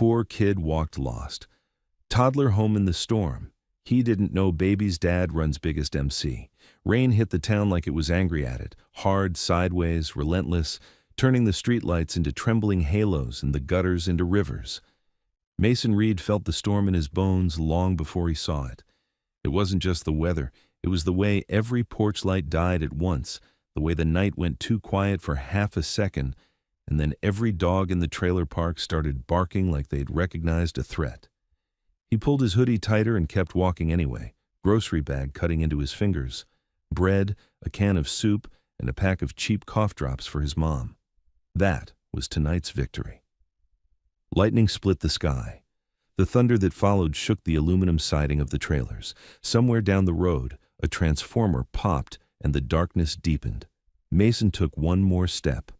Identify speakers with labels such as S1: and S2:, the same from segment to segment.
S1: poor kid walked lost. Toddler home in the storm. He didn't know baby's dad runs biggest MC. Rain hit the town like it was angry at it, hard, sideways, relentless, turning the streetlights into trembling halos and the gutters into rivers. Mason Reed felt the storm in his bones long before he saw it. It wasn't just the weather, it was the way every porch light died at once, the way the night went too quiet for half a second, and then every dog in the trailer park started barking like they'd recognized a threat. He pulled his hoodie tighter and kept walking anyway, grocery bag cutting into his fingers, bread, a can of soup, and a pack of cheap cough drops for his mom. That was tonight's victory. Lightning split the sky. The thunder that followed shook the aluminum siding of the trailers. Somewhere down the road, a transformer popped and the darkness deepened. Mason took one more step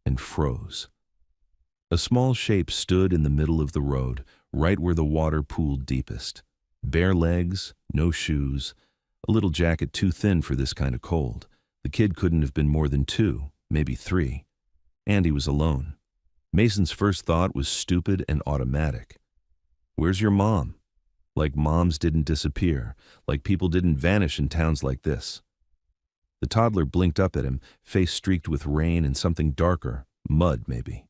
S1: and froze. A small shape stood in the middle of the road, right where the water pooled deepest. Bare legs, no shoes, a little jacket too thin for this kind of cold. The kid couldn't have been more than 2, maybe 3. And he was alone. Mason's first thought was stupid and automatic. Where's your mom? Like moms didn't disappear, like people didn't vanish in towns like this. The toddler blinked up at him, face streaked with rain and something darker, mud maybe.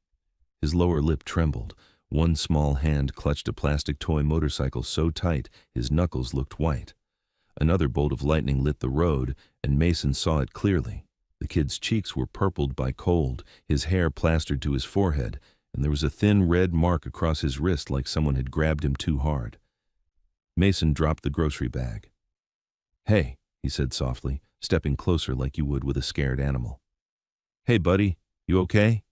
S1: His lower lip trembled. One small hand clutched a plastic toy motorcycle so tight his knuckles looked white. Another bolt of lightning lit the road, and Mason saw it clearly. The kid's cheeks were purpled by cold, his hair plastered to his forehead, and there was a thin red mark across his wrist like someone had grabbed him too hard. Mason dropped the grocery bag. "Hey," he said softly, stepping closer like you would with a scared animal. "Hey, buddy, you okay?"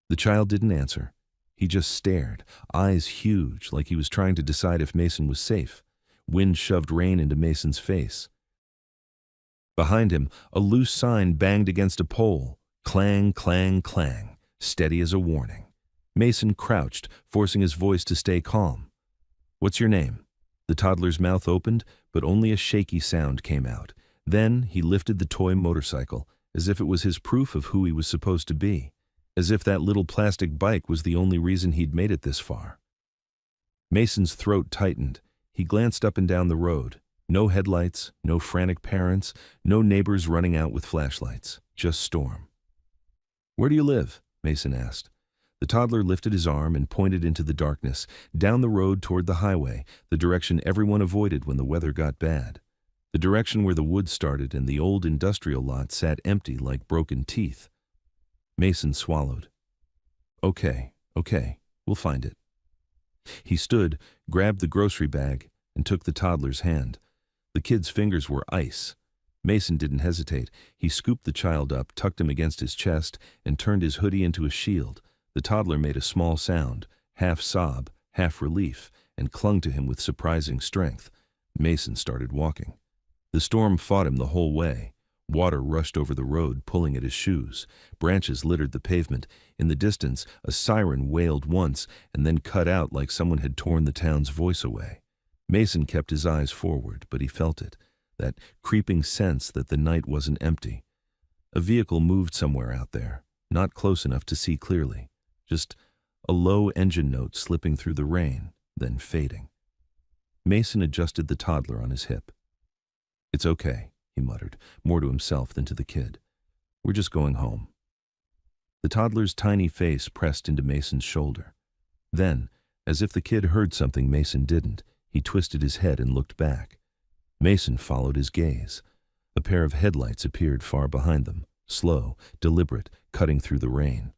S1: The child didn't answer. He just stared, eyes huge, like he was trying to decide if Mason was safe. Wind shoved rain into Mason's face. Behind him, a loose sign banged against a pole. Clang, clang, clang, steady as a warning. Mason crouched, forcing his voice to stay calm. "What's your name?" The toddler's mouth opened, but only a shaky sound came out. Then he lifted the toy motorcycle, as if it was his proof of who he was supposed to be, as if that little plastic bike was the only reason he'd made it this far. Mason's throat tightened. He glanced up and down the road. No headlights, no frantic parents, no neighbors running out with flashlights, just storm. "Where do you live?" Mason asked. The toddler lifted his arm and pointed into the darkness, down the road toward the highway, the direction everyone avoided when the weather got bad. The direction where the woods started and the old industrial lot sat empty like broken teeth. Mason swallowed. Okay, we'll find it." He stood, grabbed the grocery bag, and took the toddler's hand. The kid's fingers were ice. Mason didn't hesitate. He scooped the child up, tucked him against his chest, and turned his hoodie into a shield. The toddler made a small sound, half sob, half relief, and clung to him with surprising strength. Mason started walking. The storm fought him the whole way. Water rushed over the road, pulling at his shoes. Branches littered the pavement. In the distance, a siren wailed once and then cut out like someone had torn the town's voice away. Mason kept his eyes forward, but he felt it, that creeping sense that the night wasn't empty. A vehicle moved somewhere out there, not close enough to see clearly. Just a low engine note slipping through the rain, then fading. Mason adjusted the toddler on his hip. "It's okay," he muttered, more to himself than to the kid. "We're just going home." The toddler's tiny face pressed into Mason's shoulder. Then, as if the kid heard something Mason didn't, he twisted his head and looked back. Mason followed his gaze. A pair of headlights appeared far behind them, slow, deliberate, cutting through the rain.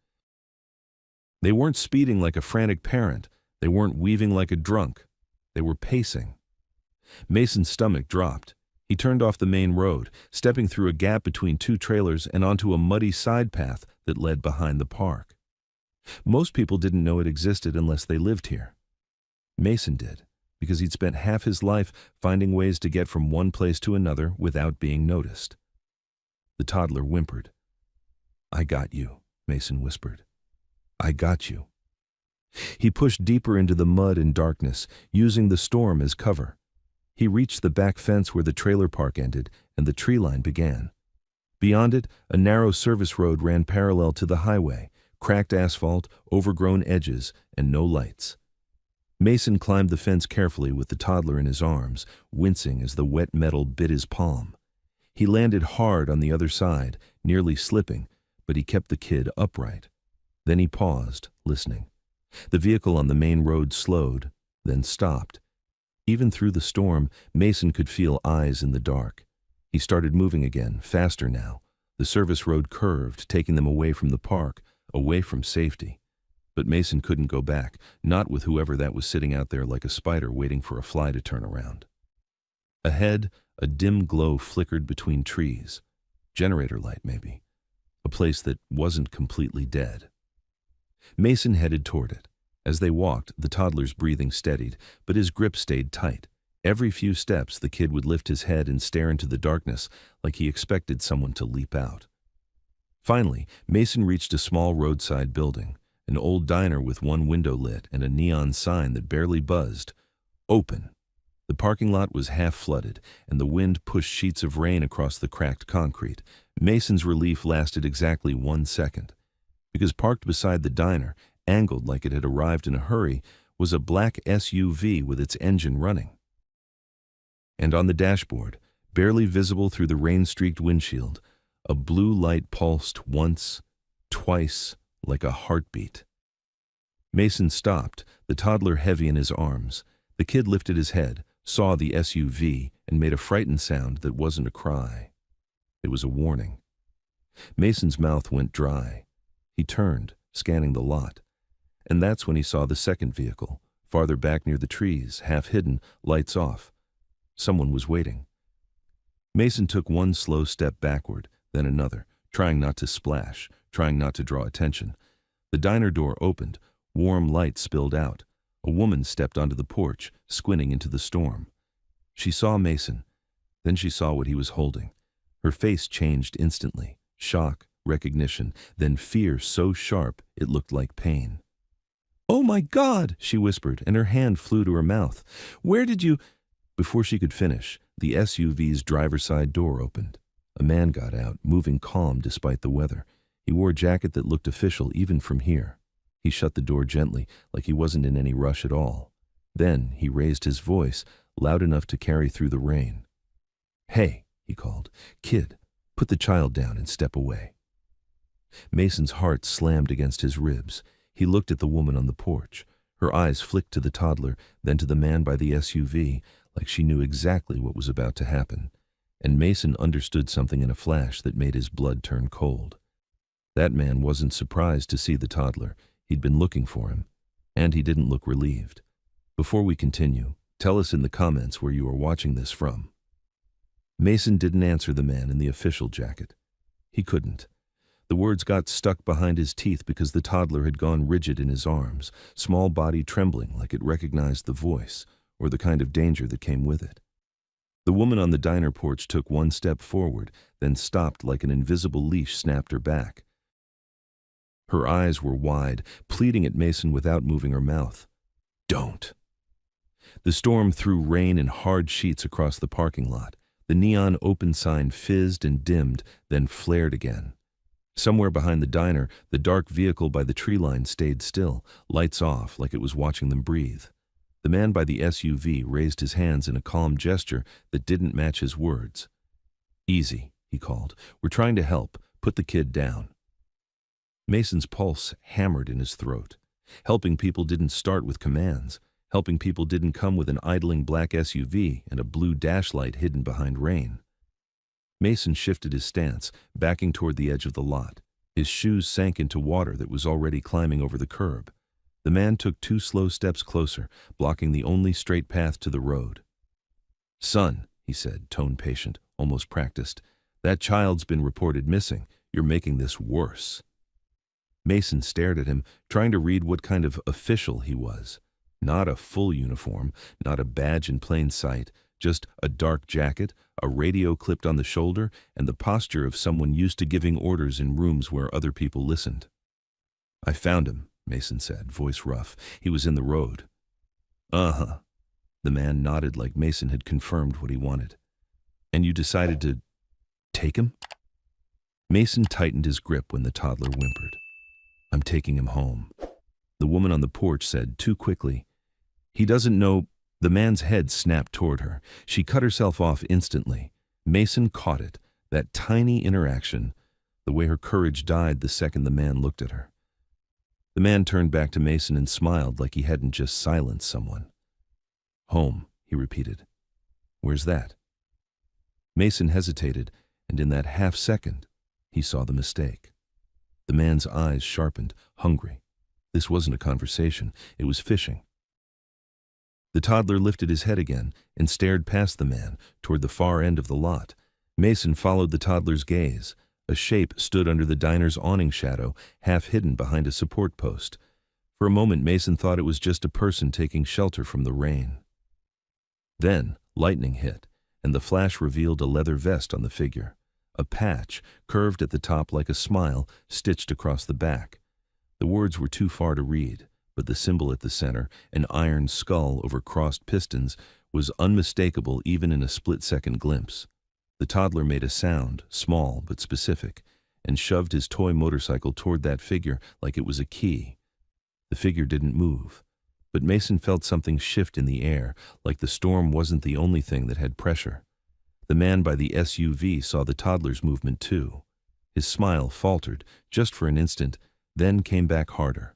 S1: They weren't speeding like a frantic parent. They weren't weaving like a drunk. They were pacing. Mason's stomach dropped. He turned off the main road, stepping through a gap between 2 trailers and onto a muddy side path that led behind the park. Most people didn't know it existed unless they lived here. Mason did, because he'd spent half his life finding ways to get from one place to another without being noticed. The toddler whimpered. "I got you," Mason whispered. "I got you." He pushed deeper into the mud and darkness, using the storm as cover. He reached the back fence where the trailer park ended and the tree line began. Beyond it, a narrow service road ran parallel to the highway, cracked asphalt, overgrown edges, and no lights. Mason climbed the fence carefully with the toddler in his arms, wincing as the wet metal bit his palm. He landed hard on the other side, nearly slipping, but he kept the kid upright. Then he paused, listening. The vehicle on the main road slowed, then stopped. Even through the storm, Mason could feel eyes in the dark. He started moving again, faster now. The service road curved, taking them away from the park, away from safety. But Mason couldn't go back, not with whoever that was sitting out there like a spider waiting for a fly to turn around. Ahead, a dim glow flickered between trees. Generator light, maybe. A place that wasn't completely dead. Mason headed toward it. As they walked, the toddler's breathing steadied, but his grip stayed tight. Every few steps, the kid would lift his head and stare into the darkness like he expected someone to leap out. Finally, Mason reached a small roadside building, an old diner with one window lit and a neon sign that barely buzzed. Open. The parking lot was half flooded, and the wind pushed sheets of rain across the cracked concrete. Mason's relief lasted exactly 1 second. Because parked beside the diner, angled like it had arrived in a hurry, was a black SUV with its engine running. And on the dashboard, barely visible through the rain-streaked windshield, a blue light pulsed once, twice, like a heartbeat. Mason stopped, the toddler heavy in his arms. The kid lifted his head, saw the SUV, and made a frightened sound that wasn't a cry. It was a warning. Mason's mouth went dry. He turned, scanning the lot. And that's when he saw the second vehicle, farther back near the trees, half hidden, lights off. Someone was waiting. Mason took one slow step backward, then another, trying not to splash, trying not to draw attention. The diner door opened, warm light spilled out. A woman stepped onto the porch, squinting into the storm. She saw Mason. Then she saw what he was holding. Her face changed instantly. Shock, recognition, then fear so sharp it looked like pain. "Oh my God!" she whispered, and her hand flew to her mouth. "Where did you—" Before she could finish, the SUV's driver's side door opened. A man got out, moving calm despite the weather. He wore a jacket that looked official even from here. He shut the door gently, like he wasn't in any rush at all. Then he raised his voice, loud enough to carry through the rain. "Hey," he called. "Kid, put the child down and step away." Mason's heart slammed against his ribs. He looked at the woman on the porch. Her eyes flicked to the toddler, then to the man by the SUV, like she knew exactly what was about to happen. And Mason understood something in a flash that made his blood turn cold. That man wasn't surprised to see the toddler. He'd been looking for him, and he didn't look relieved. Before we continue, tell us in the comments where you are watching this from. Mason didn't answer the man in the official jacket. He couldn't. The words got stuck behind his teeth because the toddler had gone rigid in his arms, small body trembling like it recognized the voice, or the kind of danger that came with it. The woman on the diner porch took one step forward, then stopped like an invisible leash snapped her back. Her eyes were wide, pleading at Mason without moving her mouth. "Don't." The storm threw rain in hard sheets across the parking lot. The neon open sign fizzed and dimmed, then flared again. Somewhere behind the diner, the dark vehicle by the tree line stayed still, lights off like it was watching them breathe. The man by the SUV raised his hands in a calm gesture that didn't match his words. "Easy," he called. "We're trying to help. Put the kid down." Mason's pulse hammered in his throat. Helping people didn't start with commands. Helping people didn't come with an idling black SUV and a blue dash light hidden behind rain. Mason shifted his stance, backing toward the edge of the lot. His shoes sank into water that was already climbing over the curb. The man took 2 slow steps closer, blocking the only straight path to the road. "Son," he said, tone patient, almost practiced, "that child's been reported missing. You're making this worse." Mason stared at him, trying to read what kind of official he was. Not a full uniform, not a badge in plain sight, just a dark jacket, a radio clipped on the shoulder, and the posture of someone used to giving orders in rooms where other people listened. "I found him," Mason said, voice rough. "He was in the road." "Uh-huh." The man nodded like Mason had confirmed what he wanted. "And you decided to take him?" Mason tightened his grip when the toddler whimpered. I'm taking him home. The woman on the porch said too quickly. He doesn't know. The man's head snapped toward her. She cut herself off instantly. Mason caught it, that tiny interaction, the way her courage died the second the man looked at her. The man turned back to Mason and smiled like he hadn't just silenced someone. Home, he repeated. Where's that? Mason hesitated, and in that half second, he saw the mistake. The man's eyes sharpened, hungry. This wasn't a conversation, it was fishing. The toddler lifted his head again and stared past the man toward the far end of the lot. Mason followed the toddler's gaze. A shape stood under the diner's awning shadow, half hidden behind a support post. For a moment, Mason thought it was just a person taking shelter from the rain. Then, lightning hit, and the flash revealed a leather vest on the figure. A patch, curved at the top like a smile, stitched across the back. The words were too far to read, but the symbol at the center, an iron skull over crossed pistons, was unmistakable even in a split-second glimpse. The toddler made a sound, small but specific, and shoved his toy motorcycle toward that figure like it was a key. The figure didn't move, but Mason felt something shift in the air, like the storm wasn't the only thing that had pressure. The man by the SUV saw the toddler's movement too. His smile faltered, just for an instant, then came back harder.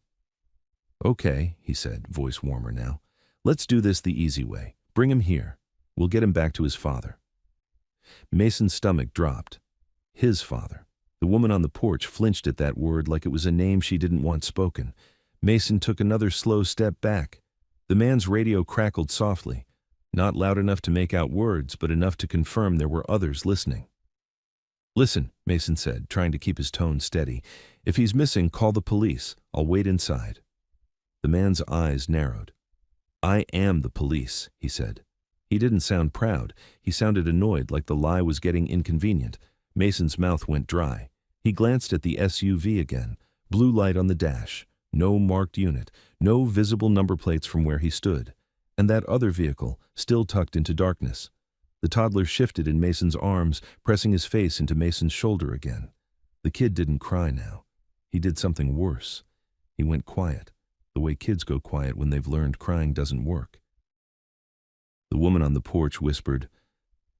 S1: Okay, he said, voice warmer now. Let's do this the easy way. Bring him here. We'll get him back to his father. Mason's stomach dropped. His father. The woman on the porch flinched at that word like it was a name she didn't want spoken. Mason took another slow step back. The man's radio crackled softly, not loud enough to make out words, but enough to confirm there were others listening. Listen, Mason said, trying to keep his tone steady. If he's missing, call the police. I'll wait inside. The man's eyes narrowed. I am the police, he said. He didn't sound proud. He sounded annoyed, like the lie was getting inconvenient. Mason's mouth went dry. He glanced at the SUV again. Blue light on the dash. No marked unit. No visible number plates from where he stood. And that other vehicle, still tucked into darkness. The toddler shifted in Mason's arms, pressing his face into Mason's shoulder again. The kid didn't cry now. He did something worse. He went quiet, the way kids go quiet when they've learned crying doesn't work. The woman on the porch whispered,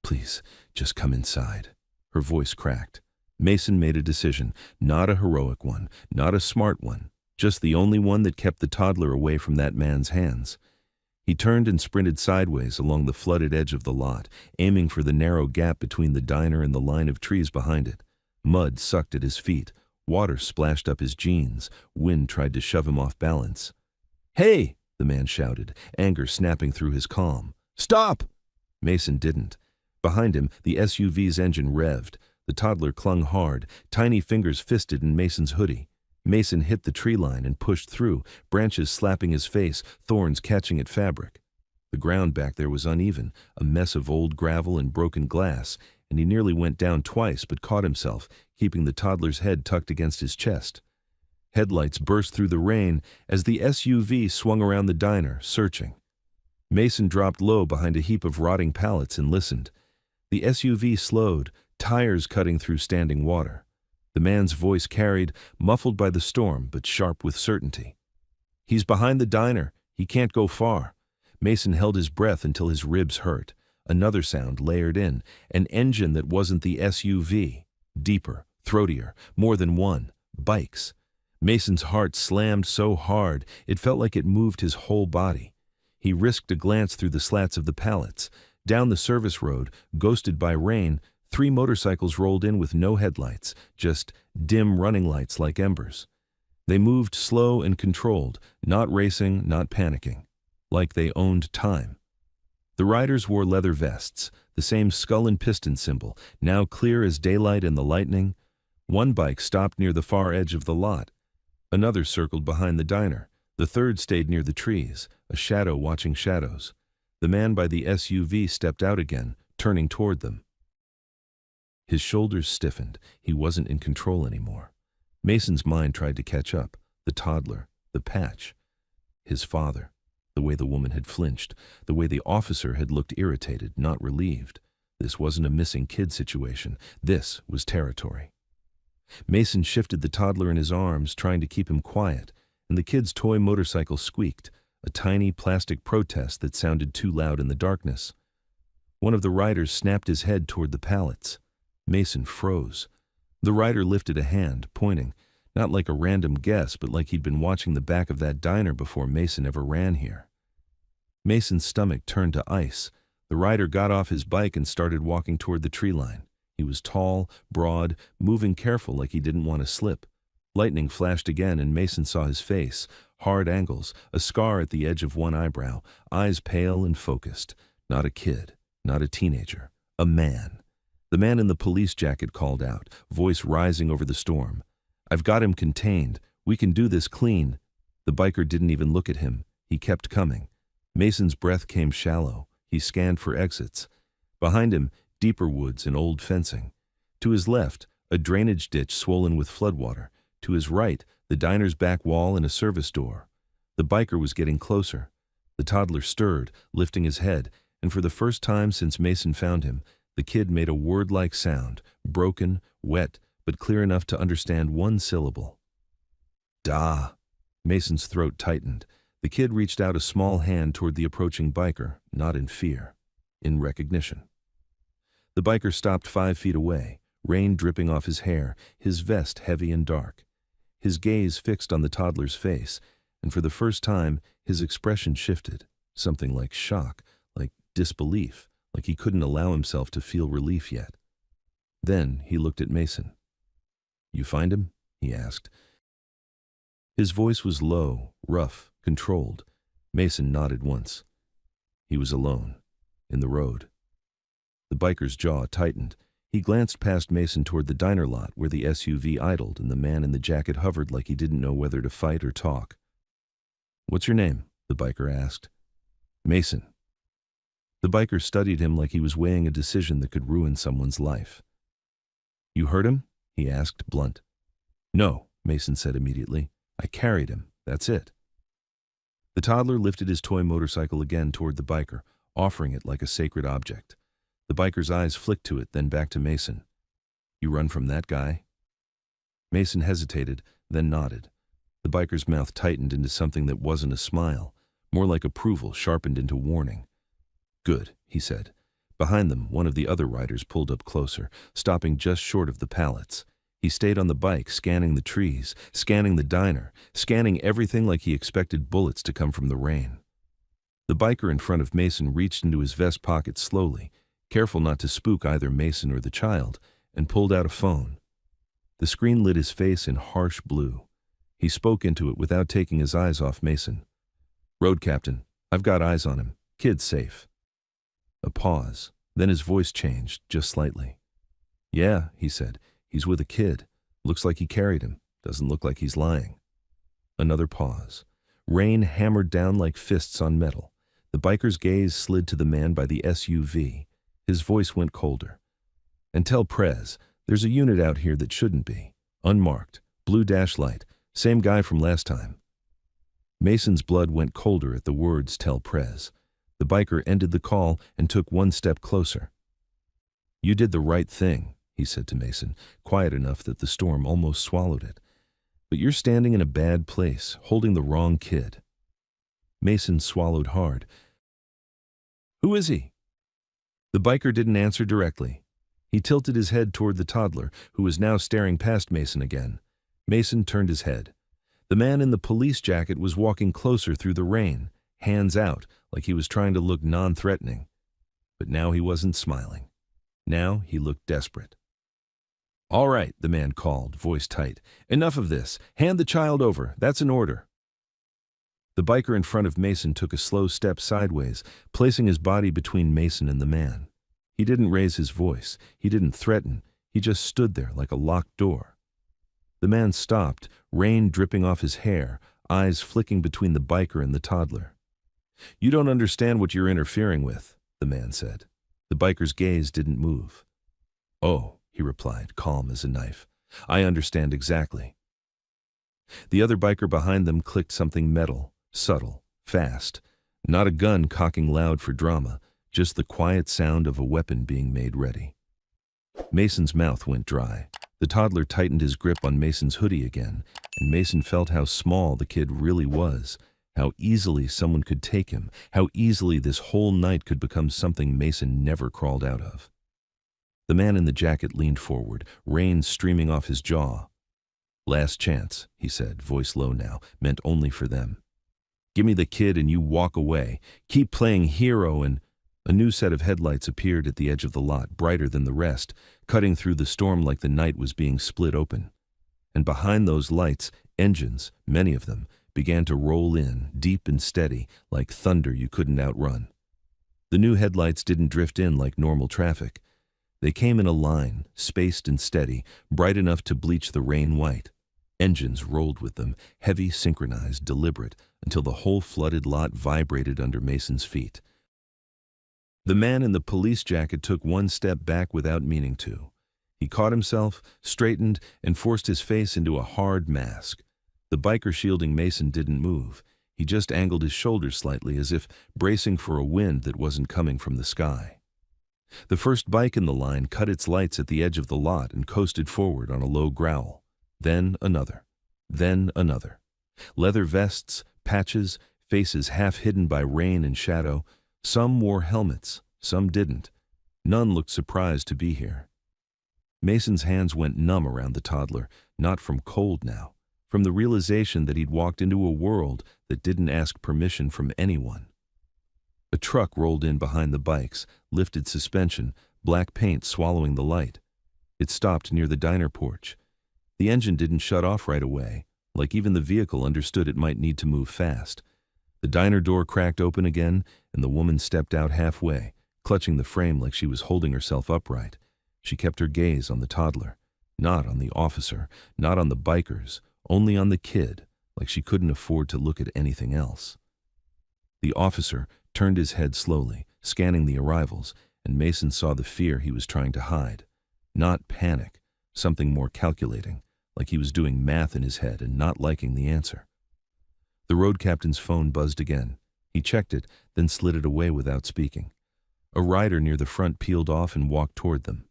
S1: Please, just come inside. Her voice cracked. Mason made a decision, not a heroic one, not a smart one, just the only one that kept the toddler away from that man's hands. He turned and sprinted sideways along the flooded edge of the lot, aiming for the narrow gap between the diner and the line of trees behind it. Mud sucked at his feet. Water splashed up his jeans. Wind tried to shove him off balance. Hey! The man shouted, anger snapping through his calm. Stop! Mason didn't. Behind him, the SUV's engine revved. The toddler clung hard, tiny fingers fisted in Mason's hoodie. Mason hit the tree line and pushed through, branches slapping his face, thorns catching at fabric. The ground back there was uneven, a mess of old gravel and broken glass, and he nearly went down twice but caught himself, keeping the toddler's head tucked against his chest. Headlights burst through the rain as the SUV swung around the diner, searching. Mason dropped low behind a heap of rotting pallets and listened. The SUV slowed, tires cutting through standing water. The man's voice carried, muffled by the storm, but sharp with certainty. He's behind the diner. He can't go far. Mason held his breath until his ribs hurt. Another sound layered in, an engine that wasn't the SUV. Deeper, throatier, more than one. Bikes. Mason's heart slammed so hard, it felt like it moved his whole body. He risked a glance through the slats of the pallets. Down the service road, ghosted by rain, 3 motorcycles rolled in with no headlights, just dim running lights like embers. They moved slow and controlled, not racing, not panicking, like they owned time. The riders wore leather vests, the same skull and piston symbol, now clear as daylight in the lightning. One bike stopped near the far edge of the lot. Another circled behind the diner. The third stayed near the trees, a shadow watching shadows. The man by the SUV stepped out again, turning toward them. His shoulders stiffened. He wasn't in control anymore. Mason's mind tried to catch up. The toddler, the patch, his father, the way the woman had flinched, the way the officer had looked irritated, not relieved. This wasn't a missing kid situation. This was territory. Mason shifted the toddler in his arms, trying to keep him quiet, and the kid's toy motorcycle squeaked, a tiny plastic protest that sounded too loud in the darkness. One of the riders snapped his head toward the pallets. Mason froze. The rider lifted a hand, pointing, not like a random guess, but like he'd been watching the back of that diner before Mason ever ran here. Mason's stomach turned to ice. The rider got off his bike and started walking toward the tree line. He was tall, broad, moving careful like he didn't want to slip. Lightning flashed again and Mason saw his face, hard angles, a scar at the edge of one eyebrow, eyes pale and focused. Not a kid, not a teenager, a man. The man in the police jacket called out, voice rising over the storm. "I've got him contained. We can do this clean." The biker didn't even look at him. He kept coming. Mason's breath came shallow. He scanned for exits. Behind him, deeper woods and old fencing. To his left, a drainage ditch swollen with floodwater. To his right, the diner's back wall and a service door. The biker was getting closer. The toddler stirred, lifting his head, and for the first time since Mason found him, the kid made a word-like sound, broken, wet, but clear enough to understand one syllable. "Da." Mason's throat tightened. The kid reached out a small hand toward the approaching biker, not in fear, in recognition. The biker stopped 5 feet away, rain dripping off his hair, his vest heavy and dark. His gaze fixed on the toddler's face, and for the first time, his expression shifted, something like shock, like disbelief, like he couldn't allow himself to feel relief yet. Then he looked at Mason. "You find him?" he asked. His voice was low, rough, controlled. Mason nodded once. He was alone, in the road. The biker's jaw tightened. He glanced past Mason toward the diner lot where the SUV idled and the man in the jacket hovered like he didn't know whether to fight or talk. "What's your name?" the biker asked. "Mason." The biker studied him like he was weighing a decision that could ruin someone's life. "You hurt him?" he asked, blunt. "No," Mason said immediately. "I carried him. That's it." The toddler lifted his toy motorcycle again toward the biker, offering it like a sacred object. The biker's eyes flicked to it, then back to Mason. "You run from that guy?" Mason hesitated, then nodded. The biker's mouth tightened into something that wasn't a smile, more like approval sharpened into warning. "Good," he said. Behind them, one of the other riders pulled up closer, stopping just short of the pallets. He stayed on the bike, scanning the trees, scanning the diner, scanning everything like he expected bullets to come from the rain. The biker in front of Mason reached into his vest pocket slowly, careful not to spook either Mason or the child, and pulled out a phone. The screen lit his face in harsh blue. He spoke into it without taking his eyes off Mason. "Road captain, I've got eyes on him. Kid's safe." A pause. Then his voice changed, just slightly. "Yeah," he said. "He's with a kid. Looks like he carried him. Doesn't look like he's lying." Another pause. Rain hammered down like fists on metal. The biker's gaze slid to the man by the SUV. His voice went colder. "And tell Prez, there's a unit out here that shouldn't be. Unmarked. Blue dash light. Same guy from last time." Mason's blood went colder at the words "tell Prez." The biker ended the call and took one step closer. "You did the right thing," he said to Mason, quiet enough that the storm almost swallowed it. "But you're standing in a bad place, holding the wrong kid." Mason swallowed hard. "Who is he?" The biker didn't answer directly. He tilted his head toward the toddler, who was now staring past Mason again. Mason turned his head. The man in the police jacket was walking closer through the rain, hands out, like he was trying to look non-threatening. But now he wasn't smiling. Now he looked desperate. "All right," the man called, voice tight. "Enough of this. Hand the child over. That's an order." The biker in front of Mason took a slow step sideways, placing his body between Mason and the man. He didn't raise his voice. He didn't threaten. He just stood there like a locked door. The man stopped, rain dripping off his hair, eyes flicking between the biker and the toddler. "You don't understand what you're interfering with," the man said. The biker's gaze didn't move. "Oh," he replied, calm as a knife. "I understand exactly." The other biker behind them clicked something metal, subtle, fast. Not a gun cocking loud for drama, just the quiet sound of a weapon being made ready. Mason's mouth went dry. The toddler tightened his grip on Mason's hoodie again, and Mason felt how small the kid really was, how easily someone could take him, how easily this whole night could become something Mason never crawled out of. The man in the jacket leaned forward, rain streaming off his jaw. "Last chance," he said, voice low now, meant only for them. "Give me the kid and you walk away. Keep playing hero and—" A new set of headlights appeared at the edge of the lot, brighter than the rest, cutting through the storm like the night was being split open. And behind those lights, engines, many of them, began to roll in, deep and steady, like thunder you couldn't outrun. The new headlights didn't drift in like normal traffic. They came in a line, spaced and steady, bright enough to bleach the rain white. Engines rolled with them, heavy, synchronized, deliberate, until the whole flooded lot vibrated under Mason's feet. The man in the police jacket took one step back without meaning to. He caught himself, straightened, and forced his face into a hard mask. The biker shielding Mason didn't move. He just angled his shoulders slightly as if bracing for a wind that wasn't coming from the sky. The first bike in the line cut its lights at the edge of the lot and coasted forward on a low growl. Then another. Then another. Leather vests, patches, faces half hidden by rain and shadow. Some wore helmets, some didn't. None looked surprised to be here. Mason's hands went numb around the toddler, not from cold now, from the realization that he'd walked into a world that didn't ask permission from anyone. A truck rolled in behind the bikes, lifted suspension, black paint swallowing the light. It stopped near the diner porch. The engine didn't shut off right away, like even the vehicle understood it might need to move fast. The diner door cracked open again, and the woman stepped out halfway, clutching the frame like she was holding herself upright. She kept her gaze on the toddler, not on the officer, not on the bikers, only on the kid, like she couldn't afford to look at anything else. The officer turned his head slowly, scanning the arrivals, and Mason saw the fear he was trying to hide. Not panic, something more calculating, like he was doing math in his head and not liking the answer. The road captain's phone buzzed again. He checked it, then slid it away without speaking. A rider near the front peeled off and walked toward them.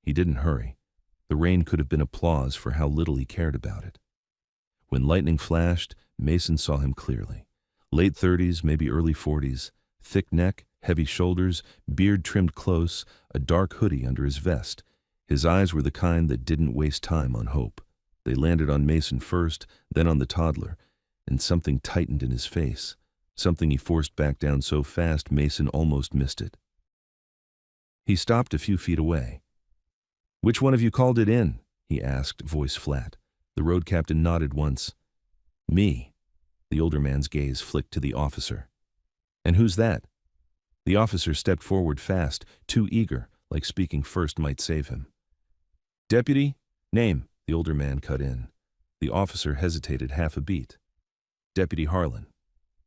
S1: He didn't hurry. The rain could have been applause for how little he cared about it. When lightning flashed, Mason saw him clearly. Late 30s, maybe early 40s, thick neck, heavy shoulders, beard trimmed close, a dark hoodie under his vest. His eyes were the kind that didn't waste time on hope. They landed on Mason first, then on the toddler, and something tightened in his face, something he forced back down so fast Mason almost missed it. He stopped a few feet away. "Which one of you called it in?" he asked, voice flat. The road captain nodded once. "Me." The older man's gaze flicked to the officer. "And who's that?" The officer stepped forward fast, too eager, like speaking first might save him. "Deputy? Name," the older man cut in. The officer hesitated half a beat. "Deputy Harlan."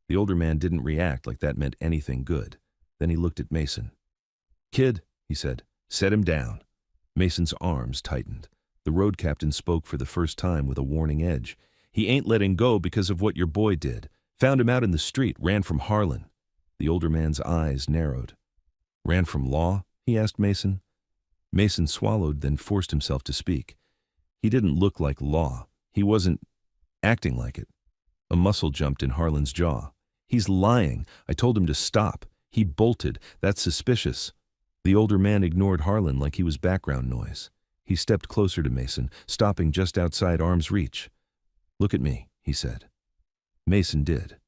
S1: The older man didn't react like that meant anything good. Then he looked at Mason. "Kid," he said, "set him down." Mason's arms tightened. The road captain spoke for the first time with a warning edge. "He ain't letting go because of what your boy did. Found him out in the street, ran from Harlan." The older man's eyes narrowed. "Ran from law?" he asked Mason. Mason swallowed, then forced himself to speak. He didn't look like law. He wasn't acting like it. A muscle jumped in Harlan's jaw. "He's lying. I told him to stop. He bolted. That's suspicious." The older man ignored Harlan like he was background noise. He stepped closer to Mason, stopping just outside arm's reach. "Look at me," he said. Mason did.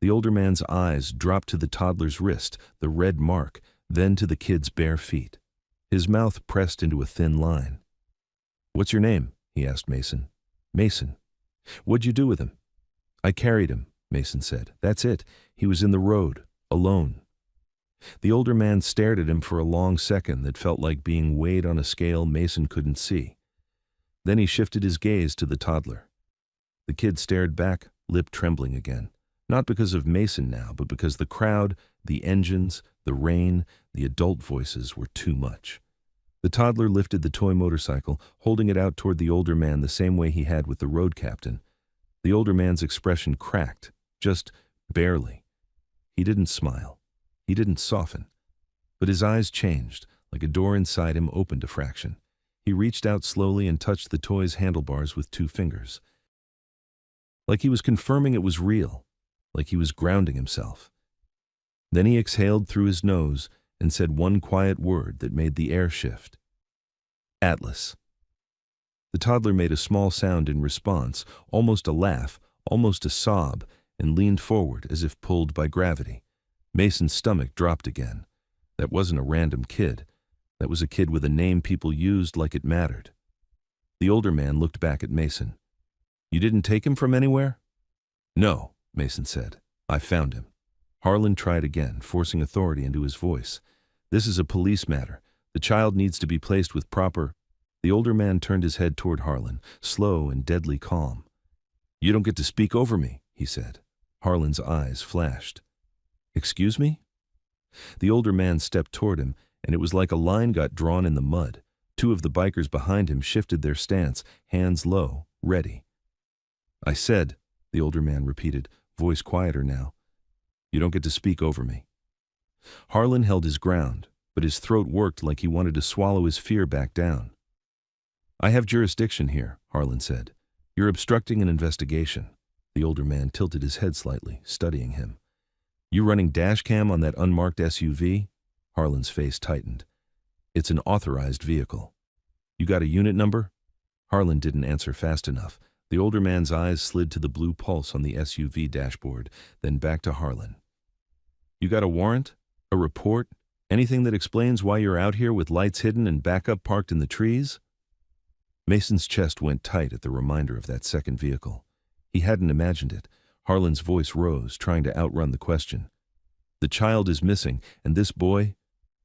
S1: The older man's eyes dropped to the toddler's wrist, the red mark, then to the kid's bare feet. His mouth pressed into a thin line. "What's your name?" he asked Mason. "Mason." "What'd you do with him?" "I carried him," Mason said. "That's it. He was in the road, alone." The older man stared at him for a long second that felt like being weighed on a scale Mason couldn't see. Then he shifted his gaze to the toddler. The kid stared back, lip trembling again. Not because of Mason now, but because the crowd, the engines, the rain, the adult voices were too much. The toddler lifted the toy motorcycle, holding it out toward the older man the same way he had with the road captain. The older man's expression cracked, just barely. He didn't smile. He didn't soften. But his eyes changed, like a door inside him opened a fraction. He reached out slowly and touched the toy's handlebars with 2 fingers. Like he was confirming it was real, like he was grounding himself. Then he exhaled through his nose and said one quiet word that made the air shift. Atlas. The toddler made a small sound in response, almost a laugh, almost a sob, and leaned forward as if pulled by gravity. Mason's stomach dropped again. That wasn't a random kid. That was a kid with a name people used like it mattered. The older man looked back at Mason. You didn't take him from anywhere? No, Mason said. I found him. Harlan tried again, forcing authority into his voice. This is a police matter. The child needs to be placed with proper... The older man turned his head toward Harlan, slow and deadly calm. You don't get to speak over me, he said. Harlan's eyes flashed. Excuse me? The older man stepped toward him, and it was like a line got drawn in the mud. 2 of the bikers behind him shifted their stance, hands low, ready. I said, the older man repeated, voice quieter now. You don't get to speak over me. Harlan held his ground, but his throat worked like he wanted to swallow his fear back down. I have jurisdiction here, Harlan said. You're obstructing an investigation. The older man tilted his head slightly, studying him. You running dash cam on that unmarked SUV? Harlan's face tightened. It's an authorized vehicle. You got a unit number? Harlan didn't answer fast enough. The older man's eyes slid to the blue pulse on the SUV dashboard, then back to Harlan. You got a warrant? A report? Anything that explains why you're out here with lights hidden and backup parked in the trees? Mason's chest went tight at the reminder of that second vehicle. He hadn't imagined it. Harlan's voice rose, trying to outrun the question. The child is missing, and this boy...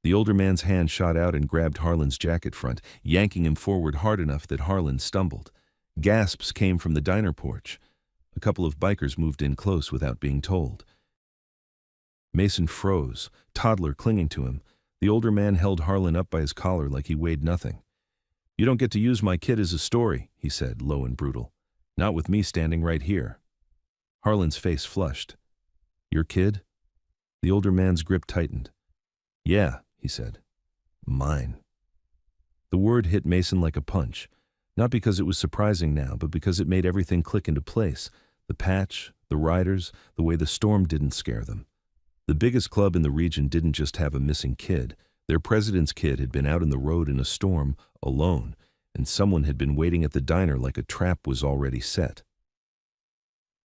S1: The older man's hand shot out and grabbed Harlan's jacket front, yanking him forward hard enough that Harlan stumbled. Gasps came from the diner porch. A couple of bikers moved in close without being told. Mason froze, Toddler clinging to him. The older man held Harlan up by his collar like he weighed nothing. You don't get to use my kid as a story, he said, low and brutal. Not with me standing right here. Harlan's face flushed. Your kid? The older man's grip tightened. Yeah, he said. Mine. The word hit Mason like a punch, not because it was surprising now, but because it made everything click into place. The patch, the riders, the way the storm didn't scare them. The biggest club in the region didn't just have a missing kid. Their president's kid had been out in the road in a storm, alone, and someone had been waiting at the diner like a trap was already set.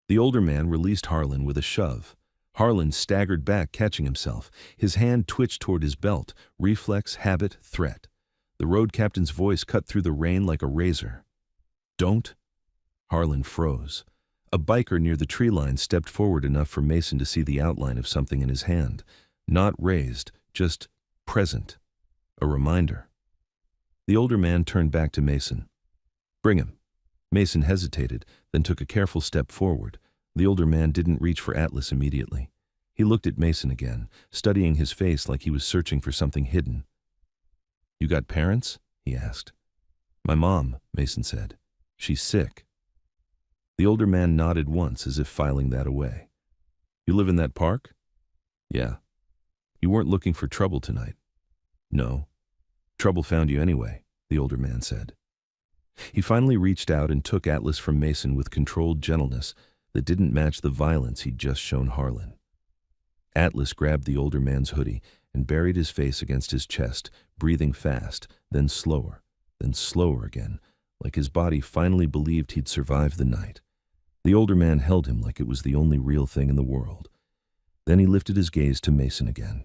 S1: The older man released Harlan with a shove. Harlan staggered back, catching himself. His hand twitched toward his belt, reflex, habit, threat. The road captain's voice cut through the rain like a razor. Don't? Harlan froze. A biker near the tree line stepped forward enough for Mason to see the outline of something in his hand. Not raised, just present. A reminder. The older man turned back to Mason. Bring him. Mason hesitated, then took a careful step forward. The older man didn't reach for Atlas immediately. He looked at Mason again, studying his face like he was searching for something hidden. You got parents? He asked. My mom, Mason said. She's sick. The older man nodded once as if filing that away. You live in that park? Yeah. You weren't looking for trouble tonight? No. Trouble found you anyway, the older man said. He finally reached out and took Atlas from Mason with controlled gentleness that didn't match the violence he'd just shown Harlan. Atlas grabbed the older man's hoodie and buried his face against his chest, breathing fast, then slower again, like his body finally believed he'd survived the night. The older man held him like it was the only real thing in the world. Then he lifted his gaze to Mason again.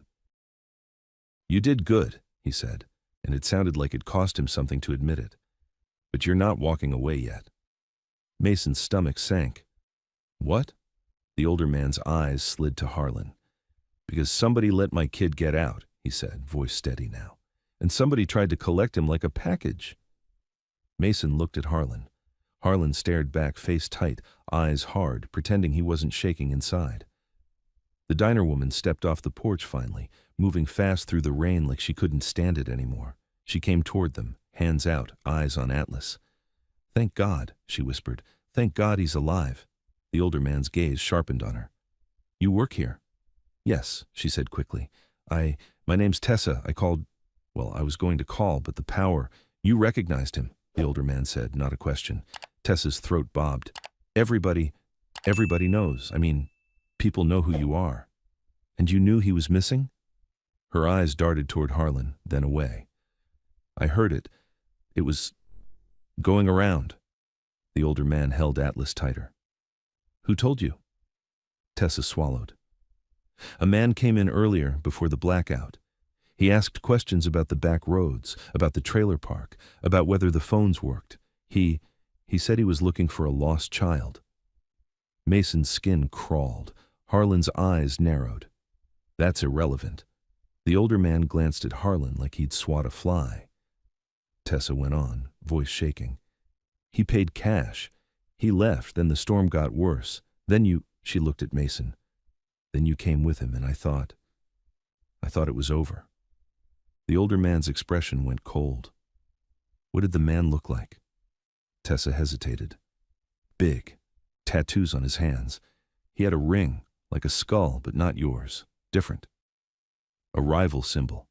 S1: You did good, he said, and it sounded like it cost him something to admit it. But you're not walking away yet. Mason's stomach sank. What? The older man's eyes slid to Harlan. Because somebody let my kid get out, he said, voice steady now. And somebody tried to collect him like a package. Mason looked at Harlan. Harlan stared back, face tight, eyes hard, pretending he wasn't shaking inside. The diner woman stepped off the porch finally, moving fast through the rain like she couldn't stand it anymore. She came toward them, hands out, eyes on Atlas. Thank God, she whispered. Thank God he's alive. The older man's gaze sharpened on her. You work here? Yes, she said quickly. My name's Tessa. I was going to call, but the power, You recognized him, the older man said, not a question. Tessa's throat bobbed. Everybody knows. I mean, people know who you are. And you knew he was missing? Her eyes darted toward Harlan, then away. I heard it. It was going around. The older man held Atlas tighter. Who told you? Tessa swallowed. A man came in earlier, before the blackout. He asked questions about the back roads, about the trailer park, about whether the phones worked. He said he was looking for a lost child. Mason's skin crawled. Harlan's eyes narrowed. That's irrelevant. The older man glanced at Harlan like he'd swat a fly. Tessa went on, voice shaking. He paid cash. He left, then the storm got worse. Then she looked at Mason. Then you came with him, and I thought it was over. The older man's expression went cold. What did the man look like? Tessa hesitated. Big. Tattoos on his hands. He had a ring, like a skull, but not yours. Different. A rival symbol.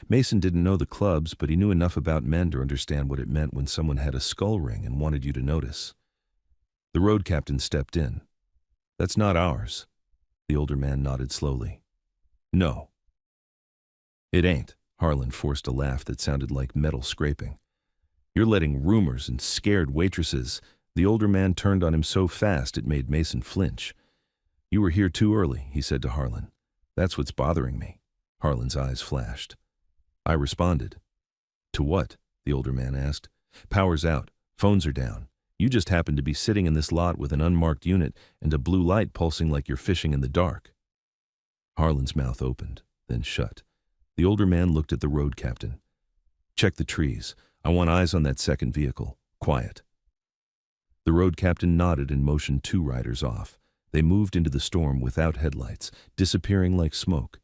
S1: Mason didn't know the clubs, but he knew enough about men to understand what it meant when someone had a skull ring and wanted you to notice. The road captain stepped in. That's not ours. The older man nodded slowly. No. It ain't. Harlan forced a laugh that sounded like metal scraping. You're letting rumors and scared waitresses. The older man turned on him so fast it made Mason flinch. You were here too early, he said to Harlan. That's what's bothering me. Harlan's eyes flashed. I responded. To what? The older man asked. Power's out. Phones are down. You just happen to be sitting in this lot with an unmarked unit and a blue light pulsing like you're fishing in the dark. Harlan's mouth opened, then shut. The older man looked at the road captain. Check the trees. I want eyes on that second vehicle. Quiet. The road captain nodded and motioned 2 riders off. They moved into the storm without headlights, disappearing like smoke.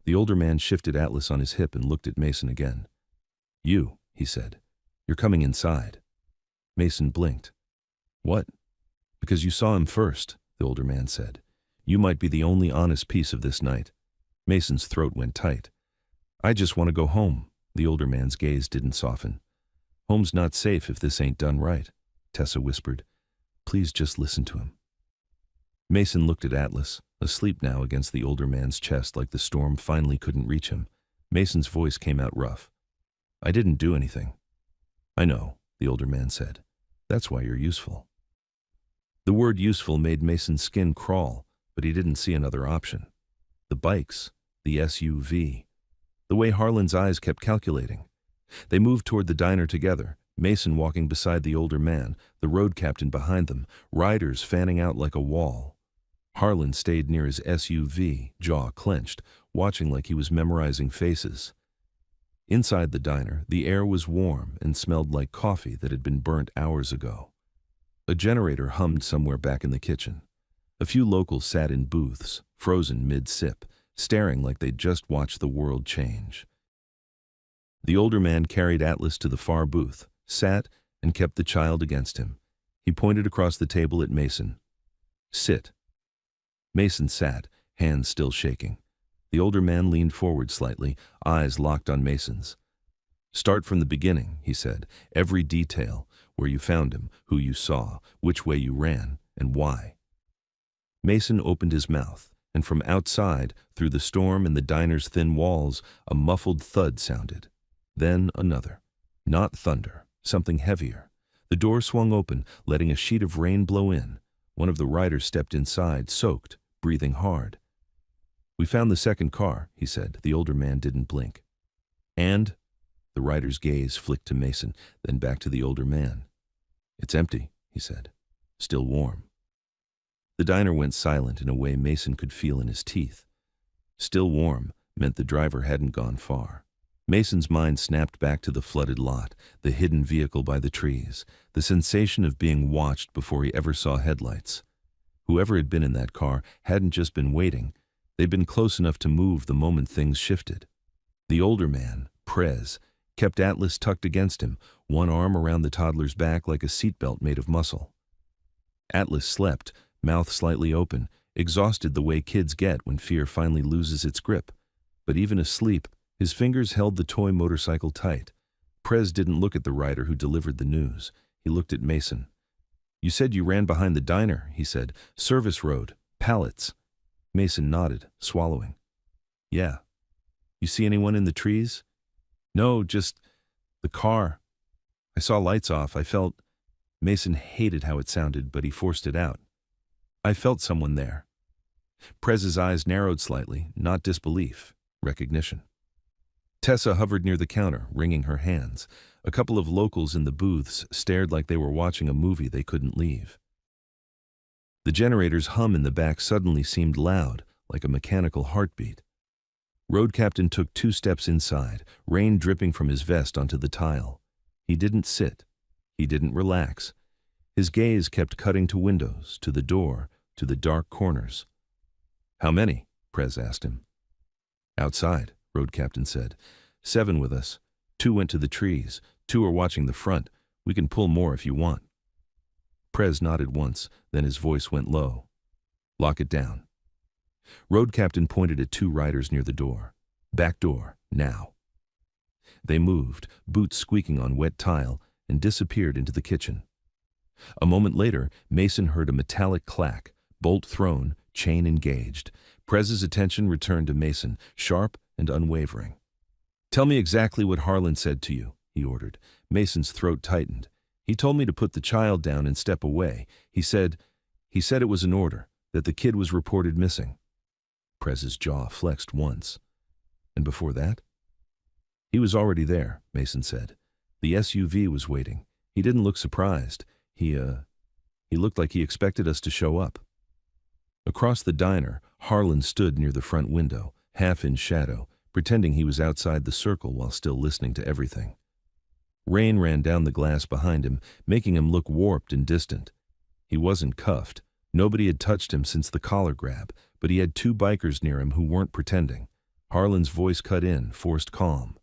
S1: The older man shifted Atlas on his hip and looked at Mason again. You, he said. You're coming inside. Mason blinked. What? Because you saw him first, the older man said. You might be the only honest piece of this night. Mason's throat went tight. I just want to go home. The older man's gaze didn't soften. Home's not safe if this ain't done right, Tessa whispered. Please just listen to him. Mason looked at Atlas, asleep now against the older man's chest like the storm finally couldn't reach him. Mason's voice came out rough. I didn't do anything. I know, the older man said. That's why you're useful. The word useful made Mason's skin crawl, but he didn't see another option. The bikes, the SUV. The way Harlan's eyes kept calculating. They moved toward the diner together, Mason walking beside the older man, the road captain behind them, riders fanning out like a wall. Harlan stayed near his SUV, jaw clenched, watching like he was memorizing faces. Inside the diner, the air was warm and smelled like coffee that had been burnt hours ago. A generator hummed somewhere back in the kitchen. A few locals sat in booths, frozen mid-sip, staring like they'd just watched the world change. The older man carried Atlas to the far booth, sat, and kept the child against him. He pointed across the table at Mason. Sit. Mason sat, hands still shaking. The older man leaned forward slightly, eyes locked on Mason's. Start from the beginning, he said. Every detail, where you found him, who you saw, which way you ran, and why. Mason opened his mouth, and from outside, through the storm and the diner's thin walls, a muffled thud sounded. Then another. Not thunder, something heavier. The door swung open, letting a sheet of rain blow in. One of the riders stepped inside, soaked, breathing hard. We found the second car, he said. The older man didn't blink. And? The rider's gaze flicked to Mason, then back to the older man. It's empty, he said. Still warm. The diner went silent in a way Mason could feel in his teeth. Still warm meant the driver hadn't gone far. Mason's mind snapped back to the flooded lot, the hidden vehicle by the trees, the sensation of being watched before he ever saw headlights. Whoever had been in that car hadn't just been waiting. They'd been close enough to move the moment things shifted. The older man, Prez, kept Atlas tucked against him, one arm around the toddler's back like a seatbelt made of muscle. Atlas slept, mouth slightly open, exhausted the way kids get when fear finally loses its grip. But even asleep, his fingers held the toy motorcycle tight. Prez didn't look at the rider who delivered the news. He looked at Mason. "You said you ran behind the diner," he said. "Service road. Pallets." Mason nodded, swallowing. "Yeah. You see anyone in the trees?" "No, just the car. I saw lights off. I felt—" Mason hated how it sounded, but he forced it out. "I felt someone there." Prez's eyes narrowed slightly, not disbelief, recognition. Tessa hovered near the counter, wringing her hands. A couple of locals in the booths stared like they were watching a movie they couldn't leave. The generator's hum in the back suddenly seemed loud, like a mechanical heartbeat. Road Captain took 2 steps inside, rain dripping from his vest onto the tile. He didn't sit. He didn't relax. His gaze kept cutting to windows, to the door, to the dark corners. "How many?" Prez asked him. "Outside," Road Captain said. "7 with us. 2 went to the trees. 2 are watching the front. We can pull more if you want." Prez nodded once, then his voice went low. "Lock it down." Road Captain pointed at 2 riders near the door. "Back door, now." They moved, boots squeaking on wet tile, and disappeared into the kitchen. A moment later, Mason heard a metallic clack, bolt thrown, chain engaged. Prez's attention returned to Mason, sharp and unwavering. "Tell me exactly what Harlan said to you," he ordered. Mason's throat tightened. "He told me to put the child down and step away. He said it was an order, that the kid was reported missing." Prez's jaw flexed once. "And before that?" "He was already there," Mason said. "The SUV was waiting. He didn't look surprised. He looked like he expected us to show up." Across the diner, Harlan stood near the front window, half in shadow, pretending he was outside the circle while still listening to everything. Rain ran down the glass behind him, making him look warped and distant. He wasn't cuffed. Nobody had touched him since the collar grab, but he had 2 bikers near him who weren't pretending. Harlan's voice cut in, forced calm.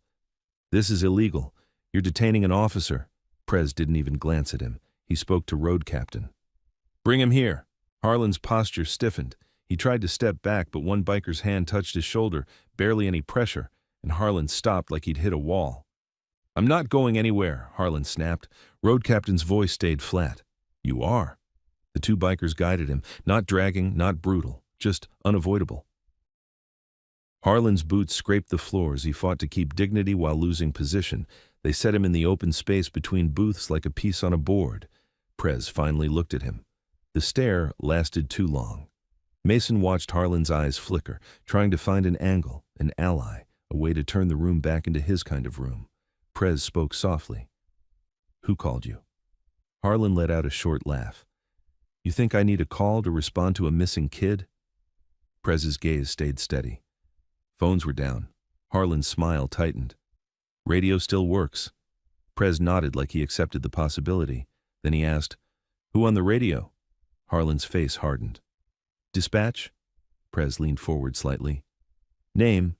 S1: "This is illegal. You're detaining an officer." Prez didn't even glance at him. He spoke to Road Captain. "Bring him here." Harlan's posture stiffened. He tried to step back, but one biker's hand touched his shoulder, barely any pressure, and Harlan stopped like he'd hit a wall. "I'm not going anywhere," Harlan snapped. Road Captain's voice stayed flat. "You are." The 2 bikers guided him, not dragging, not brutal, just unavoidable. Harlan's boots scraped the floor as he fought to keep dignity while losing position. They set him in the open space between booths like a piece on a board. Prez finally looked at him. The stare lasted too long. Mason watched Harlan's eyes flicker, trying to find an angle, an ally, a way to turn the room back into his kind of room. Prez spoke softly. "Who called you?" Harlan let out a short laugh. "You think I need a call to respond to a missing kid?" Prez's gaze stayed steady. Phones were down. Harlan's smile tightened. "Radio still works." Prez nodded like he accepted the possibility. Then he asked, "Who on the radio?" Harlan's face hardened. "Dispatch?" Prez leaned forward slightly. "Name?"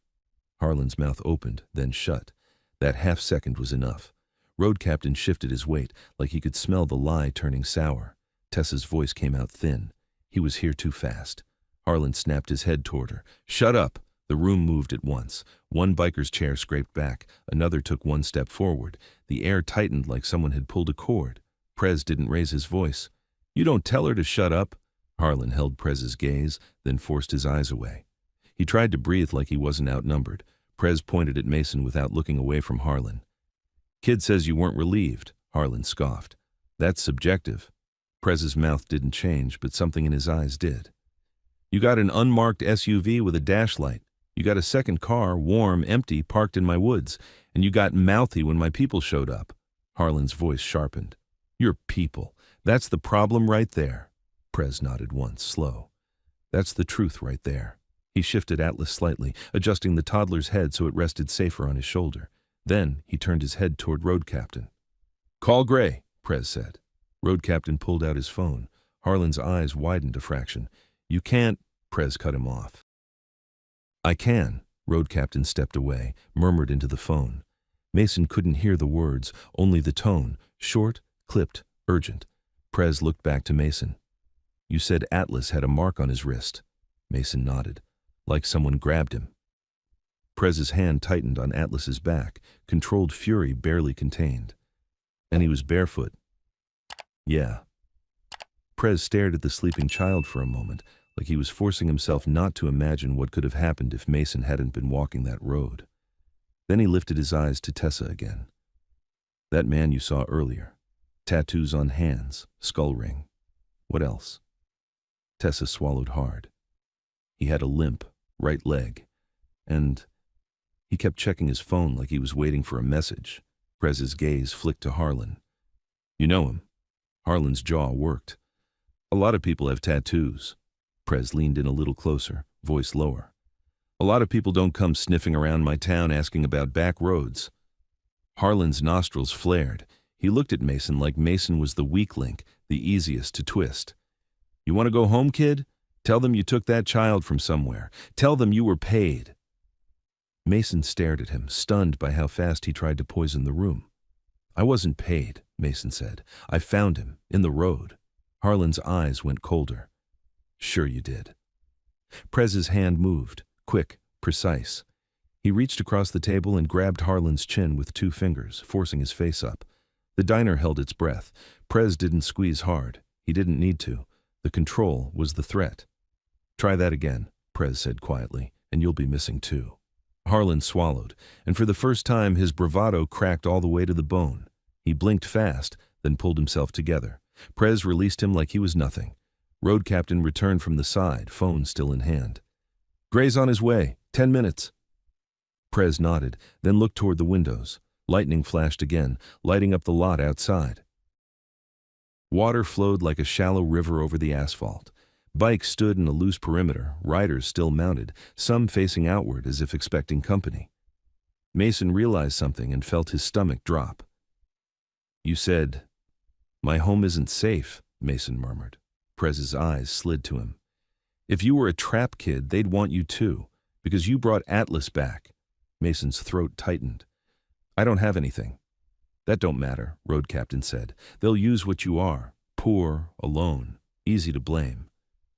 S1: Harlan's mouth opened, then shut. That half-second was enough. Road Captain shifted his weight, like he could smell the lie turning sour. Tessa's voice came out thin. He was here too fast. Harlan snapped his head toward her. "Shut up!" The room moved at once. One biker's chair scraped back. Another took 1 step forward. The air tightened like someone had pulled a cord. Prez didn't raise his voice. "You don't tell her to shut up." Harlan held Prez's gaze, then forced his eyes away. He tried to breathe like he wasn't outnumbered. Prez pointed at Mason without looking away from Harlan. "Kid says you weren't relieved," Harlan scoffed. "That's subjective." Prez's mouth didn't change, but something in his eyes did. "You got an unmarked SUV with a dash light. You got a second car, warm, empty, parked in my woods. And you got mouthy when my people showed up." Harlan's voice sharpened. "Your people. That's the problem right there." Prez nodded once, slow. "That's the truth right there." He shifted Atlas slightly, adjusting the toddler's head so it rested safer on his shoulder. Then he turned his head toward Road Captain. "Call Gray," Prez said. Road Captain pulled out his phone. Harlan's eyes widened a fraction. "You can't," Prez cut him off. "I can." Road Captain stepped away, murmured into the phone. Mason couldn't hear the words, only the tone, short, clipped, urgent. Prez looked back to Mason. "You said Atlas had a mark on his wrist." Mason nodded. "Like someone grabbed him." Prez's hand tightened on Atlas's back, controlled fury barely contained. And he was barefoot. Yeah. Prez stared at the sleeping child for a moment, like he was forcing himself not to imagine what could have happened if Mason hadn't been walking that road. Then he lifted his eyes to Tessa again. That man you saw earlier. Tattoos on hands, skull ring. What else? Tessa swallowed hard. He had a limp right leg, and he kept checking his phone like he was waiting for a message. Prez's gaze flicked to Harlan. You know him. Harlan's jaw worked. A lot of people have tattoos. Prez leaned in a little closer, voice lower. A lot of people don't come sniffing around my town asking about back roads. Harlan's nostrils flared. He looked at Mason like Mason was the weak link, the easiest to twist. You want to go home, kid? Tell them you took that child from somewhere. Tell them you were paid. Mason stared at him, stunned by how fast he tried to poison the room. I wasn't paid, Mason said. I found him, in the road. Harlan's eyes went colder. Sure you did. Prez's hand moved, quick, precise. He reached across the table and grabbed Harlan's chin with 2 fingers, forcing his face up. The diner held its breath. Prez didn't squeeze hard. He didn't need to. The control was the threat. Try that again, Prez said quietly, and you'll be missing too. Harlan swallowed, and for the first time his bravado cracked all the way to the bone. He blinked fast, then pulled himself together. Prez released him like he was nothing. Road captain returned from the side, phone still in hand. Gray's on his way. 10 minutes. Prez nodded, then looked toward the windows. Lightning flashed again, lighting up the lot outside. Water flowed like a shallow river over the asphalt. Bikes stood in a loose perimeter, riders still mounted, some facing outward as if expecting company. Mason realized something and felt his stomach drop. You said, my home isn't safe, Mason murmured. Prez's eyes slid to him. If you were a trap kid, they'd want you too, because you brought Atlas back. Mason's throat tightened. I don't have anything. That don't matter, Road Captain said. They'll use what you are, poor, alone, easy to blame.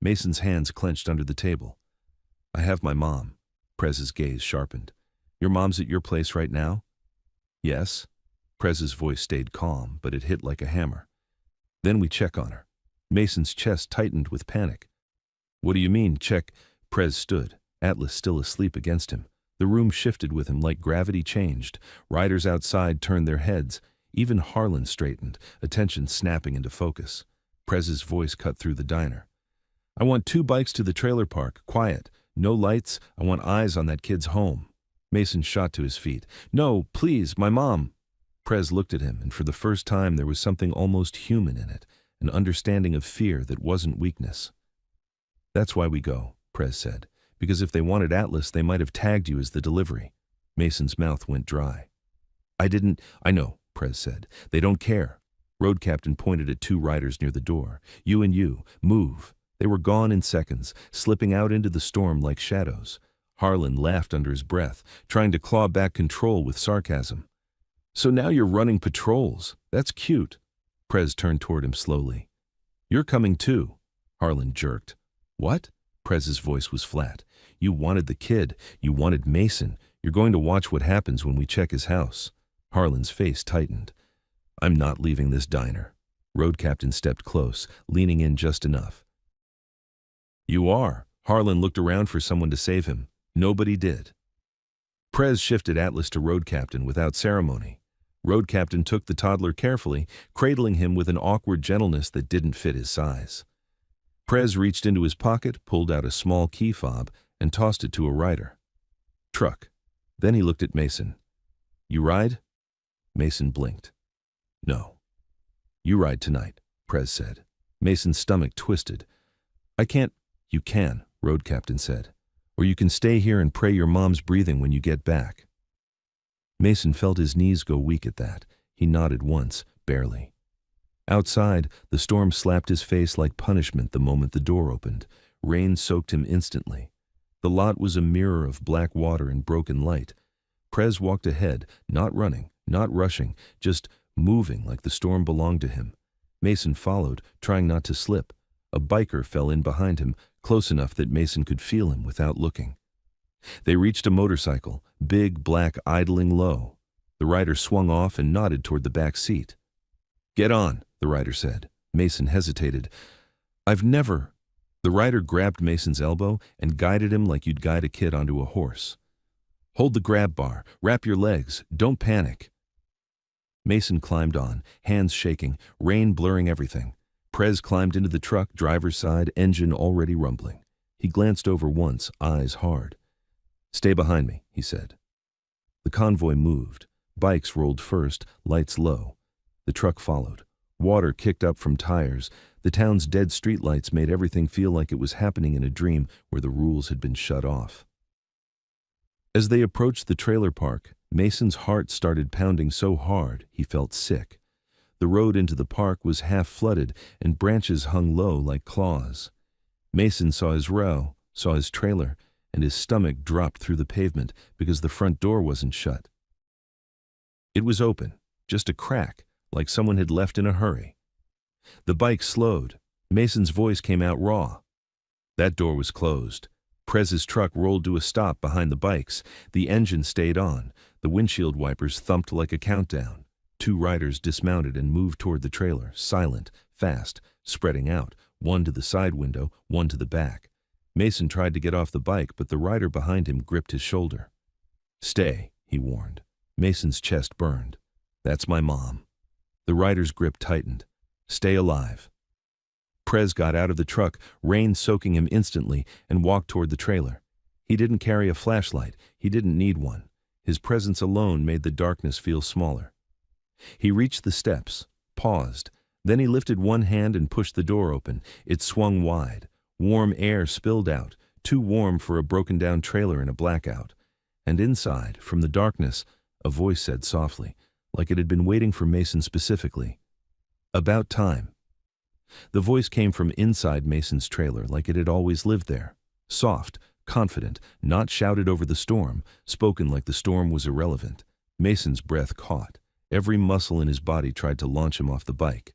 S1: Mason's hands clenched under the table. I have my mom. Prez's gaze sharpened. Your mom's at your place right now? Yes. Prez's voice stayed calm, but it hit like a hammer. Then we check on her. Mason's chest tightened with panic. What do you mean, check? Prez stood, Atlas still asleep against him. The room shifted with him like gravity changed. Riders outside turned their heads. Even Harlan straightened, attention snapping into focus. Prez's voice cut through the diner. I want 2 bikes to the trailer park, quiet. No lights, I want eyes on that kid's home. Mason shot to his feet. No, please, my mom. Prez looked at him, and for the first time there was something almost human in it, an understanding of fear that wasn't weakness. That's why we go, Prez said, because if they wanted Atlas, they might have tagged you as the delivery. Mason's mouth went dry. I know, Prez said. They don't care. Road Captain pointed at 2 riders near the door. You and you, move. They were gone in seconds, slipping out into the storm like shadows. Harlan laughed under his breath, trying to claw back control with sarcasm. So now you're running patrols. That's cute. Prez turned toward him slowly. You're coming too. Harlan jerked. What? Prez's voice was flat. You wanted the kid. You wanted Mason. You're going to watch what happens when we check his house. Harlan's face tightened. I'm not leaving this diner. Road Captain stepped close, leaning in just enough. You are. Harlan looked around for someone to save him. Nobody did. Prez shifted Atlas to Road Captain without ceremony. Road Captain took the toddler carefully, cradling him with an awkward gentleness that didn't fit his size. Prez reached into his pocket, pulled out a small key fob, and tossed it to a rider. Truck. Then he looked at Mason. You ride? Mason blinked. No. You ride tonight, Prez said. Mason's stomach twisted. I can't. You can, Road Captain said. Or you can stay here and pray your mom's breathing when you get back. Mason felt his knees go weak at that. He nodded once, barely. Outside, the storm slapped his face like punishment the moment the door opened. Rain soaked him instantly. The lot was a mirror of black water and broken light. Prez walked ahead, not running, not rushing, just moving like the storm belonged to him. Mason followed, trying not to slip. A biker fell in behind him, close enough that Mason could feel him without looking. They reached a motorcycle, big, black, idling low. The rider swung off and nodded toward the back seat. "Get on," the rider said. Mason hesitated. "I've never—" The rider grabbed Mason's elbow and guided him like you'd guide a kid onto a horse. "Hold the grab bar, wrap your legs, don't panic." Mason climbed on, hands shaking, rain blurring everything. Prez climbed into the truck, driver's side, engine already rumbling. He glanced over once, eyes hard. "Stay behind me," he said. The convoy moved. Bikes rolled first, lights low. The truck followed. Water kicked up from tires. The town's dead streetlights made everything feel like it was happening in a dream where the rules had been shut off. As they approached the trailer park, Mason's heart started pounding so hard he felt sick. The road into the park was half flooded and branches hung low like claws. Mason saw his row, saw his trailer, and his stomach dropped through the pavement because the front door wasn't shut. It was open, just a crack, like someone had left in a hurry. The bike slowed. Mason's voice came out raw. That door was closed. Prez's truck rolled to a stop behind the bikes. The engine stayed on. The windshield wipers thumped like a countdown. Two riders dismounted and moved toward the trailer, silent, fast, spreading out, one to the side window, one to the back. Mason tried to get off the bike, but the rider behind him gripped his shoulder. "Stay," he warned. Mason's chest burned. "That's my mom." The rider's grip tightened. "Stay alive." Prez got out of the truck, rain soaking him instantly, and walked toward the trailer. He didn't carry a flashlight. He didn't need one. His presence alone made the darkness feel smaller. He reached the steps, paused. Then he lifted one hand and pushed the door open. It swung wide. Warm air spilled out, too warm for a broken-down trailer in a blackout. And inside, from the darkness, a voice said softly, like it had been waiting for Mason specifically, "About time." The voice came from inside Mason's trailer like it had always lived there. Soft, confident, not shouted over the storm, spoken like the storm was irrelevant. Mason's breath caught. Every muscle in his body tried to launch him off the bike.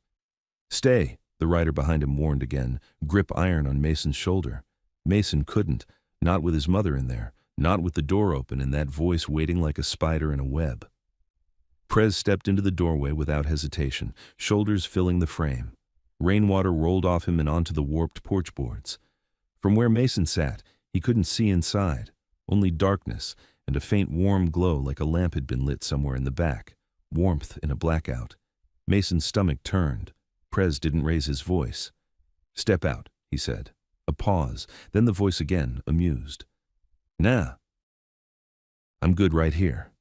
S1: "Stay," the rider behind him warned again, grip iron on Mason's shoulder. Mason couldn't, not with his mother in there, not with the door open and that voice waiting like a spider in a web. Prez stepped into the doorway without hesitation, shoulders filling the frame. Rainwater rolled off him and onto the warped porch boards. From where Mason sat, he couldn't see inside, only darkness and a faint warm glow like a lamp had been lit somewhere in the back, warmth in a blackout. Mason's stomach turned. Prez didn't raise his voice. "Step out," he said. A pause, then the voice again, amused. "Nah. I'm good right here."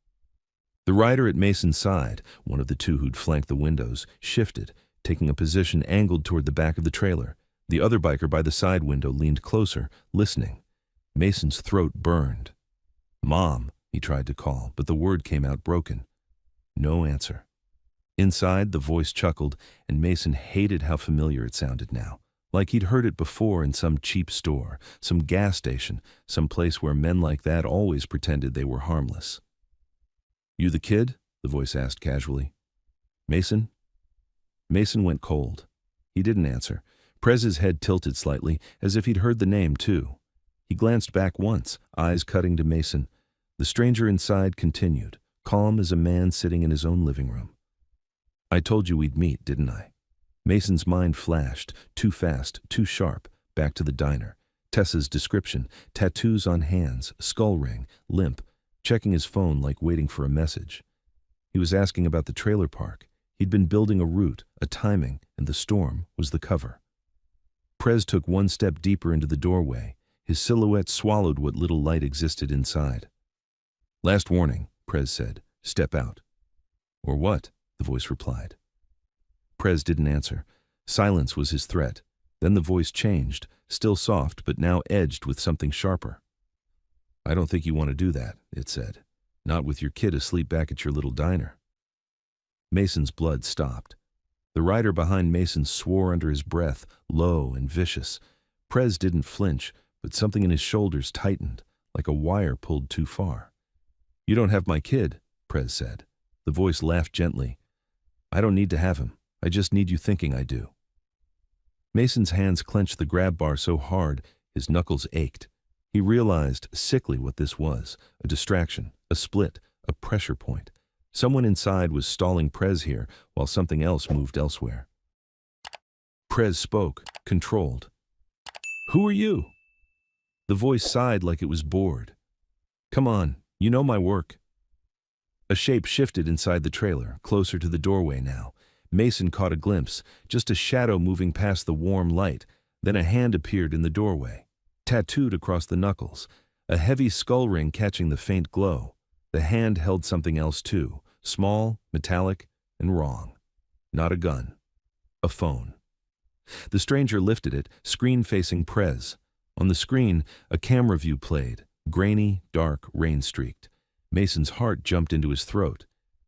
S1: The rider at Mason's side, one of the two who'd flanked the windows, shifted, taking a position angled toward the back of the trailer. The other biker by the side window leaned closer, listening. Mason's throat burned. "Mom," he tried to call, but the word came out broken. No answer. Inside, the voice chuckled, and Mason hated how familiar it sounded now, like he'd heard it before in some cheap store, some gas station, some place where men like that always pretended they were harmless. "You the kid?" the voice asked casually. "Mason?" Mason went cold. He didn't answer. Prez's head tilted slightly, as if he'd heard the name, too. He glanced back once, eyes cutting to Mason. The stranger inside continued, calm as a man sitting in his own living room. "I told you we'd meet, didn't I?" Mason's mind flashed, too fast, too sharp, back to the diner. Tessa's description, tattoos on hands, skull ring, limp, checking his phone like waiting for a message. He was asking about the trailer park. He'd been building a route, a timing, and the storm was the cover. Prez took one step deeper into the doorway. His silhouette swallowed what little light existed inside. "Last warning," Prez said. "Step out." "Or what?" the voice replied. Prez didn't answer. Silence was his threat. Then the voice changed, still soft but now edged with something sharper. "I don't think you want to do that," it said. "Not with your kid asleep back at your little diner." Mason's blood stopped. The rider behind Mason swore under his breath, low and vicious. Prez didn't flinch, but something in his shoulders tightened, like a wire pulled too far. "You don't have my kid," Prez said. The voice laughed gently. "I don't need to have him. I just need you thinking I do." Mason's hands clenched the grab bar so hard his knuckles ached. He realized sickly what this was: a distraction, a split, a pressure point. Someone inside was stalling Prez here while something else moved elsewhere. Prez spoke, controlled. "Who are you?" The voice sighed like it was bored. "Come on, you know my work." A shape shifted inside the trailer, closer to the doorway now. Mason caught a glimpse, just a shadow moving past the warm light. Then a hand appeared in the doorway, tattooed across the knuckles, a heavy skull ring catching the faint glow. The hand held something else too, small, metallic, and wrong. Not a gun. A phone. The stranger lifted it, screen facing Prez. On the screen, a camera view played, grainy, dark, rain-streaked. Mason's heart jumped into his throat.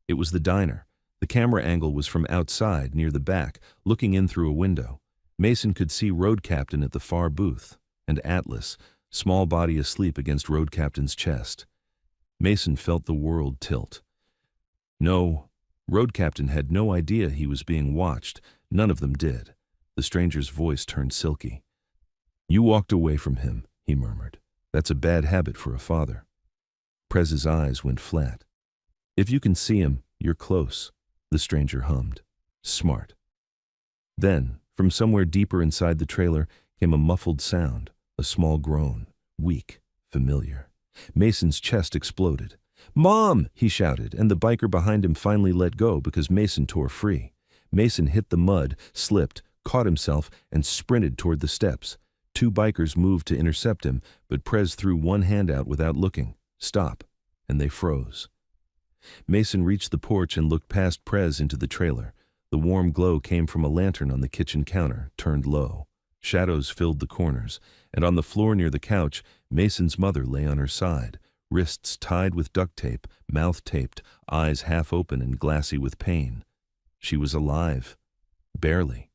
S1: It was the diner. The camera angle was from outside, near the back, looking in through a window. Mason could see Road Captain at the far booth, and Atlas, small body asleep against Road Captain's chest. Mason felt the world tilt. No, Road Captain had no idea he was being watched. None of them did. The stranger's voice turned silky. "You walked away from him," he murmured. "That's a bad habit for a father." Prez's eyes went flat. "If you can see him, you're close," the stranger hummed. "Smart." Then, from somewhere deeper inside the trailer, came a muffled sound, a small groan, weak, familiar. Mason's chest exploded. "Mom!" he shouted, and the biker behind him finally let go because Mason tore free. Mason hit the mud, slipped, caught himself, and sprinted toward the steps. Two bikers moved to intercept him, but Prez threw one hand out without looking. "Stop," and they froze. Mason reached the porch and looked past Prez into the trailer. The warm glow came from a lantern on the kitchen counter, turned low. Shadows filled the corners, and on the floor near the couch, Mason's mother lay on her side, wrists tied with duct tape, mouth taped, eyes half open and glassy with pain. She was alive. Barely.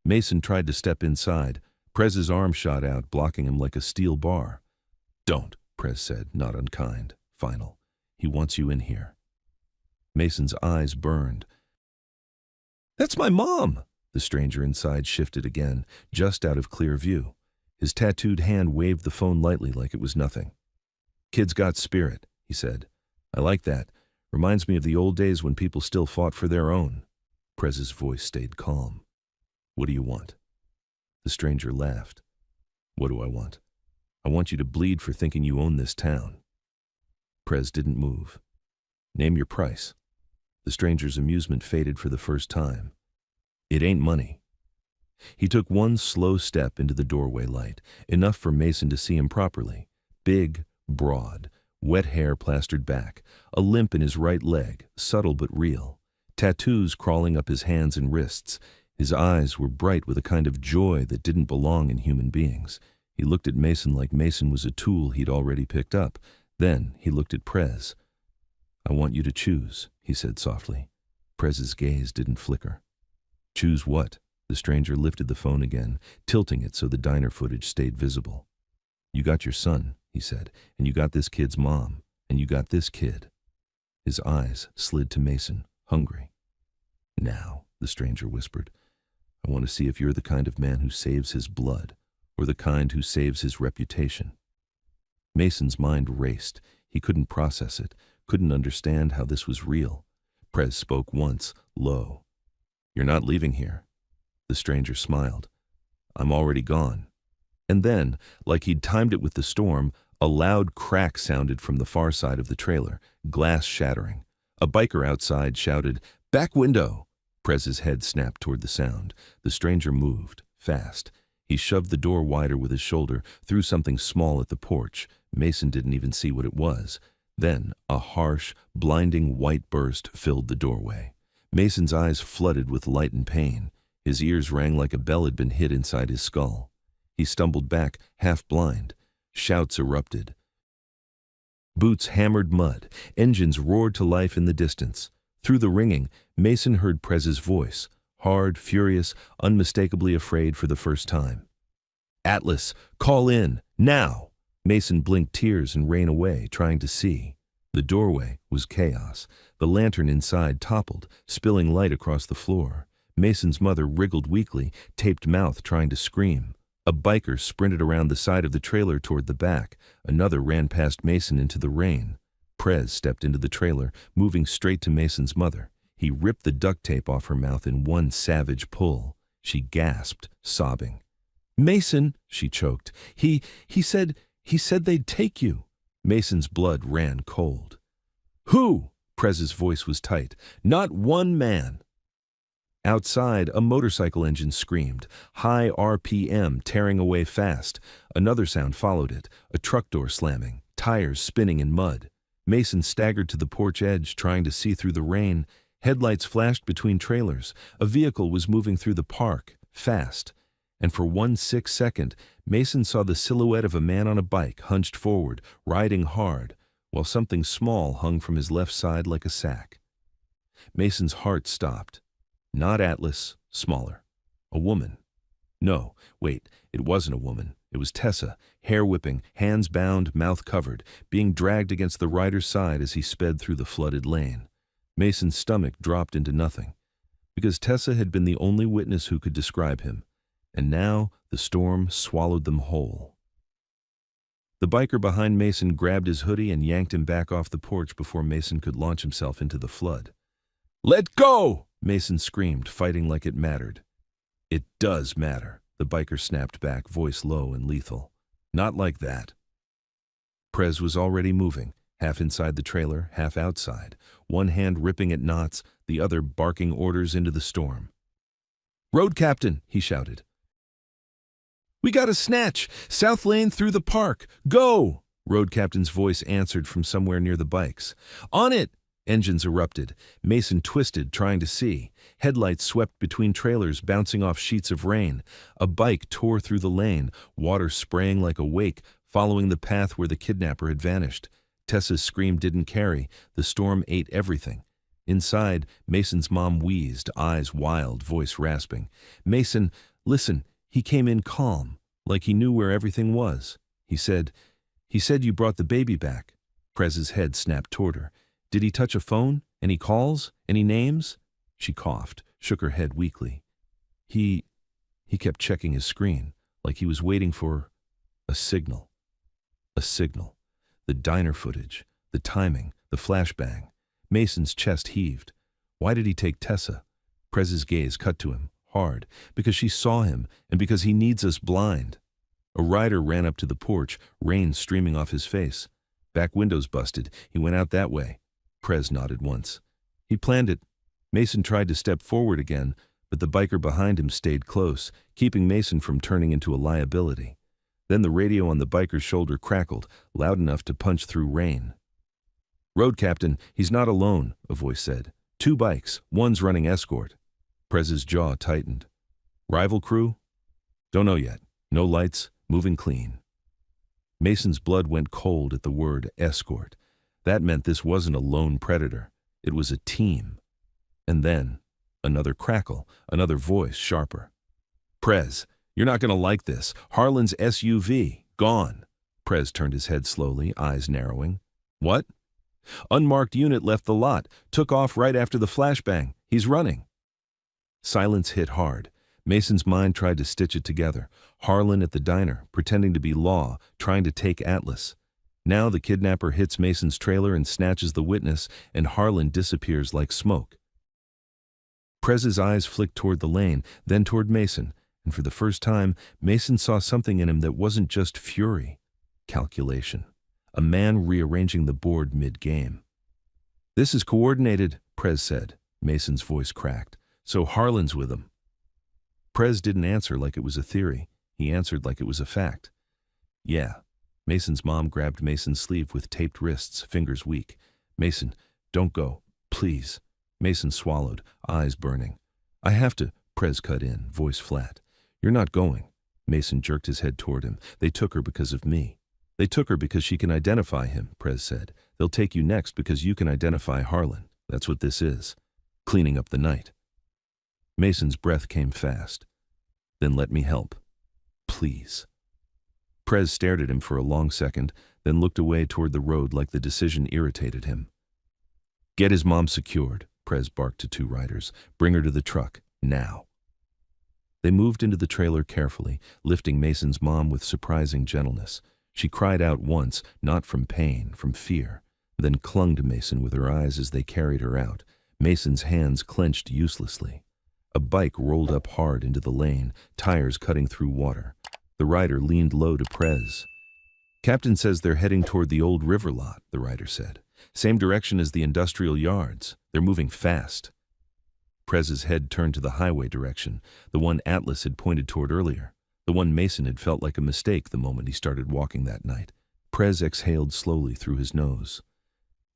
S1: Mason tried to step inside. Prez's arm shot out, blocking him like a steel bar. "Don't," Prez said, not unkind, final. "He wants you in here." Mason's eyes burned. "That's my mom!" The stranger inside shifted again, just out of clear view. His tattooed hand waved the phone lightly like it was nothing. "Kid's got spirit," he said. "I like that. Reminds me of the old days when people still fought for their own." Prez's voice stayed calm. "What do you want?" The stranger laughed. "What do I want? I want you to bleed for thinking you own this town." Prez didn't move. "Name your price." The stranger's amusement faded for the first time. "It ain't money." He took one slow step into the doorway light, enough for Mason to see him properly. Big, broad, wet hair plastered back, a limp in his right leg, subtle but real, tattoos crawling up his hands and wrists. His eyes were bright with a kind of joy that didn't belong in human beings. He looked at Mason like Mason was a tool he'd already picked up. Then he looked at Prez. "I want you to choose," he said softly. Prez's gaze didn't flicker. "Choose what?" The stranger lifted the phone again, tilting it so the diner footage stayed visible. "You got your son," he said, "and you got this kid's mom, and you got this kid." His eyes slid to Mason, hungry. "Now," the stranger whispered, "I want to see if you're the kind of man who saves his blood, or the kind who saves his reputation." Mason's mind raced. He couldn't process it, couldn't understand how this was real. Prez spoke once, low. "You're not leaving here." The stranger smiled. "I'm already gone." And then, like he'd timed it with the storm, a loud crack sounded from the far side of the trailer, glass shattering. A biker outside shouted, "Back window!" Prez's head snapped toward the sound. The stranger moved, fast. He shoved the door wider with his shoulder, threw something small at the porch. Mason didn't even see what it was. Then a harsh, blinding white burst filled the doorway. Mason's eyes flooded with light and pain. His ears rang like a bell had been hit inside his skull. He stumbled back, half blind. Shouts erupted. Boots hammered mud. Engines roared to life in the distance. Through the ringing, Mason heard Prez's voice, hard, furious, unmistakably afraid for the first time. "Atlas, call in, now!" Mason blinked tears and rain away, trying to see. The doorway was chaos. The lantern inside toppled, spilling light across the floor. Mason's mother wriggled weakly, taped mouth trying to scream. A biker sprinted around the side of the trailer toward the back. Another ran past Mason into the rain. Prez stepped into the trailer, moving straight to Mason's mother. He ripped the duct tape off her mouth in one savage pull. She gasped, sobbing. "Mason," she choked. He said they'd take you." Mason's blood ran cold. "Who?" Prez's voice was tight. "Not one man." Outside, a motorcycle engine screamed, high RPM tearing away fast. Another sound followed it, a truck door slamming, tires spinning in mud. Mason staggered to the porch edge, trying to see through the rain. Headlights flashed between trailers. A vehicle was moving through the park, fast. And for 1 second, Mason saw the silhouette of a man on a bike, hunched forward, riding hard, while something small hung from his left side like a sack. Mason's heart stopped. Not Atlas, smaller. A woman. No, wait, it wasn't a woman. It was Tessa, hair whipping, hands bound, mouth covered, being dragged against the rider's side as he sped through the flooded lane. Mason's stomach dropped into nothing, because Tessa had been the only witness who could describe him, and now the storm swallowed them whole. The biker behind Mason grabbed his hoodie and yanked him back off the porch before Mason could launch himself into the flood. "Let go!" Mason screamed, fighting like it mattered. "It does matter," the biker snapped back, voice low and lethal. "Not like that." Prez was already moving, half inside the trailer, half outside, one hand ripping at knots, the other barking orders into the storm. "Road captain," he shouted. "We got a snatch! South lane through the park! Go!" Road captain's voice answered from somewhere near the bikes. "On it!" Engines erupted. Mason twisted, trying to see. Headlights swept between trailers, bouncing off sheets of rain. A bike tore through the lane, water spraying like a wake, following the path where the kidnapper had vanished. Tessa's scream didn't carry. The storm ate everything. Inside, Mason's mom wheezed, eyes wild, voice rasping. "Mason, listen." He came in calm, like he knew where everything was. He said you brought the baby back." Prez's head snapped toward her. "Did he touch a phone? Any calls? Any names?" She coughed, shook her head weakly. He kept checking his screen, like he was waiting for a signal. A signal. The diner footage, the timing, the flashbang. Mason's chest heaved. Why did he take Tessa? Prez's gaze cut to him, hard, because she saw him and because he needs us blind. A rider ran up to the porch, rain streaming off his face. Back windows busted. He went out that way. Prez nodded once. He planned it. Mason tried to step forward again, but the biker behind him stayed close, keeping Mason from turning into a liability. Then the radio on the biker's shoulder crackled, loud enough to punch through rain. "Road captain, he's not alone," a voice said. "2 bikes, one's running escort." Prez's jaw tightened. "Rival crew?" "Don't know yet. No lights, moving clean." Mason's blood went cold at the word escort. That meant this wasn't a lone predator. It was a team. And then, another crackle, another voice sharper. "Prez, you're not going to like this. Harlan's SUV, gone." Prez turned his head slowly, eyes narrowing. "What?" "Unmarked unit left the lot, took off right after the flashbang. He's running." Silence hit hard. Mason's mind tried to stitch it together. Harlan at the diner, pretending to be Law, trying to take Atlas. Now the kidnapper hits Mason's trailer and snatches the witness, and Harlan disappears like smoke. Prez's eyes flicked toward the lane, then toward Mason, and for the first time, Mason saw something in him that wasn't just fury. Calculation. A man rearranging the board mid-game. "This is coordinated," Prez said. Mason's voice cracked. "So Harlan's with him." Prez didn't answer like it was a theory. He answered like it was a fact. "Yeah." Mason's mom grabbed Mason's sleeve with taped wrists, fingers weak. "Mason, don't go. Please." Mason swallowed, eyes burning. "I have to," Prez cut in, voice flat. "You're not going." Mason jerked his head toward him. "They took her because of me." "They took her because she can identify him," Prez said. "They'll take you next because you can identify Harlan. That's what this is. Cleaning up the night." Mason's breath came fast. "Then let me help. Please." Prez stared at him for a long second, then looked away toward the road like the decision irritated him. "Get his mom secured," Prez barked to 2 riders. "Bring her to the truck, now." They moved into the trailer carefully, lifting Mason's mom with surprising gentleness. She cried out once, not from pain, from fear, then clung to Mason with her eyes as they carried her out. Mason's hands clenched uselessly. A bike rolled up hard into the lane, tires cutting through water. The rider leaned low to Prez. "Captain says they're heading toward the old river lot," the rider said. "Same direction as the industrial yards. They're moving fast." Prez's head turned to the highway direction, the one Atlas had pointed toward earlier, the one Mason had felt like a mistake the moment he started walking that night. Prez exhaled slowly through his nose.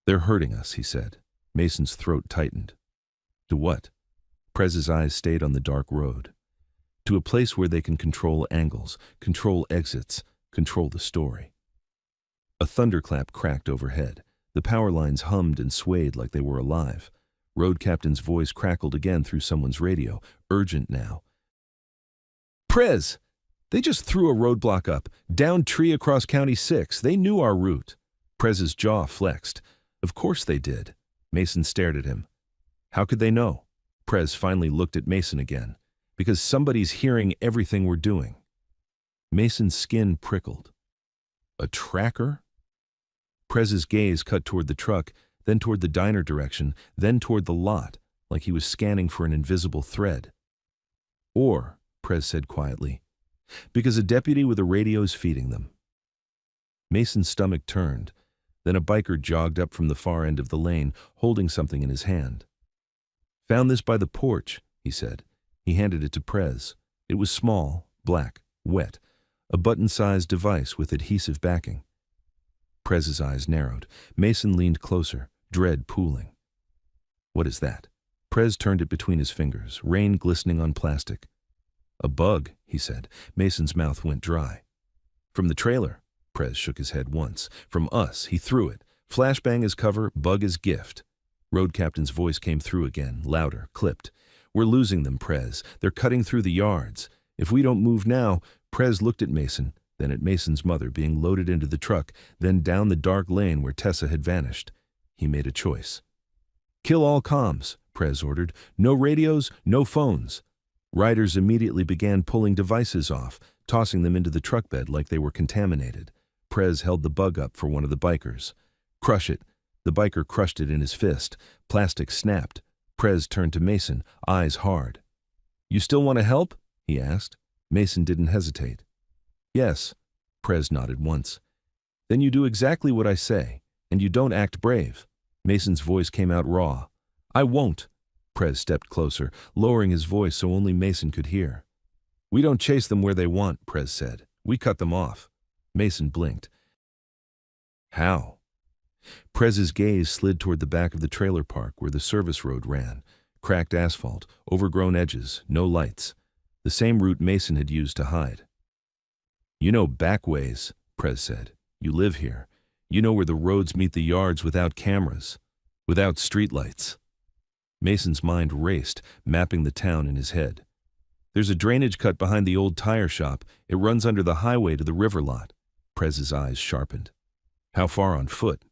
S1: "They're hurting us," he said. Mason's throat tightened. "To what?" Prez's eyes stayed on the dark road. "To a place where they can control angles, control exits, control the story." A thunderclap cracked overhead. The power lines hummed and swayed like they were alive. Road captain's voice crackled again through someone's radio, urgent now. "Prez! They just threw a roadblock up, down tree across County 6. They knew our route." Prez's jaw flexed. "Of course they did." Mason stared at him. "How could they know?" Prez finally looked at Mason again. "Because somebody's hearing everything we're doing." Mason's skin prickled. "A tracker?" Prez's gaze cut toward the truck, then toward the diner direction, then toward the lot, like he was scanning for an invisible thread. "Or," Prez said quietly, "because a deputy with a radio is feeding them." Mason's stomach turned. Then a biker jogged up from the far end of the lane, holding something in his hand. "Found this by the porch," he said. He handed it to Prez. It was small, black, wet, a button-sized device with adhesive backing. Prez's eyes narrowed. Mason leaned closer, dread pooling. "What is that?" Prez turned it between his fingers, rain glistening on plastic. "A bug," he said. Mason's mouth went dry. "From the trailer." Prez shook his head once. "From us. He threw it. Flashbang as cover, bug as gift." Road captain's voice came through again, louder, clipped. "We're losing them, Prez. They're cutting through the yards. If we don't move now..." Prez looked at Mason, then at Mason's mother being loaded into the truck, then down the dark lane where Tessa had vanished. He made a choice. "Kill all comms," Prez ordered. "No radios, no phones." Riders immediately began pulling devices off, tossing them into the truck bed like they were contaminated. Prez held the bug up for one of the bikers. "Crush it." The biker crushed it in his fist. Plastic snapped. Prez turned to Mason, eyes hard. "You still want to help?" he asked. Mason didn't hesitate. "Yes." Prez nodded once. "Then you do exactly what I say, and you don't act brave." Mason's voice came out raw. "I won't." Prez stepped closer, lowering his voice so only Mason could hear. "We don't chase them where they want," Prez said. "We cut them off." Mason blinked. "How?" Prez's gaze slid toward the back of the trailer park where the service road ran. Cracked asphalt, overgrown edges, no lights. The same route Mason had used to hide. "You know back ways," Prez said. "You live here. You know where the roads meet the yards without cameras, without streetlights." Mason's mind raced, mapping the town in his head. "There's a drainage cut behind the old tire shop. It runs under the highway to the river lot." Prez's eyes sharpened. "How far on foot?"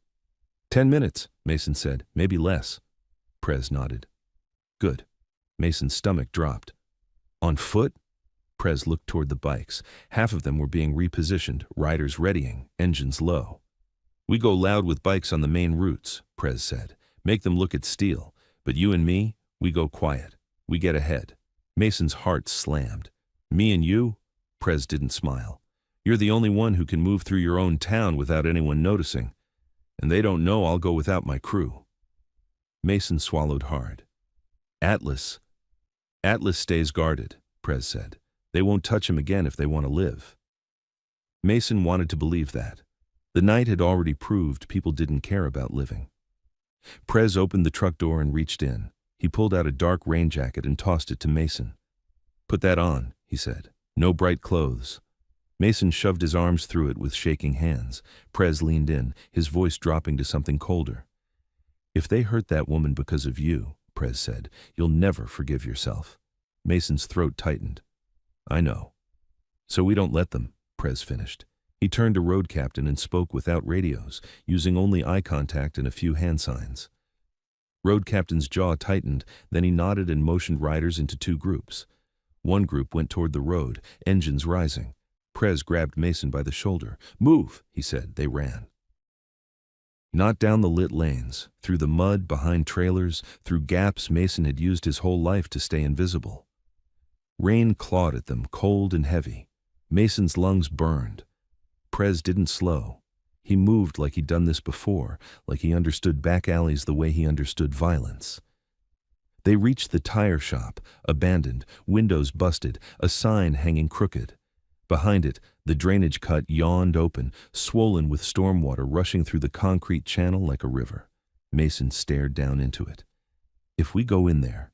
S1: 10 minutes, Mason said. "Maybe less." Prez nodded. "Good." Mason's stomach dropped. "On foot?" Prez looked toward the bikes. Half of them were being repositioned, riders readying, engines low. "We go loud with bikes on the main routes," Prez said. "Make them look at steel. But you and me, we go quiet. We get ahead." Mason's heart slammed. "Me and you?" Prez didn't smile. "You're the only one who can move through your own town without anyone noticing. And they don't know I'll go without my crew." Mason swallowed hard. Atlas stays guarded," Prez said. "They won't touch him again if they want to live." Mason wanted to believe that. The night had already proved people didn't care about living. Prez opened the truck door and reached in. He pulled out a dark rain jacket and tossed it to Mason. "Put that on," he said. "No bright clothes." Mason shoved his arms through it with shaking hands. Prez leaned in, his voice dropping to something colder. "If they hurt that woman because of you," Prez said, "you'll never forgive yourself." Mason's throat tightened. "I know." "So we don't let them," Prez finished. He turned to road captain and spoke without radios, using only eye contact and a few hand signs. Road captain's jaw tightened, then he nodded and motioned riders into two groups. One group went toward the road, engines rising. Prez grabbed Mason by the shoulder. "Move," he said. They ran. Not down the lit lanes, through the mud, behind trailers, through gaps Mason had used his whole life to stay invisible. Rain clawed at them, cold and heavy. Mason's lungs burned. Prez didn't slow. He moved like he'd done this before, like he understood back alleys the way he understood violence. They reached the tire shop, abandoned, windows busted, a sign hanging crooked. Behind it, the drainage cut yawned open, swollen with storm water rushing through the concrete channel like a river. Mason stared down into it. "If we go in there."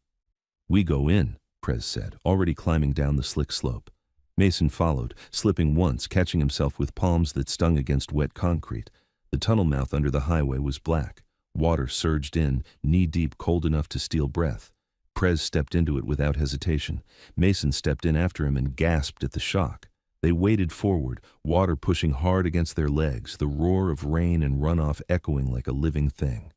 S1: "We go in," Prez said, already climbing down the slick slope. Mason followed, slipping once, catching himself with palms that stung against wet concrete. The tunnel mouth under the highway was black. Water surged in, knee-deep, cold enough to steal breath. Prez stepped into it without hesitation. Mason stepped in after him and gasped at the shock. They waded forward, water pushing hard against their legs, the roar of rain and runoff echoing like a living thing.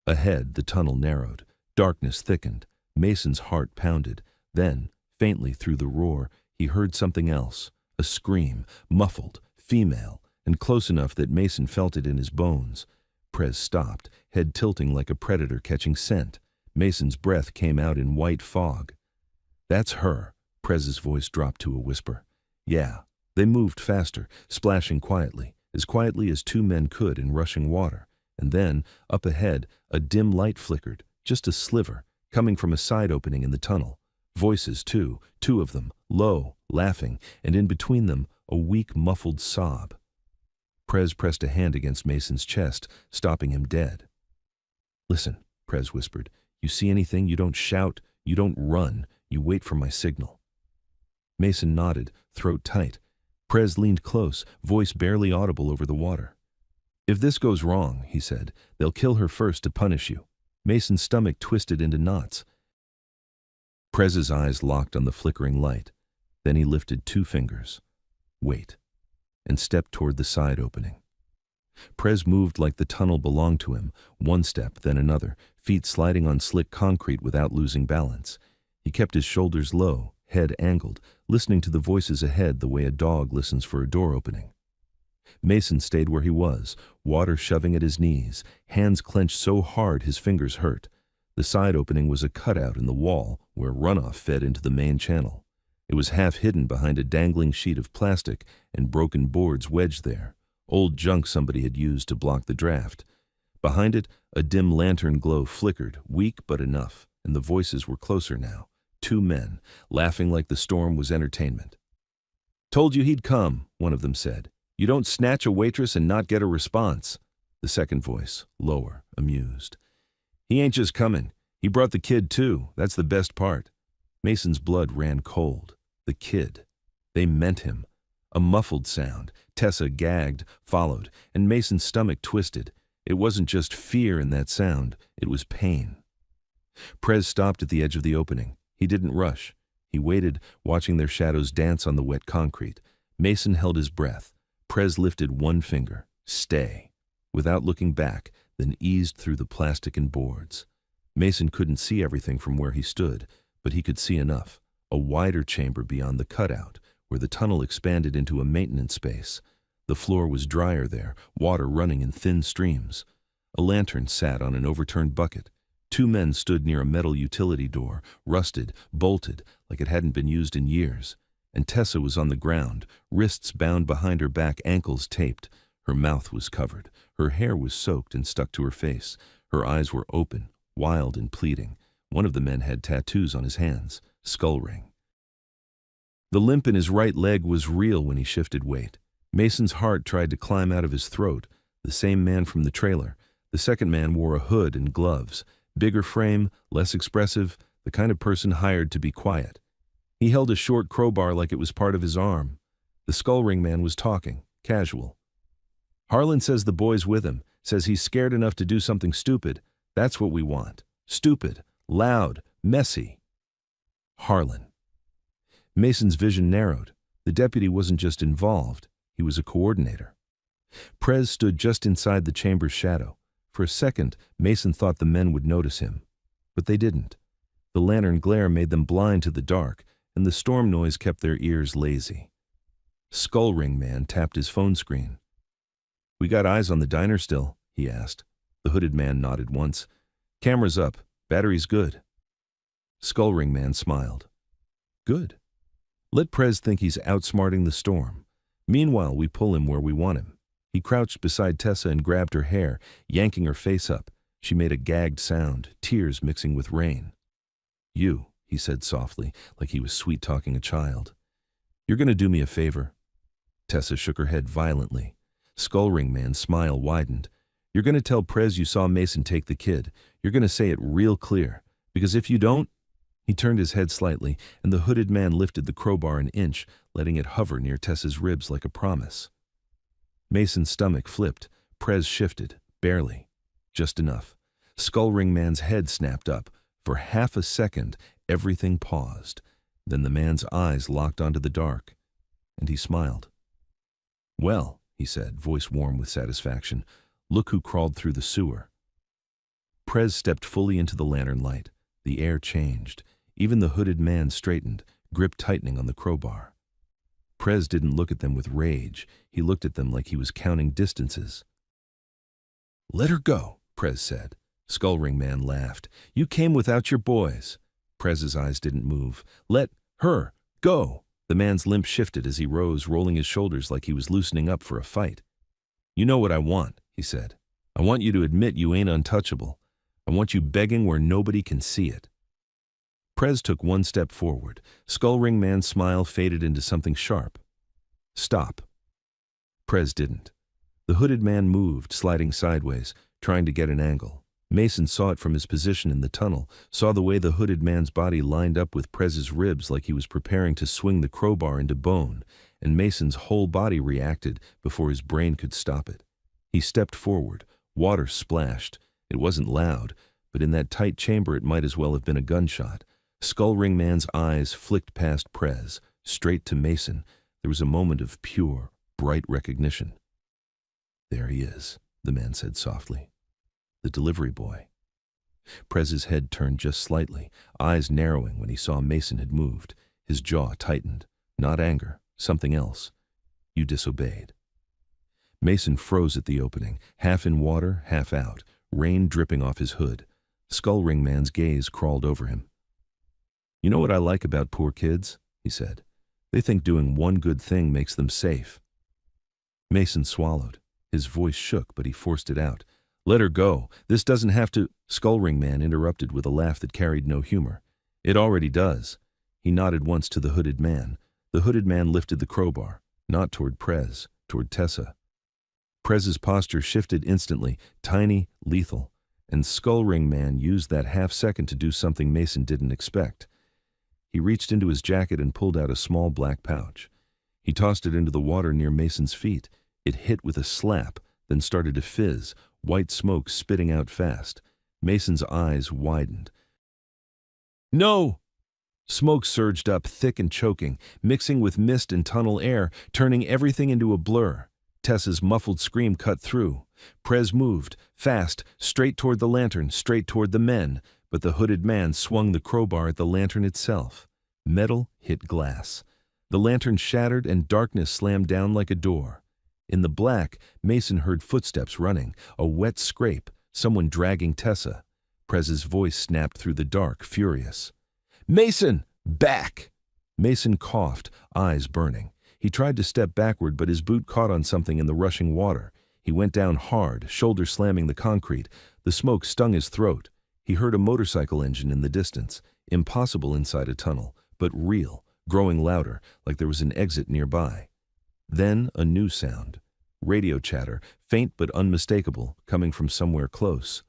S1: Ahead, the tunnel narrowed. Darkness thickened. Mason's heart pounded. Then, faintly through the roar, he heard something else, a scream, muffled, female, and close enough that Mason felt it in his bones. Prez stopped, head tilting like a predator catching scent. Mason's breath came out in white fog. "That's her." Prez's voice dropped to a whisper. "Yeah." They moved faster, splashing quietly as two men could in rushing water. And then, up ahead, a dim light flickered, just a sliver, coming from a side opening in the tunnel. Voices, too, two of them, low, laughing, and in between them, a weak, muffled sob. Prez pressed a hand against Mason's chest, stopping him dead. "Listen," Prez whispered. "You see anything, you don't shout, you don't run, you wait for my signal." Mason nodded, throat tight. Prez leaned close, voice barely audible over the water. "If this goes wrong," he said, "they'll kill her first to punish you." Mason's stomach twisted into knots. Prez's eyes locked on the flickering light. Then he lifted two fingers. "Wait," and stepped toward the side opening. Prez moved like the tunnel belonged to him, one step, then another, feet sliding on slick concrete without losing balance. He kept his shoulders low, head angled, listening to the voices ahead the way a dog listens for a door opening. Mason stayed where he was, water shoving at his knees, hands clenched so hard his fingers hurt. The side opening was a cutout in the wall where runoff fed into the main channel. It was half hidden behind a dangling sheet of plastic and broken boards wedged there, old junk somebody had used to block the draft. Behind it, a dim lantern glow flickered, weak but enough, and the voices were closer now. Two men, laughing like the storm was entertainment. "Told you he'd come," one of them said. "You don't snatch a waitress and not get a response." The second voice, lower, amused. "He ain't just coming. He brought the kid too. That's the best part." Mason's blood ran cold. The kid. They meant him. A muffled sound. Tessa gagged, followed, and Mason's stomach twisted. It wasn't just fear in that sound. It was pain. Prez stopped at the edge of the opening. He didn't rush. He waited, watching their shadows dance on the wet concrete. Mason held his breath. Prez lifted one finger. "Stay." Without looking back, then eased through the plastic and boards. Mason couldn't see everything from where he stood, but he could see enough. A wider chamber beyond the cutout, where the tunnel expanded into a maintenance space. The floor was drier there, water running in thin streams. A lantern sat on an overturned bucket. Two men stood near a metal utility door, rusted, bolted, like it hadn't been used in years. And Tessa was on the ground, wrists bound behind her back, ankles taped. Her mouth was covered. Her hair was soaked and stuck to her face. Her eyes were open, wild and pleading. One of the men had tattoos on his hands, skull ring. The limp in his right leg was real when he shifted weight. Mason's heart tried to climb out of his throat. The same man from the trailer. The second man wore a hood and gloves. Bigger frame, less expressive, the kind of person hired to be quiet. He held a short crowbar like it was part of his arm. The skull ring man was talking, casual. "Harlan says the boy's with him, says he's scared enough to do something stupid. That's what we want. Stupid, loud, messy." Harlan. Mason's vision narrowed. The deputy wasn't just involved, he was a coordinator. Prez stood just inside the chamber's shadow. For a second, Mason thought the men would notice him. But they didn't. The lantern glare made them blind to the dark, and the storm noise kept their ears lazy. Skull Ring Man tapped his phone screen. "We got eyes on the diner still?" he asked. The hooded man nodded once. "Camera's up. Battery's good." Skull Ring Man smiled. "Good. Let Prez think he's outsmarting the storm. Meanwhile, we pull him where we want him." He crouched beside Tessa and grabbed her hair, yanking her face up. She made a gagged sound, tears mixing with rain. "You," he said softly, like he was sweet-talking a child. "You're going to do me a favor." Tessa shook her head violently. Skull Ring Man's smile widened. "You're going to tell Prez you saw Mason take the kid. You're going to say it real clear. Because if you don't—" He turned his head slightly, and the hooded man lifted the crowbar an inch, letting it hover near Tessa's ribs like a promise. Mason's stomach flipped. Prez shifted, barely. Just enough. Skull Ring Man's head snapped up. For half a second, everything paused. Then the man's eyes locked onto the dark, and he smiled. "Well," he said, voice warm with satisfaction, "look who crawled through the sewer." Prez stepped fully into the lantern light. The air changed. Even the hooded man straightened, grip tightening on the crowbar. Prez didn't look at them with rage. He looked at them like he was counting distances. "Let her go," Prez said. Skull Ring Man laughed. "You came without your boys." Prez's eyes didn't move. "Let her go." The man's limp shifted as he rose, rolling his shoulders like he was loosening up for a fight. "You know what I want," he said. "I want you to admit you ain't untouchable. I want you begging where nobody can see it." Prez took one step forward. Skull Ring Man's smile faded into something sharp. "Stop." Prez didn't. The hooded man moved, sliding sideways, trying to get an angle. Mason saw it from his position in the tunnel, saw the way the hooded man's body lined up with Prez's ribs like he was preparing to swing the crowbar into bone, and Mason's whole body reacted before his brain could stop it. He stepped forward. Water splashed. It wasn't loud, but in that tight chamber it might as well have been a gunshot. Skull Ring Man's eyes flicked past Prez, straight to Mason. There was a moment of pure, bright recognition. "There he is," the man said softly. "The delivery boy." Prez's head turned just slightly, eyes narrowing when he saw Mason had moved. His jaw tightened. Not anger, something else. "You disobeyed." Mason froze at the opening, half in water, half out, rain dripping off his hood. Skull Ring Man's gaze crawled over him. "You know what I like about poor kids?" he said. "They think doing one good thing makes them safe." Mason swallowed. His voice shook, but he forced it out. "Let her go. This doesn't have to—" Skull Ring Man interrupted with a laugh that carried no humor. "It already does." He nodded once to the hooded man. The hooded man lifted the crowbar, not toward Prez, toward Tessa. Prez's posture shifted instantly, tiny, lethal, and Skull Ring Man used that half second to do something Mason didn't expect. He reached into his jacket and pulled out a small black pouch. He tossed it into the water near Mason's feet. It hit with a slap, then started to fizz, white smoke spitting out fast. Mason's eyes widened. "No!" Smoke surged up, thick and choking, mixing with mist and tunnel air, turning everything into a blur. Tessa's muffled scream cut through. Prez moved, fast, straight toward the lantern, straight toward the men, but the hooded man swung the crowbar at the lantern itself. Metal hit glass. The lantern shattered and darkness slammed down like a door. In the black, Mason heard footsteps running, a wet scrape, someone dragging Tessa. Prez's voice snapped through the dark, furious. "Mason! Back!" Mason coughed, eyes burning. He tried to step backward, but his boot caught on something in the rushing water. He went down hard, shoulder slamming the concrete. The smoke stung his throat. He heard a motorcycle engine in the distance, impossible inside a tunnel, but real, growing louder, like there was an exit nearby. Then a new sound. Radio chatter, faint but unmistakable, coming from somewhere close.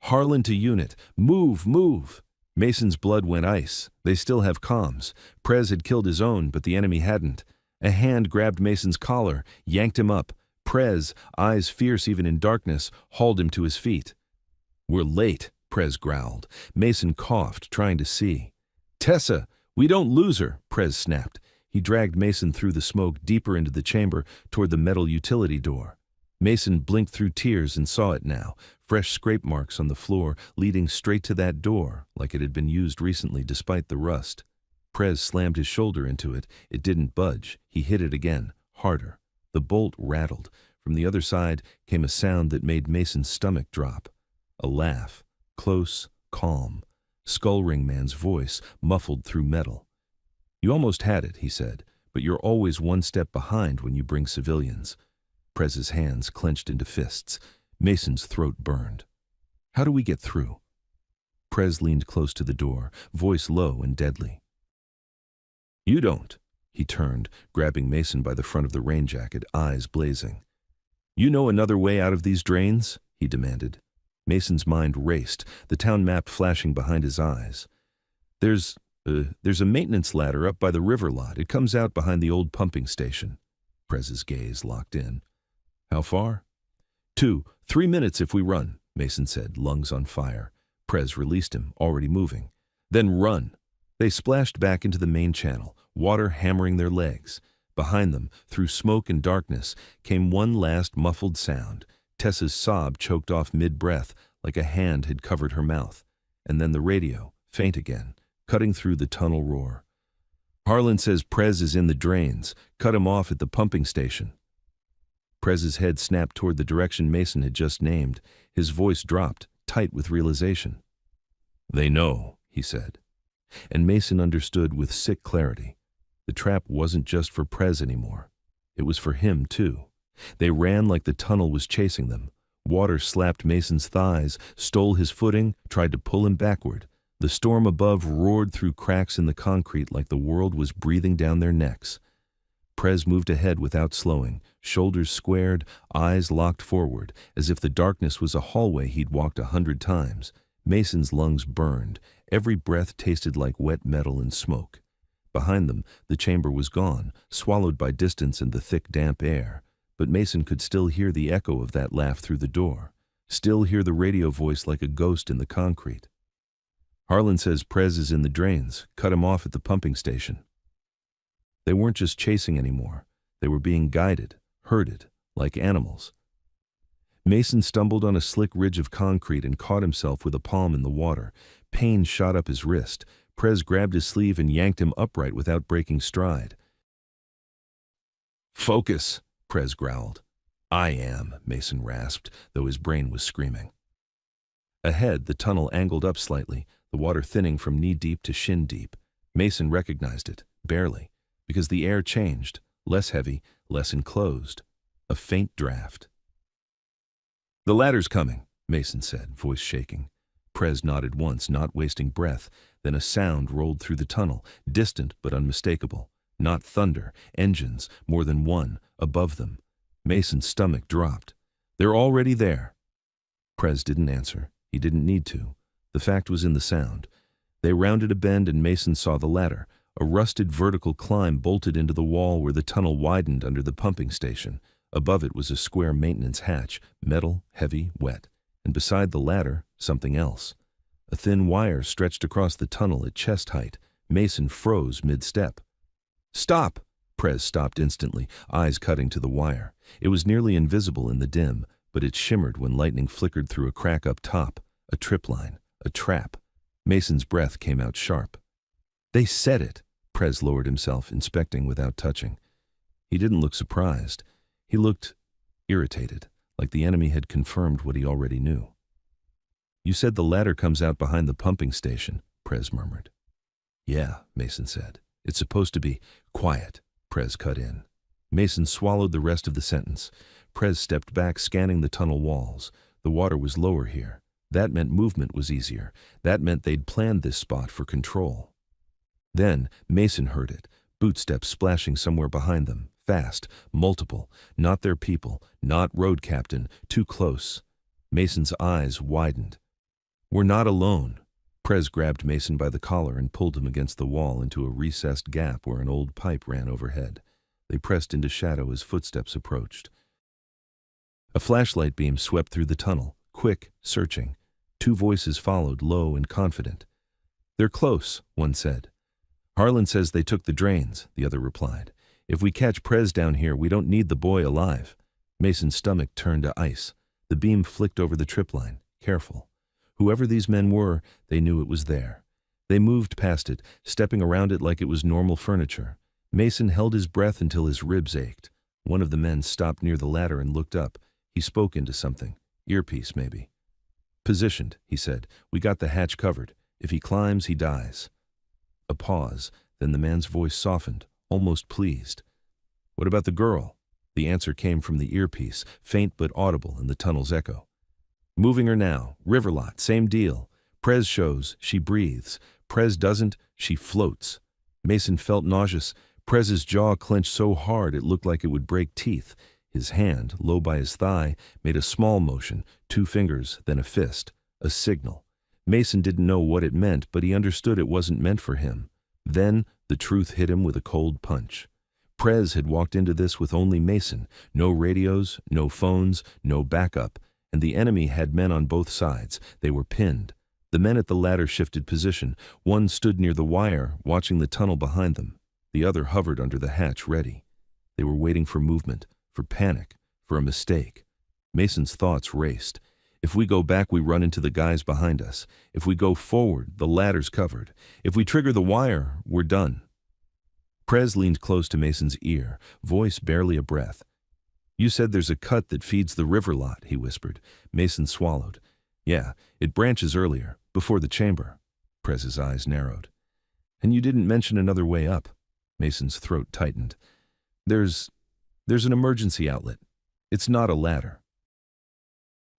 S1: "Harlan to unit! Move, move!" Mason's blood went ice. They still have comms. Prez had killed his own, but the enemy hadn't. A hand grabbed Mason's collar, yanked him up. Prez, eyes fierce even in darkness, hauled him to his feet. "We're late," Prez growled. Mason coughed, trying to see. "Tessa, we don't lose her," Prez snapped. He dragged Mason through the smoke deeper into the chamber toward the metal utility door. Mason blinked through tears and saw it now, fresh scrape marks on the floor leading straight to that door, like it had been used recently despite the rust. Prez slammed his shoulder into it. It didn't budge. He hit it again, harder. The bolt rattled. From the other side came a sound that made Mason's stomach drop. A laugh, close, calm. Skullring man's voice, muffled through metal. "You almost had it," he said, "but you're always one step behind when you bring civilians." Prez's hands clenched into fists. Mason's throat burned. "How do we get through?" Prez leaned close to the door, voice low and deadly. "You don't." He turned, grabbing Mason by the front of the rain jacket, eyes blazing. "You know another way out of these drains?" he demanded. Mason's mind raced, the town map flashing behind his eyes. There's a maintenance ladder up by the river lot. It comes out behind the old pumping station." Prez's gaze locked in. "How far?" 3 minutes if we run," Mason said, lungs on fire. Prez released him, already moving. "Then run." They splashed back into the main channel, water hammering their legs. Behind them, through smoke and darkness, came one last muffled sound. Tessa's sob choked off mid-breath, like a hand had covered her mouth. And then the radio, faint again, cutting through the tunnel roar. "Harlan says Prez is in the drains. Cut him off at the pumping station." Prez's head snapped toward the direction Mason had just named. His voice dropped, tight with realization. "They know," he said. And Mason understood with sick clarity. The trap wasn't just for Prez anymore. It was for him, too. They ran like the tunnel was chasing them. Water slapped Mason's thighs, stole his footing, tried to pull him backward. The storm above roared through cracks in the concrete like the world was breathing down their necks. Prez moved ahead without slowing, shoulders squared, eyes locked forward, as if the darkness was a hallway he'd walked 100 times. Mason's lungs burned. Every breath tasted like wet metal and smoke. Behind them, the chamber was gone, swallowed by distance and the thick, damp air. But Mason could still hear the echo of that laugh through the door, still hear the radio voice like a ghost in the concrete. "Harlan says Prez is in the drains. Cut him off at the pumping station." They weren't just chasing anymore. They were being guided, herded, like animals. Mason stumbled on a slick ridge of concrete and caught himself with a palm in the water. Pain shot up his wrist. Prez grabbed his sleeve and yanked him upright without breaking stride. "Focus," Prez growled. "I am," Mason rasped, though his brain was screaming. Ahead, the tunnel angled up slightly, the water thinning from knee-deep to shin-deep. Mason recognized it, barely, because the air changed, less heavy, less enclosed. A faint draft. "The ladder's coming," Mason said, voice shaking. Prez nodded once, not wasting breath. Then a sound rolled through the tunnel, distant but unmistakable. Not thunder, engines, more than one, above them. Mason's stomach dropped. "They're already there." Prez didn't answer. He didn't need to. The fact was in the sound. They rounded a bend and Mason saw the ladder. A rusted vertical climb bolted into the wall where the tunnel widened under the pumping station. Above it was a square maintenance hatch, metal, heavy, wet. And beside the ladder, something else. A thin wire stretched across the tunnel at chest height. Mason froze mid-step. "Stop!" Prez stopped instantly, eyes cutting to the wire. It was nearly invisible in the dim, but it shimmered when lightning flickered through a crack up top. A tripline, a trap. Mason's breath came out sharp. "They said it!" Prez lowered himself, inspecting without touching. He didn't look surprised. He looked irritated, like the enemy had confirmed what he already knew. "You said the ladder comes out behind the pumping station," Prez murmured. "Yeah," Mason said. "It's supposed to be quiet," Prez cut in. Mason swallowed the rest of the sentence. Prez stepped back, scanning the tunnel walls. The water was lower here. That meant movement was easier. That meant they'd planned this spot for control. Then Mason heard it, bootsteps splashing somewhere behind them, fast, multiple, not their people, not road captain, too close. Mason's eyes widened. "We're not alone." Prez grabbed Mason by the collar and pulled him against the wall into a recessed gap where an old pipe ran overhead. They pressed into shadow as footsteps approached. A flashlight beam swept through the tunnel, quick, searching. Two voices followed, low and confident. "They're close," one said. "Harlan says they took the drains," the other replied. "If we catch Prez down here, we don't need the boy alive." Mason's stomach turned to ice. The beam flicked over the tripline, careful. Whoever these men were, they knew it was there. They moved past it, stepping around it like it was normal furniture. Mason held his breath until his ribs ached. One of the men stopped near the ladder and looked up. He spoke into something. Earpiece, maybe. "Positioned," he said. "We got the hatch covered. If he climbs, he dies." A pause, then the man's voice softened, almost pleased. "What about the girl?" The answer came from the earpiece, faint but audible in the tunnel's echo. "Moving her now. River lot, same deal. Prez shows, she breathes. Prez doesn't, she floats." Mason felt nauseous. Prez's jaw clenched so hard it looked like it would break teeth. His hand, low by his thigh, made a small motion, 2 fingers, then a fist. A signal. Mason didn't know what it meant, but he understood it wasn't meant for him. Then the truth hit him with a cold punch. Prez had walked into this with only Mason. No radios, no phones, no backup. And the enemy had men on both sides. They were pinned. The men at the ladder shifted position. One stood near the wire, watching the tunnel behind them. The other hovered under the hatch, ready. They were waiting for movement, for panic, for a mistake. Mason's thoughts raced. If we go back, we run into the guys behind us. If we go forward, the ladder's covered. If we trigger the wire, we're done. Prez leaned close to Mason's ear, voice barely a breath. "You said there's a cut that feeds the river lot," he whispered. Mason swallowed. "Yeah, it branches earlier, before the chamber." Prez's eyes narrowed. "And you didn't mention another way up." Mason's throat tightened. There's an emergency outlet. It's not a ladder.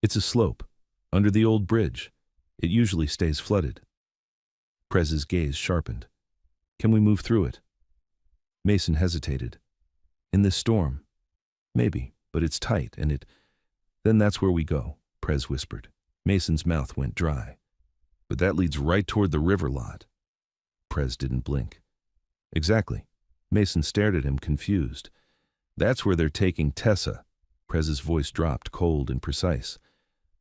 S1: It's a slope, under the old bridge. It usually stays flooded." Prez's gaze sharpened. "Can we move through it?" Mason hesitated. "In this storm? Maybe, but it's tight, and it—" "Then that's where we go," Prez whispered. Mason's mouth went dry. "But that leads right toward the river lot." Prez didn't blink. "Exactly." Mason stared at him, confused. "That's where they're taking Tessa." Prez's voice dropped, cold and precise.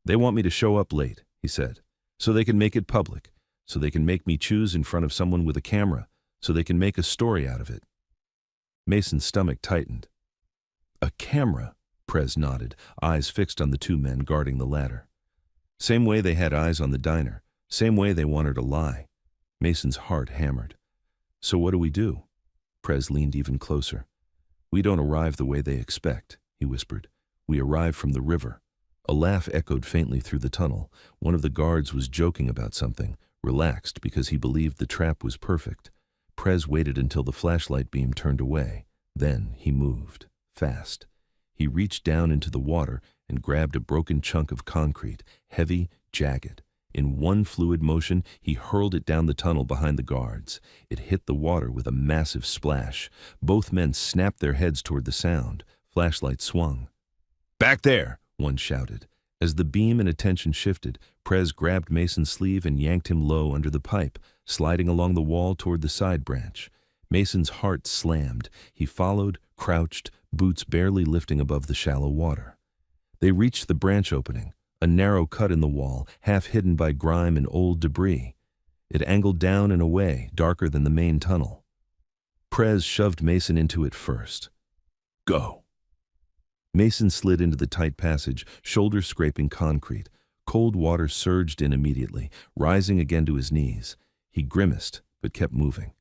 S1: "They want me to show up late," he said, "so they can make it public, so they can make me choose in front of someone with a camera, so they can make a story out of it." Mason's stomach tightened. "A camera?" Prez nodded, eyes fixed on the 2 men guarding the ladder. "Same way they had eyes on the diner, same way they want her to lie." Mason's heart hammered. "So what do we do?" Prez leaned even closer. "We don't arrive the way they expect," he whispered. "We arrive from the river." A laugh echoed faintly through the tunnel. One of the guards was joking about something, relaxed because he believed the trap was perfect. Prez waited until the flashlight beam turned away. Then he moved, fast. He reached down into the water and grabbed a broken chunk of concrete, heavy, jagged. In one fluid motion, he hurled it down the tunnel behind the guards. It hit the water with a massive splash. Both men snapped their heads toward the sound. Flashlight swung. "Back there!" one shouted. As the beam and attention shifted, Prez grabbed Mason's sleeve and yanked him low under the pipe, sliding along the wall toward the side branch. Mason's heart slammed. He followed, crouched, boots barely lifting above the shallow water. They reached the branch opening, a narrow cut in the wall, half hidden by grime and old debris. It angled down and away, darker than the main tunnel. Prez shoved Mason into it first. "Go." Mason slid into the tight passage, shoulders scraping concrete. Cold water surged in immediately, rising again to his knees. He grimaced, but kept moving.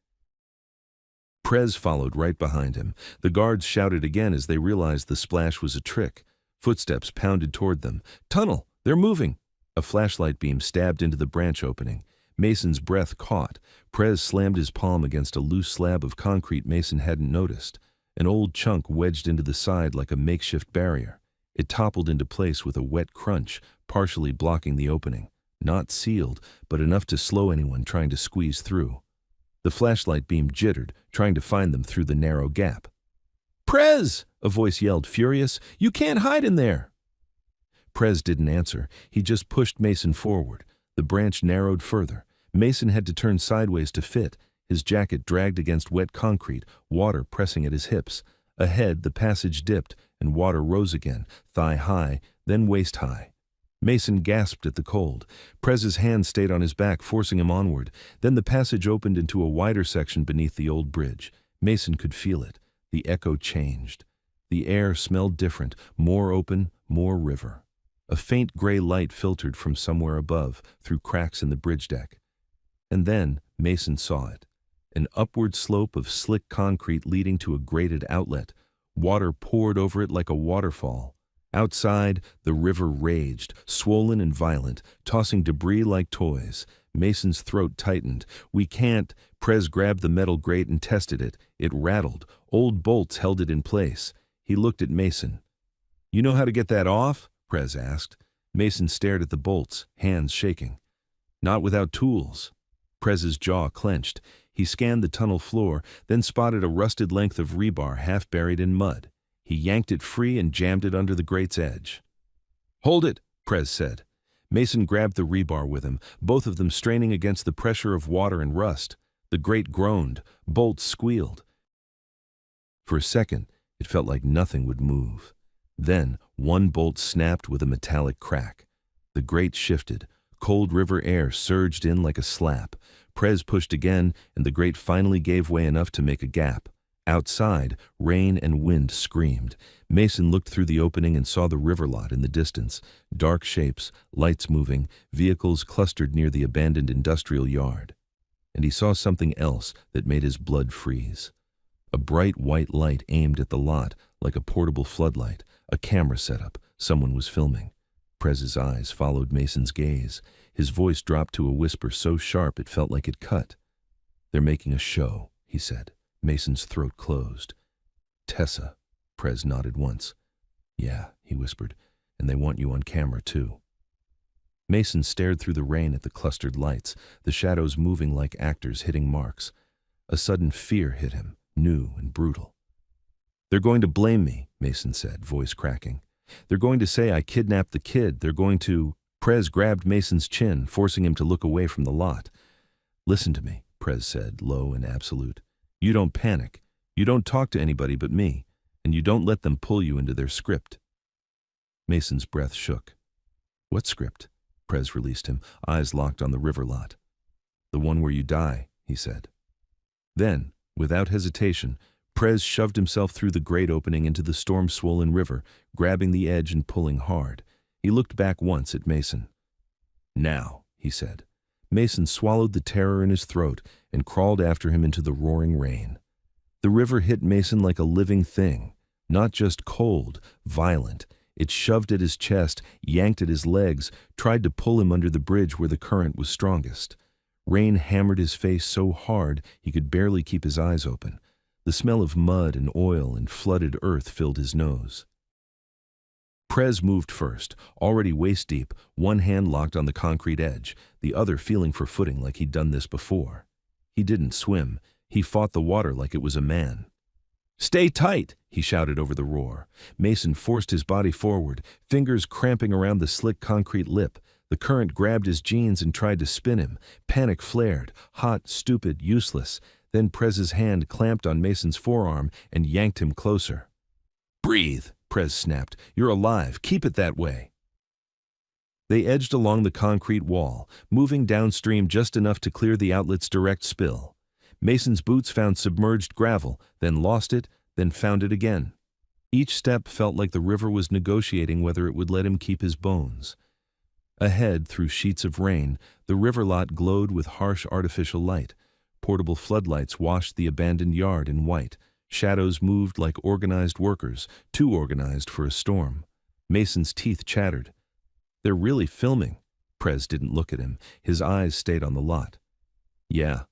S1: Prez followed right behind him. The guards shouted again as they realized the splash was a trick. Footsteps pounded toward them. "Tunnel! They're moving!" A flashlight beam stabbed into the branch opening. Mason's breath caught. Prez slammed his palm against a loose slab of concrete Mason hadn't noticed. An old chunk wedged into the side like a makeshift barrier. It toppled into place with a wet crunch, partially blocking the opening. Not sealed, but enough to slow anyone trying to squeeze through. The flashlight beam jittered, trying to find them through the narrow gap. "Prez!" a voice yelled, furious. "You can't hide in there!" Prez didn't answer. He just pushed Mason forward. The branch narrowed further. Mason had to turn sideways to fit. His jacket dragged against wet concrete, water pressing at his hips. Ahead, the passage dipped, and water rose again, thigh-high, then waist-high. Mason gasped at the cold. Prez's hand stayed on his back, forcing him onward. Then the passage opened into a wider section beneath the old bridge. Mason could feel it. The echo changed. The air smelled different, more open, more river. A faint gray light filtered from somewhere above, through cracks in the bridge deck. And then Mason saw it. An upward slope of slick concrete leading to a grated outlet. Water poured over it like a waterfall. Outside, the river raged, swollen and violent, tossing debris like toys. Mason's throat tightened. "We can't." Prez grabbed the metal grate and tested it. It rattled. Old bolts held it in place. He looked at Mason. "You know how to get that off?" Prez asked. Mason stared at the bolts, hands shaking. "Not without tools." Prez's jaw clenched. He scanned the tunnel floor, then spotted a rusted length of rebar half buried in mud. He yanked it free and jammed it under the grate's edge. "Hold it," Prez said. Mason grabbed the rebar with him, both of them straining against the pressure of water and rust. The grate groaned. Bolts squealed. For a second, it felt like nothing would move. Then, one bolt snapped with a metallic crack. The grate shifted. Cold river air surged in like a slap. Prez pushed again, and the grate finally gave way enough to make a gap. Outside, rain and wind screamed. Mason looked through the opening and saw the river lot in the distance. Dark shapes, lights moving, vehicles clustered near the abandoned industrial yard. And he saw something else that made his blood freeze. A bright white light aimed at the lot, like a portable floodlight. A camera setup. Someone was filming. Prez's eyes followed Mason's gaze. His voice dropped to a whisper so sharp it felt like it cut. "They're making a show," he said. Mason's throat closed. "Tessa." Prez nodded once. "Yeah," he whispered, "and they want you on camera too." Mason stared through the rain at the clustered lights, the shadows moving like actors hitting marks. A sudden fear hit him, new and brutal. "They're going to blame me," Mason said, voice cracking. "They're going to say I kidnapped the kid. They're going to—" Prez grabbed Mason's chin, forcing him to look away from the lot. "Listen to me," Prez said, low and absolute. "You don't panic. You don't talk to anybody but me, and you don't let them pull you into their script." Mason's breath shook. "What script?" Prez released him, eyes locked on the river lot. "The one where you die," he said. Then, without hesitation, Prez shoved himself through the grate opening into the storm-swollen river, grabbing the edge and pulling hard. He looked back once at Mason. "Now," he said. Mason swallowed the terror in his throat and crawled after him into the roaring rain. The river hit Mason like a living thing, not just cold, violent. It shoved at his chest, yanked at his legs, tried to pull him under the bridge where the current was strongest. Rain hammered his face so hard he could barely keep his eyes open. The smell of mud and oil and flooded earth filled his nose. Prez moved first, already waist-deep, one hand locked on the concrete edge, the other feeling for footing like he'd done this before. He didn't swim. He fought the water like it was a man. "Stay tight!" he shouted over the roar. Mason forced his body forward, fingers cramping around the slick concrete lip. The current grabbed his jeans and tried to spin him. Panic flared, hot, stupid, useless. Then Prez's hand clamped on Mason's forearm and yanked him closer. "Breathe," Prez snapped. "You're alive. Keep it that way." They edged along the concrete wall, moving downstream just enough to clear the outlet's direct spill. Mason's boots found submerged gravel, then lost it, then found it again. Each step felt like the river was negotiating whether it would let him keep his bones. Ahead, through sheets of rain, the river lot glowed with harsh artificial light. Portable floodlights washed the abandoned yard in white. Shadows moved like organized workers, too organized for a storm. Mason's teeth chattered. "They're really filming." Prez didn't look at him. His eyes stayed on the lot. "Yeah."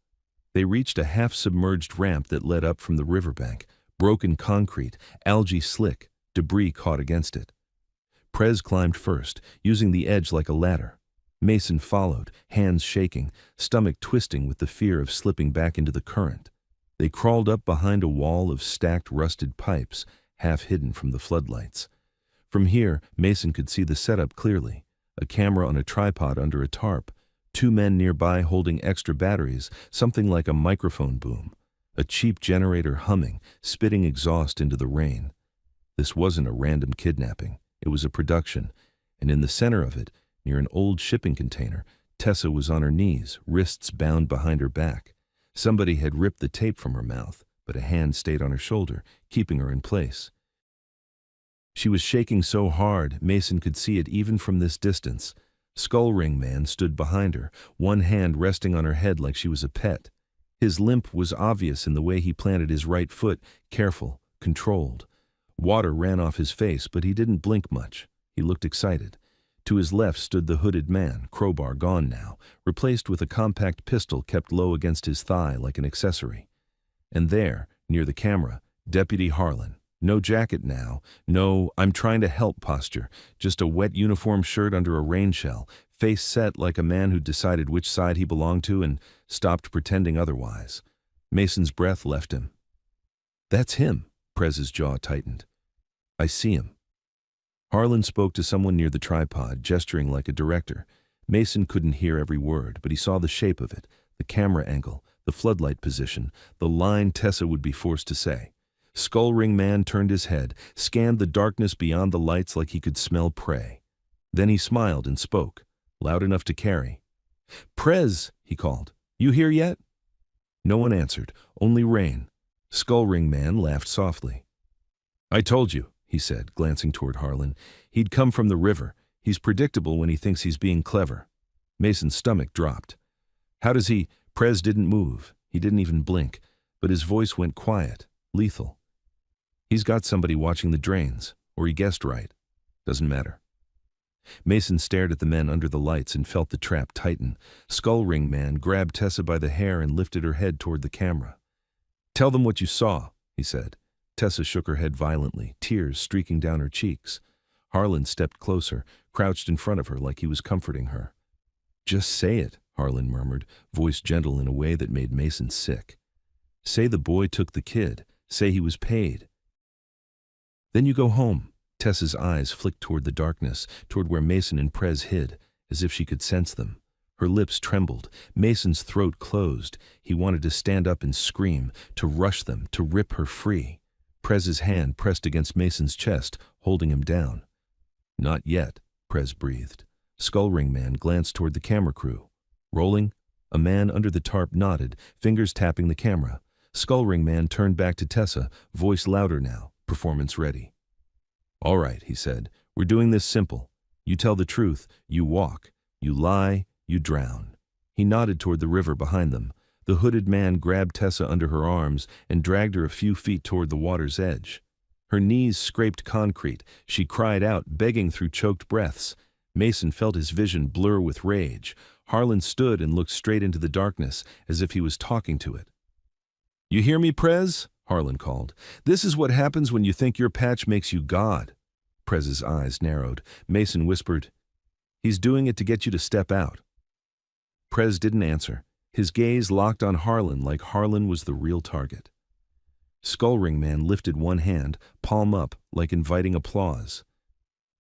S1: They reached a half-submerged ramp that led up from the riverbank. Broken concrete, algae slick, debris caught against it. Prez climbed first, using the edge like a ladder. Mason followed, hands shaking, stomach twisting with the fear of slipping back into the current. They crawled up behind a wall of stacked rusted pipes, half hidden from the floodlights. From here, Mason could see the setup clearly. A camera on a tripod under a tarp. 2 men nearby holding extra batteries, something like a microphone boom. A cheap generator humming, spitting exhaust into the rain. This wasn't a random kidnapping. It was a production. And in the center of it, near an old shipping container, Tessa was on her knees, wrists bound behind her back. Somebody had ripped the tape from her mouth, but a hand stayed on her shoulder, keeping her in place. She was shaking so hard, Mason could see it even from this distance. Skull Ring Man stood behind her, one hand resting on her head like she was a pet. His limp was obvious in the way he planted his right foot, careful, controlled. Water ran off his face, but he didn't blink much. He looked excited. To his left stood the hooded man, crowbar gone now, replaced with a compact pistol kept low against his thigh like an accessory. And there, near the camera, Deputy Harlan. No jacket now, no "I'm trying to help" posture, just a wet uniform shirt under a rain shell, face set like a man who'd decided which side he belonged to and stopped pretending otherwise. Mason's breath left him. "That's him," Prez's jaw tightened. "I see him." Harlan spoke to someone near the tripod, gesturing like a director. Mason couldn't hear every word, but he saw the shape of it, the camera angle, the floodlight position, the line Tessa would be forced to say. Skull Ring Man turned his head, scanned the darkness beyond the lights like he could smell prey. Then he smiled and spoke, loud enough to carry. "Prez," he called. "You here yet?" No one answered, only rain. Skull Ring Man laughed softly. "I told you," he said, glancing toward Harlan. "He'd come from the river. He's predictable when he thinks he's being clever." Mason's stomach dropped. "How does he—" Prez didn't move. He didn't even blink, but his voice went quiet, lethal. "He's got somebody watching the drains, or he guessed right. Doesn't matter." Mason stared at the men under the lights and felt the trap tighten. Skull Ring Man grabbed Tessa by the hair and lifted her head toward the camera. "Tell them what you saw," he said. Tessa shook her head violently, tears streaking down her cheeks. Harlan stepped closer, crouched in front of her like he was comforting her. "Just say it," Harlan murmured, voice gentle in a way that made Mason sick. "Say the boy took the kid. Say he was paid. Then you go home." Tessa's eyes flicked toward the darkness, toward where Mason and Prez hid, as if she could sense them. Her lips trembled. Mason's throat closed. He wanted to stand up and scream, to rush them, to rip her free. Prez's hand pressed against Mason's chest, holding him down. "Not yet," Prez breathed. Skull Ring Man glanced toward the camera crew. "Rolling?" A man under the tarp nodded, fingers tapping the camera. Skull Ring Man turned back to Tessa, voice louder now, performance ready. "All right," he said. "We're doing this simple. You tell the truth, you walk. You lie, you drown." He nodded toward the river behind them. The hooded man grabbed Tessa under her arms and dragged her a few feet toward the water's edge. Her knees scraped concrete. She cried out, begging through choked breaths. Mason felt his vision blur with rage. Harlan stood and looked straight into the darkness, as if he was talking to it. "You hear me, Prez?" Harlan called. "This is what happens when you think your patch makes you God." Prez's eyes narrowed. Mason whispered, "He's doing it to get you to step out." Prez didn't answer. His gaze locked on Harlan like Harlan was the real target. Skull Ring Man lifted one hand, palm up, like inviting applause.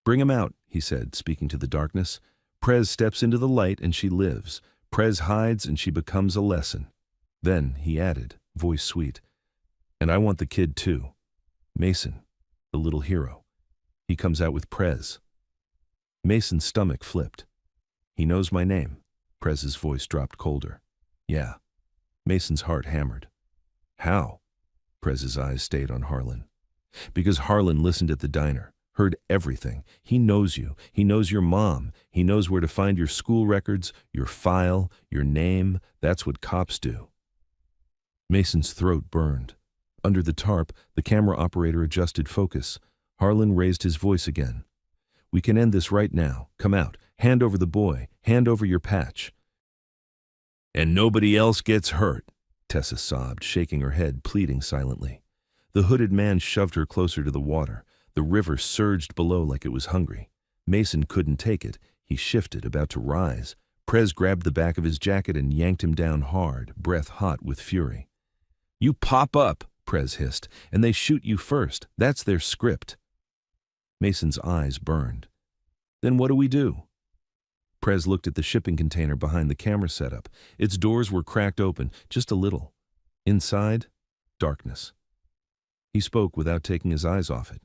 S1: "Bring him out," he said, speaking to the darkness. "Prez steps into the light and she lives. Prez hides and she becomes a lesson." Then he added, voice sweet, "And I want the kid too. Mason, the little hero. He comes out with Prez." Mason's stomach flipped. "He knows my name." Prez's voice dropped colder. "Yeah." Mason's heart hammered. "How?" Prez's eyes stayed on Harlan. "Because Harlan listened at the diner, heard everything. He knows you. He knows your mom. He knows where to find your school records, your file, your name. That's what cops do." Mason's throat burned. Under the tarp, the camera operator adjusted focus. Harlan raised his voice again. "We can end this right now. Come out. Hand over the boy. Hand over your patch." "And nobody else gets hurt," Tessa sobbed, shaking her head, pleading silently. The hooded man shoved her closer to the water. The river surged below like it was hungry. Mason couldn't take it. He shifted, about to rise. Prez grabbed the back of his jacket and yanked him down hard, breath hot with fury. "You pop up," Prez hissed, "and they shoot you first. That's their script." Mason's eyes burned. "Then what do we do?" Prez looked at the shipping container behind the camera setup. Its doors were cracked open, just a little. Inside, darkness. He spoke without taking his eyes off it.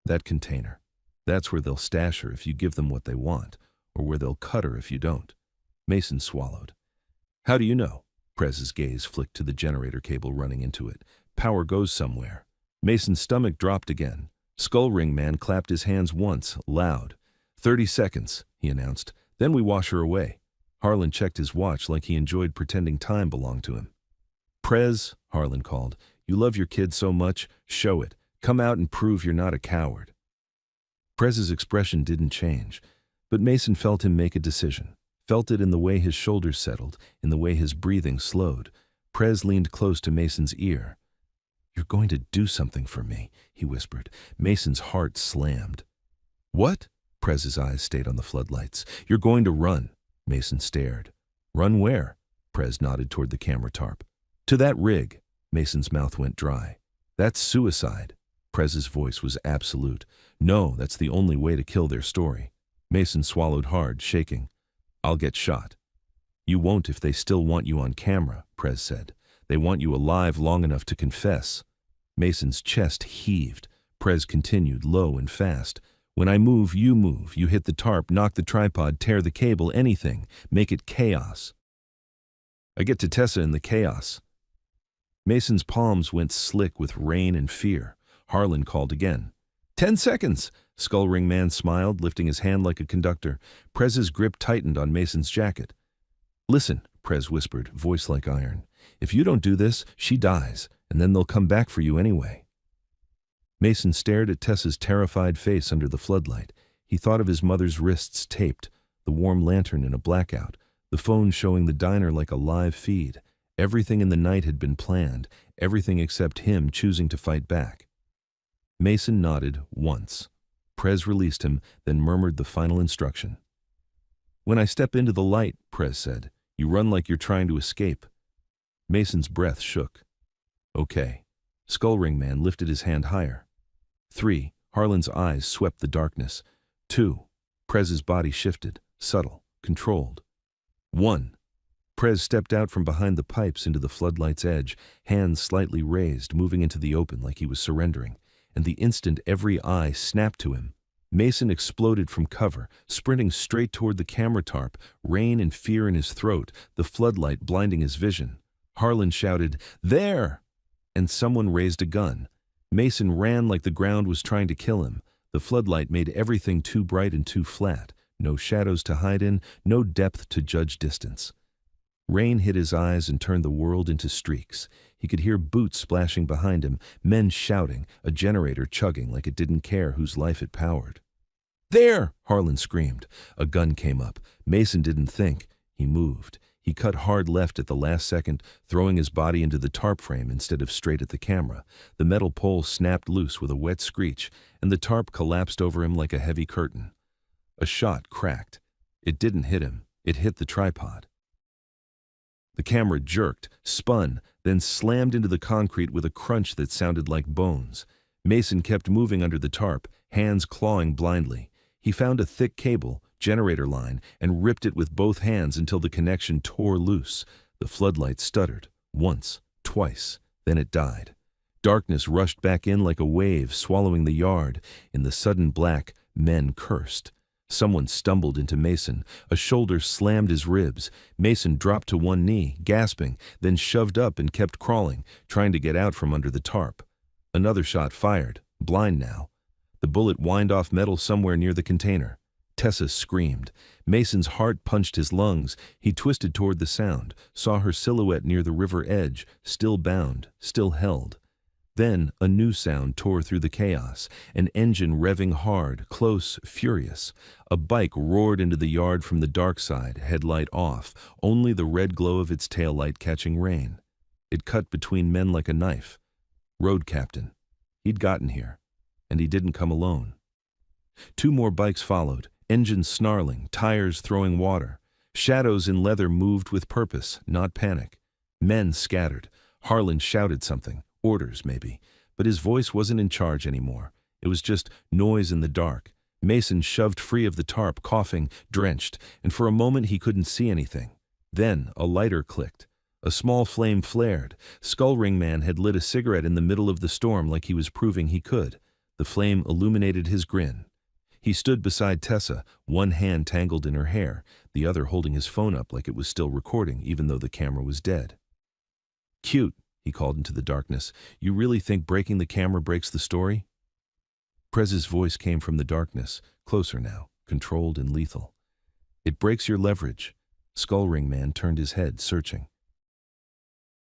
S1: "That container. That's where they'll stash her if you give them what they want, or where they'll cut her if you don't." Mason swallowed. "How do you know?" Prez's gaze flicked to the generator cable running into it. "Power goes somewhere." Mason's stomach dropped again. Skull Ring Man clapped his hands once, loud. 30 seconds, he announced. Then we wash her away. Harlan checked his watch like he enjoyed pretending time belonged to him. Prez, Harlan called, you love your kid so much, show it. Come out and prove you're not a coward. Prez's expression didn't change, but Mason felt him make a decision. Felt it in the way his shoulders settled, in the way his breathing slowed. Prez leaned close to Mason's ear. You're going to do something for me, he whispered. Mason's heart slammed. What? Prez's eyes stayed on the floodlights. You're going to run. Mason stared. Run where? Prez nodded toward the camera tarp. To that rig. Mason's mouth went dry. That's suicide. Prez's voice was absolute. No, that's the only way to kill their story. Mason swallowed hard, shaking. I'll get shot. You won't if they still want you on camera, Prez said. They want you alive long enough to confess. Mason's chest heaved. Prez continued, low and fast. When I move. You hit the tarp, knock the tripod, tear the cable, anything. Make it chaos. I get to Tessa in the chaos. Mason's palms went slick with rain and fear. Harlan called again. 10 seconds! Skullring Man smiled, lifting his hand like a conductor. Prez's grip tightened on Mason's jacket. Listen, Prez whispered, voice like iron. If you don't do this, she dies, and then they'll come back for you anyway. Mason stared at Tessa's terrified face under the floodlight. He thought of his mother's wrists taped, the warm lantern in a blackout, the phone showing the diner like a live feed. Everything in the night had been planned, everything except him choosing to fight back. Mason nodded once. Prez released him, then murmured the final instruction. When I step into the light, Prez said, you run like you're trying to escape. Mason's breath shook. Okay. Skullring Man lifted his hand higher. 3. Harlan's eyes swept the darkness. 2. Prez's body shifted, subtle, controlled. 1. Prez stepped out from behind the pipes into the floodlight's edge, hands slightly raised, moving into the open like he was surrendering. And the instant every eye snapped to him, Mason exploded from cover, sprinting straight toward the camera tarp, rain and fear in his throat, the floodlight blinding his vision. Harlan shouted, "There!" And someone raised a gun. Mason ran like the ground was trying to kill him. The floodlight made everything too bright and too flat. No shadows to hide in, no depth to judge distance. Rain hit his eyes and turned the world into streaks. He could hear boots splashing behind him, men shouting, a generator chugging like it didn't care whose life it powered. "There!" Harlan screamed. A gun came up. Mason didn't think. He moved. He cut hard left at the last second, throwing his body into the tarp frame instead of straight at the camera. The metal pole snapped loose with a wet screech, and the tarp collapsed over him like a heavy curtain. A shot cracked. It didn't hit him. It hit the tripod. The camera jerked, spun, then slammed into the concrete with a crunch that sounded like bones. Mason kept moving under the tarp, hands clawing blindly. He found a thick cable, generator line, and ripped it with both hands until the connection tore loose. The floodlight stuttered, once, twice, then it died. Darkness rushed back in like a wave, swallowing the yard. In the sudden black, men cursed. Someone stumbled into Mason. A shoulder slammed his ribs. Mason dropped to one knee, gasping, then shoved up and kept crawling, trying to get out from under the tarp. Another shot fired, blind now. The bullet whined off metal somewhere near the container. Tessa screamed. Mason's heart punched his lungs. He twisted toward the sound, saw her silhouette near the river edge, still bound, still held. Then a new sound tore through the chaos, an engine revving hard, close, furious. A bike roared into the yard from the dark side, headlight off, only the red glow of its taillight catching rain. It cut between men like a knife. Road captain. He'd gotten here, and he didn't come alone. 2 more bikes followed, engines snarling, tires throwing water. Shadows in leather moved with purpose, not panic. Men scattered. Harlan shouted something. Orders, maybe, but his voice wasn't in charge anymore. It was just noise in the dark. Mason shoved free of the tarp, coughing, drenched, and for a moment he couldn't see anything. Then a lighter clicked. A small flame flared. Skullring Man had lit a cigarette in the middle of the storm like he was proving he could. The flame illuminated his grin. He stood beside Tessa, one hand tangled in her hair, the other holding his phone up like it was still recording, even though the camera was dead. "Cute," he called into the darkness. "You really think breaking the camera breaks the story?" Prez's voice came from the darkness, closer now, controlled and lethal. It breaks your leverage. Skullring Man turned his head, searching.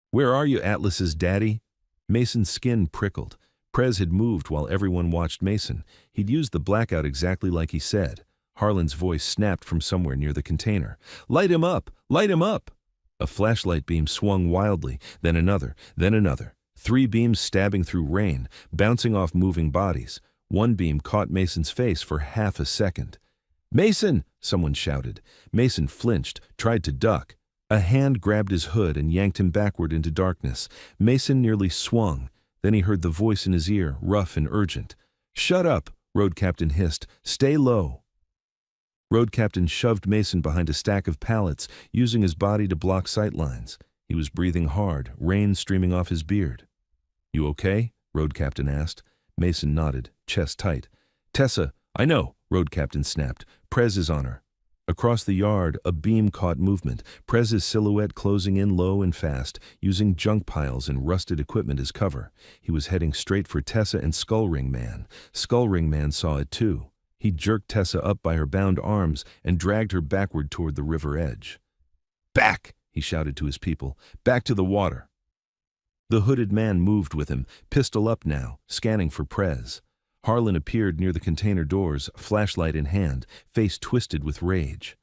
S1: Where are you, Atlas's daddy? Mason's skin prickled. Prez had moved while everyone watched Mason. He'd used the blackout exactly like he said. Harlan's voice snapped from somewhere near the container. Light him up! Light him up! A flashlight beam swung wildly, then another, then another. 3 beams stabbing through rain, bouncing off moving bodies. One beam caught Mason's face for half a second. Mason! Someone shouted. Mason flinched, tried to duck. A hand grabbed his hood and yanked him backward into darkness. Mason nearly swung. Then he heard the voice in his ear, rough and urgent. Shut up, Road Captain hissed. Stay low. Road Captain shoved Mason behind a stack of pallets, using his body to block sight lines. He was breathing hard, rain streaming off his beard. You okay? Road Captain asked. Mason nodded, chest tight. Tessa, I know, Road Captain snapped. Prez is on her. Across the yard, a beam caught movement, Prez's silhouette closing in low and fast, using junk piles and rusted equipment as cover. He was heading straight for Tessa and Skullring Man. Skullring Man saw it too. He jerked Tessa up by her bound arms and dragged her backward toward the river edge. Back! He shouted to his people. Back to the water! The hooded man moved with him, pistol up now, scanning for Prez. Harlan appeared near the container doors, flashlight in hand, face twisted with rage.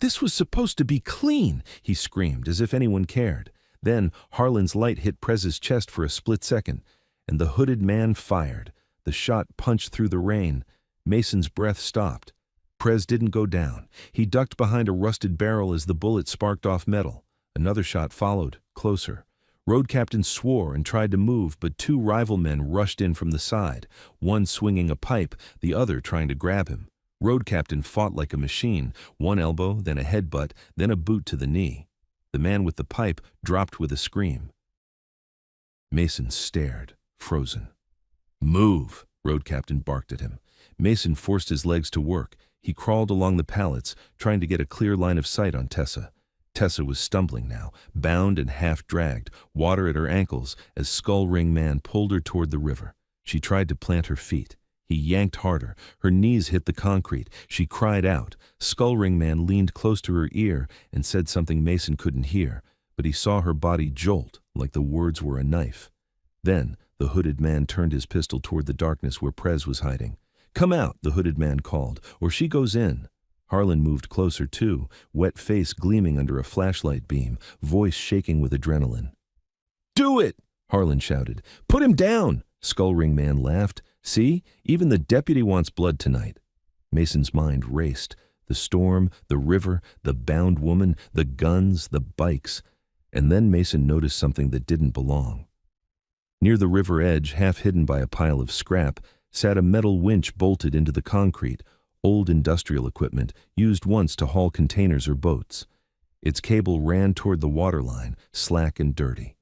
S1: This was supposed to be clean, he screamed, as if anyone cared. Then Harlan's light hit Prez's chest for a split second, and the hooded man fired. The shot punched through the rain. Mason's breath stopped. Prez didn't go down. He ducked behind a rusted barrel as the bullet sparked off metal. Another shot followed, closer. Road Captain swore and tried to move, but 2 rival men rushed in from the side, one swinging a pipe, the other trying to grab him. Road Captain fought like a machine, one elbow, then a headbutt, then a boot to the knee. The man with the pipe dropped with a scream. Mason stared, frozen. Move, Road Captain barked at him. Mason forced his legs to work. He crawled along the pallets, trying to get a clear line of sight on Tessa. Tessa was stumbling now, bound and half-dragged, water at her ankles as Skullring Man pulled her toward the river. She tried to plant her feet. He yanked harder. Her knees hit the concrete. She cried out. Skullring Man leaned close to her ear and said something Mason couldn't hear, but he saw her body jolt like the words were a knife. Then the hooded man turned his pistol toward the darkness where Prez was hiding. Come out, the hooded man called, or she goes in. Harlan moved closer too, wet face gleaming under a flashlight beam, voice shaking with adrenaline. Do it! Harlan shouted. Put him down! Skullring Man laughed. See, even the deputy wants blood tonight. Mason's mind raced. The storm, the river, the bound woman, the guns, the bikes. And then Mason noticed something that didn't belong. Near the river edge, half hidden by a pile of scrap, sat a metal winch bolted into the concrete, old industrial equipment used once to haul containers or boats. Its cable ran toward the waterline, slack and dirty.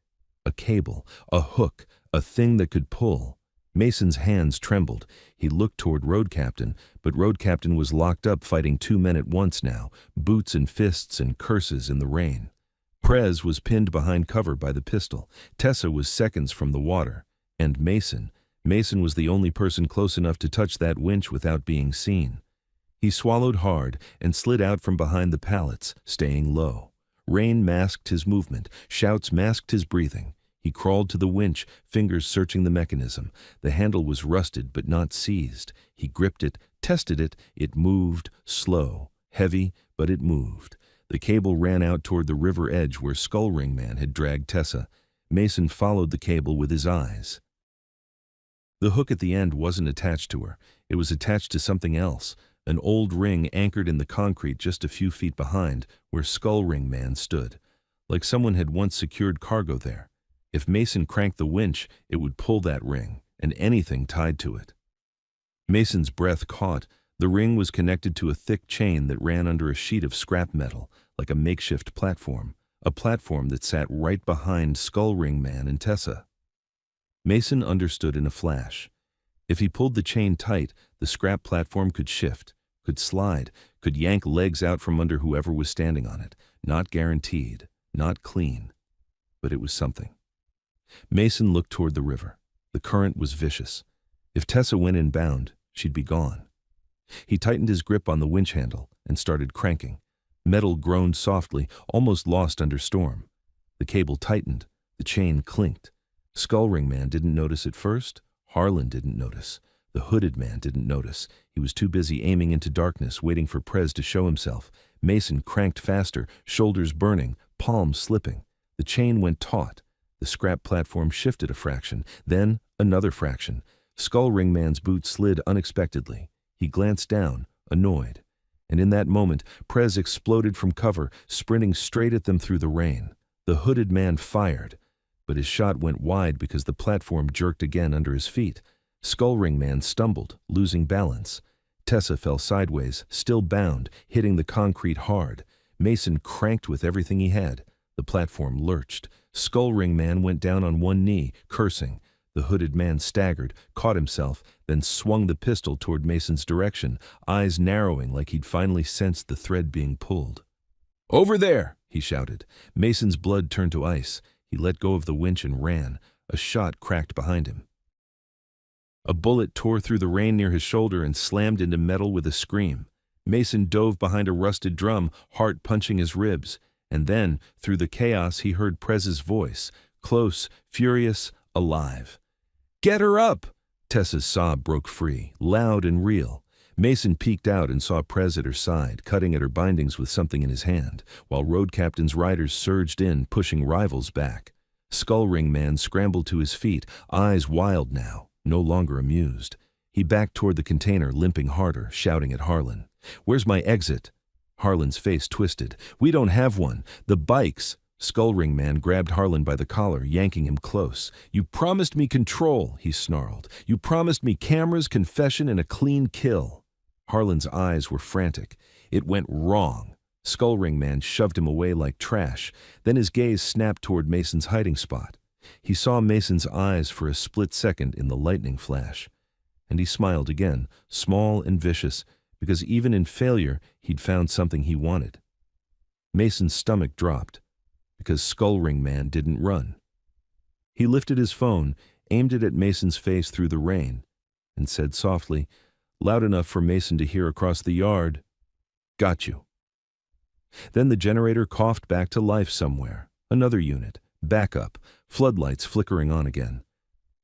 S1: A cable, a hook, a thing that could pull. Mason's hands trembled. He looked toward Road Captain, but Road Captain was locked up fighting 2 men at once now, boots and fists and curses in the rain. Prez was pinned behind cover by the pistol. Tessa was seconds from the water. And Mason was the only person close enough to touch that winch without being seen. He swallowed hard and slid out from behind the pallets, staying low. Rain masked his movement, shouts masked his breathing. He crawled to the winch, fingers searching the mechanism. The handle was rusted but not seized. He gripped it, tested it. It moved, slow, heavy, but it moved. The cable ran out toward the river edge where Skullring Man had dragged Tessa. Mason followed the cable with his eyes. The hook at the end wasn't attached to her. It was attached to something else. An old ring anchored in the concrete just a few feet behind, where Skullring Man stood, like someone had once secured cargo there. If Mason cranked the winch, it would pull that ring, and anything tied to it. Mason's breath caught. The ring was connected to a thick chain that ran under a sheet of scrap metal, like a makeshift platform, a platform that sat right behind Skullring Man and Tessa. Mason understood in a flash. If he pulled the chain tight, the scrap platform could shift, could slide, could yank legs out from under whoever was standing on it. Not guaranteed, not clean, but it was something. Mason looked toward the river. The current was vicious. If Tessa went inbound, she'd be gone. He tightened his grip on the winch handle, and started cranking. Metal groaned softly, almost lost under storm. The cable tightened. The chain clinked. Skullring Man didn't notice at first. Harlan didn't notice. The hooded man didn't notice. He was too busy aiming into darkness, waiting for Prez to show himself. Mason cranked faster, shoulders burning, palms slipping. The chain went taut. The scrap platform shifted a fraction, then another fraction. Skullring Man's boot slid unexpectedly. He glanced down, annoyed. And in that moment, Prez exploded from cover, sprinting straight at them through the rain. The hooded man fired, but his shot went wide because the platform jerked again under his feet. Skullring Man stumbled, losing balance. Tessa fell sideways, still bound, hitting the concrete hard. Mason cranked with everything he had. The platform lurched. Skullring Man went down on one knee, cursing. The hooded man staggered, caught himself, then swung the pistol toward Mason's direction, eyes narrowing like he'd finally sensed the thread being pulled. "Over there!" he shouted. Mason's blood turned to ice. He let go of the winch and ran. A shot cracked behind him. A bullet tore through the rain near his shoulder and slammed into metal with a scream. Mason dove behind a rusted drum, heart punching his ribs. And then, through the chaos, he heard Prez's voice, close, furious, alive. "Get her up!" Tessa's sob broke free, loud and real. Mason peeked out and saw Prez at her side, cutting at her bindings with something in his hand, while Road Captain's riders surged in, pushing rivals back. Skullring Man scrambled to his feet, eyes wild now, no longer amused. He backed toward the container, limping harder, shouting at Harlan. "Where's my exit?" Harlan's face twisted. "We don't have one. The bikes." Skullring Man grabbed Harlan by the collar, yanking him close. "You promised me control," he snarled. "You promised me cameras, confession, and a clean kill." Harlan's eyes were frantic. It went wrong. Skullring Man shoved him away like trash. Then his gaze snapped toward Mason's hiding spot. He saw Mason's eyes for a split second in the lightning flash. And he smiled again, small and vicious, because even in failure, he'd found something he wanted. Mason's stomach dropped, because Skullring Man didn't run. He lifted his phone, aimed it at Mason's face through the rain, and said softly, loud enough for Mason to hear across the yard, "Got you." Then the generator coughed back to life somewhere. Another unit, backup, floodlights flickering on again.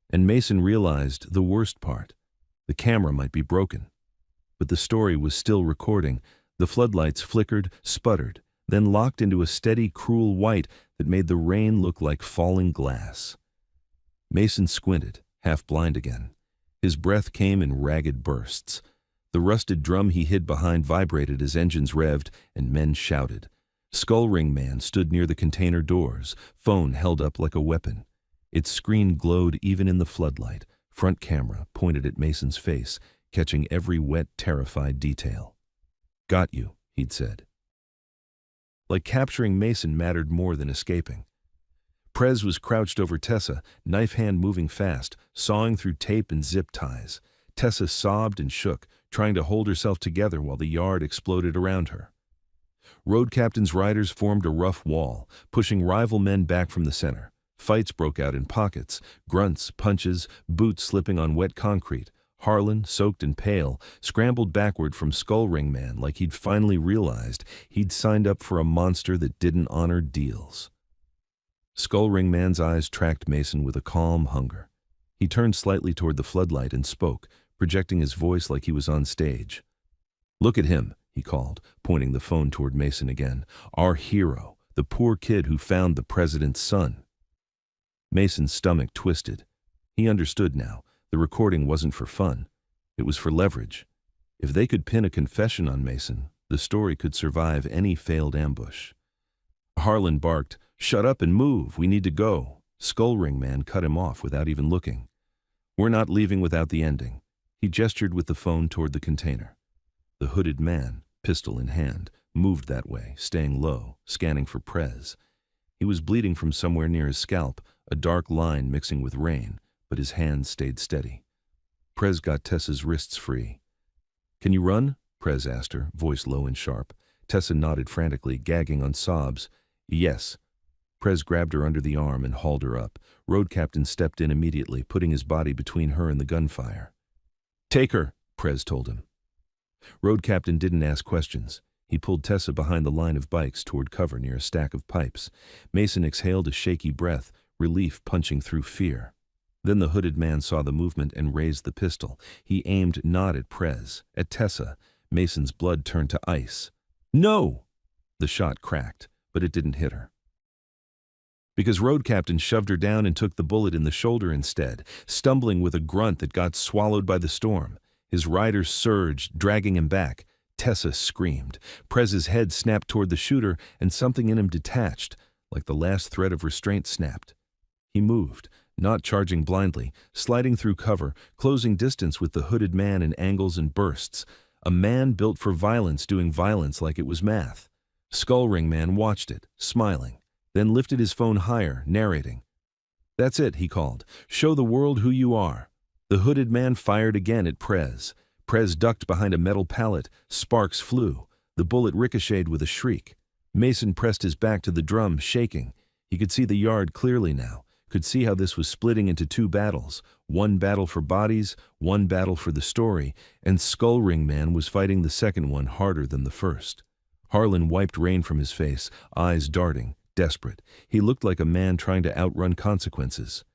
S1: And Mason realized the worst part. The camera might be broken. But the story was still recording. The floodlights flickered, sputtered, then locked into a steady, cruel white that made the rain look like falling glass. Mason squinted, half blind again. His breath came in ragged bursts. The rusted drum he hid behind vibrated as engines revved, and men shouted. Skullring Man stood near the container doors, phone held up like a weapon. Its screen glowed even in the floodlight, front camera pointed at Mason's face, catching every wet, terrified detail. "Got you," he'd said. Like capturing Mason mattered more than escaping. Prez was crouched over Tessa, knife hand moving fast, sawing through tape and zip ties. Tessa sobbed and shook, trying to hold herself together while the yard exploded around her. Road Captain's riders formed a rough wall, pushing rival men back from the center. Fights broke out in pockets, grunts, punches, boots slipping on wet concrete. Harlan, soaked and pale, scrambled backward from Skullring Man like he'd finally realized he'd signed up for a monster that didn't honor deals. Skullring Man's eyes tracked Mason with a calm hunger. He turned slightly toward the floodlight and spoke, projecting his voice like he was on stage. "Look at him," he called, pointing the phone toward Mason again. "Our hero, the poor kid who found the president's son." Mason's stomach twisted. He understood now. The recording wasn't for fun. It was for leverage. If they could pin a confession on Mason, the story could survive any failed ambush. Harlan barked, "Shut up and move, we need to go." Skullring Man cut him off without even looking. "We're not leaving without the ending." He gestured with the phone toward the container. The hooded man, pistol in hand, moved that way, staying low, scanning for Prez. He was bleeding from somewhere near his scalp, a dark line mixing with rain, but his hands stayed steady. Prez got Tessa's wrists free. "Can you run?" Prez asked her, voice low and sharp. Tessa nodded frantically, gagging on sobs. "Yes." Prez grabbed her under the arm and hauled her up. Road Captain stepped in immediately, putting his body between her and the gunfire. "Take her," Prez told him. Road Captain didn't ask questions. He pulled Tessa behind the line of bikes toward cover near a stack of pipes. Mason exhaled a shaky breath, relief punching through fear. Then the hooded man saw the movement and raised the pistol. He aimed not at Prez, at Tessa. Mason's blood turned to ice. "No!" The shot cracked, but it didn't hit her. Because Road Captain shoved her down and took the bullet in the shoulder instead, stumbling with a grunt that got swallowed by the storm. His riders surged, dragging him back. Tessa screamed. Prez's head snapped toward the shooter, and something in him detached, like the last thread of restraint snapped. He moved, not charging blindly, sliding through cover, closing distance with the hooded man in angles and bursts. A man built for violence doing violence like it was math. Skullring Man watched it, smiling, then lifted his phone higher, narrating. "That's it," he called. "Show the world who you are." The hooded man fired again at Prez. Prez ducked behind a metal pallet. Sparks flew. The bullet ricocheted with a shriek. Mason pressed his back to the drum, shaking. He could see the yard clearly now, could see how this was splitting into two battles. One battle for bodies, one battle for the story, and Skullring Man was fighting the second one harder than the first. Harlan wiped rain from his face, eyes darting, desperate. He looked like a man trying to outrun consequences.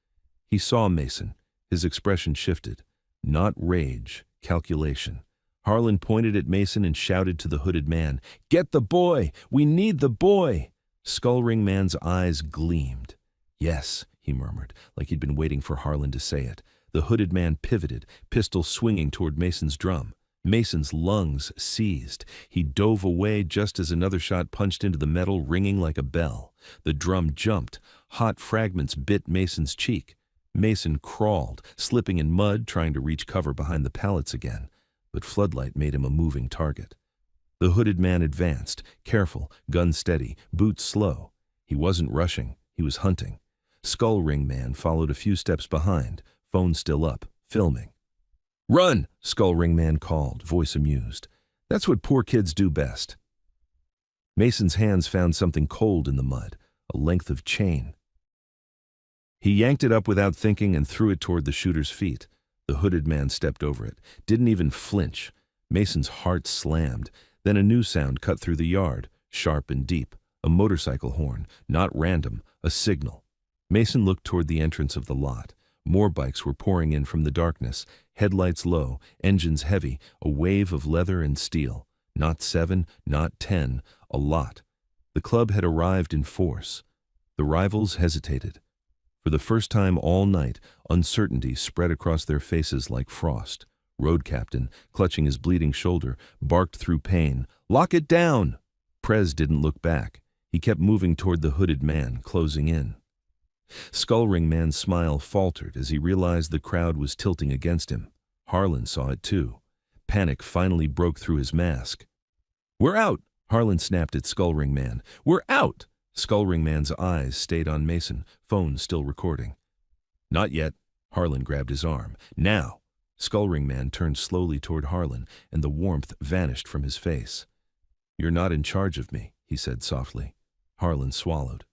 S1: He saw Mason. His expression shifted. Not rage, calculation. Harlan pointed at Mason and shouted to the hooded man, "Get the boy! We need the boy!" Skullring Man's eyes gleamed. "Yes," he murmured, like he'd been waiting for Harlan to say it. The hooded man pivoted, pistol swinging toward Mason's drum. Mason's lungs seized. He dove away just as another shot punched into the metal, ringing like a bell. The drum jumped. Hot fragments bit Mason's cheek. Mason crawled, slipping in mud, trying to reach cover behind the pallets again. But floodlight made him a moving target. The hooded man advanced, careful, gun steady, boots slow. He wasn't rushing. He was hunting. Skullring Man followed a few steps behind, phone still up, filming. "Run!" Skullring Man called, voice amused. "That's what poor kids do best." Mason's hands found something cold in the mud, a length of chain. He yanked it up without thinking and threw it toward the shooter's feet. The hooded man stepped over it, didn't even flinch. Mason's heart slammed. Then a new sound cut through the yard, sharp and deep. A motorcycle horn, not random, a signal. Mason looked toward the entrance of the lot. More bikes were pouring in from the darkness, headlights low, engines heavy, a wave of leather and steel. Not 7, not 10, a lot. The club had arrived in force. The rivals hesitated. For the first time all night, uncertainty spread across their faces like frost. Road Captain, clutching his bleeding shoulder, barked through pain, "Lock it down!" Prez didn't look back. He kept moving toward the hooded man, closing in. Skullring Man's smile faltered as he realized the crowd was tilting against him. Harlan saw it too. Panic finally broke through his mask. "We're out!" Harlan snapped at Skullring Man. "We're out!" Skullring Man's eyes stayed on Mason, phone still recording. "Not yet." Harlan grabbed his arm. "Now!" Skullring Man turned slowly toward Harlan, and the warmth vanished from his face. "You're not in charge of me," he said softly. Harlan swallowed.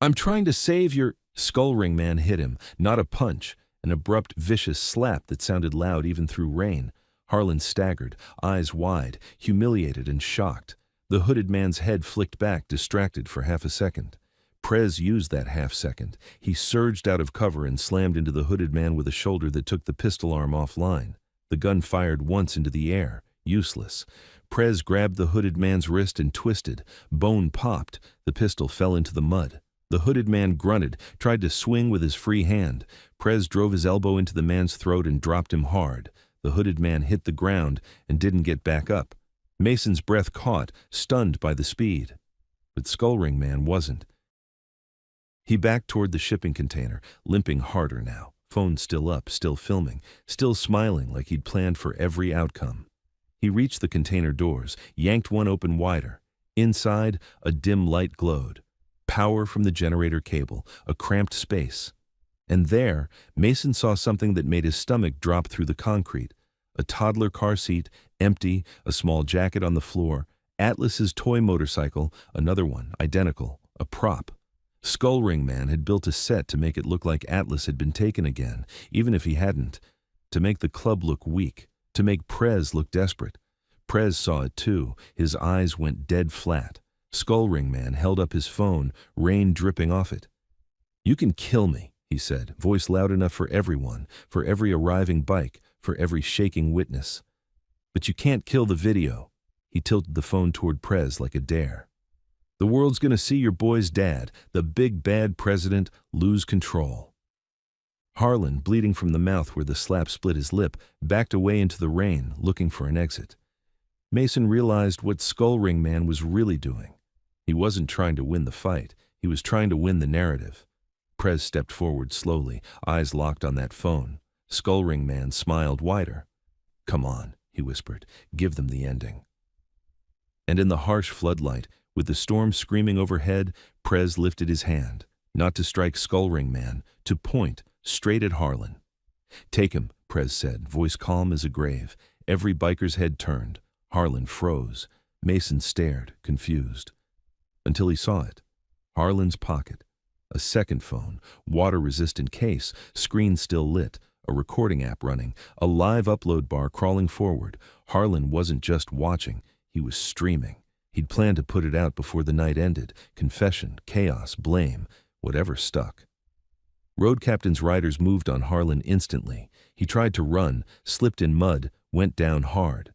S1: "I'm trying to save your—" Skullring Man hit him, not a punch, an abrupt, vicious slap that sounded loud even through rain. Harlan staggered, eyes wide, humiliated and shocked. The hooded man's head flicked back, distracted for half a second. Prez used that half second. He surged out of cover and slammed into the hooded man with a shoulder that took the pistol arm offline. The gun fired once into the air, useless. Prez grabbed the hooded man's wrist and twisted. Bone popped. The pistol fell into the mud. The hooded man grunted, tried to swing with his free hand. Prez drove his elbow into the man's throat and dropped him hard. The hooded man hit the ground and didn't get back up. Mason's breath caught, stunned by the speed. But Skullring Man wasn't. He backed toward the shipping container, limping harder now. Phone still up, still filming, still smiling like he'd planned for every outcome. He reached the container doors, yanked one open wider. Inside, a dim light glowed. Power from the generator cable, a cramped space. And there, Mason saw something that made his stomach drop through the concrete. A toddler car seat, empty, a small jacket on the floor, Atlas's toy motorcycle, another one, identical, a prop. Skullring Man had built a set to make it look like Atlas had been taken again, even if he hadn't. To make the club look weak, to make Prez look desperate. Prez saw it too. His eyes went dead flat. Skullring Man held up his phone, rain dripping off it. "You can kill me," he said, voice loud enough for everyone, for every arriving bike, for every shaking witness. "But you can't kill the video." He tilted the phone toward Prez like a dare. "The world's gonna see your boy's dad, the big bad president, lose control." Harlan, bleeding from the mouth where the slap split his lip, backed away into the rain, looking for an exit. Mason realized what Skullring Man was really doing. He wasn't trying to win the fight. He was trying to win the narrative. Prez stepped forward slowly, eyes locked on that phone. Skullring Man smiled wider. "Come on," he whispered. "Give them the ending." And in the harsh floodlight, with the storm screaming overhead, Prez lifted his hand, not to strike Skullring Man, to point straight at Harlan. "Take him," Prez said, voice calm as a grave. Every biker's head turned. Harlan froze. Mason stared, confused. Until he saw it. Harlan's pocket. A second phone, water-resistant case, screen still lit, a recording app running, a live upload bar crawling forward. Harlan wasn't just watching, he was streaming. He'd planned to put it out before the night ended. Confession, chaos, blame, whatever stuck. Road Captain's riders moved on Harlan instantly. He tried to run, slipped in mud, went down hard.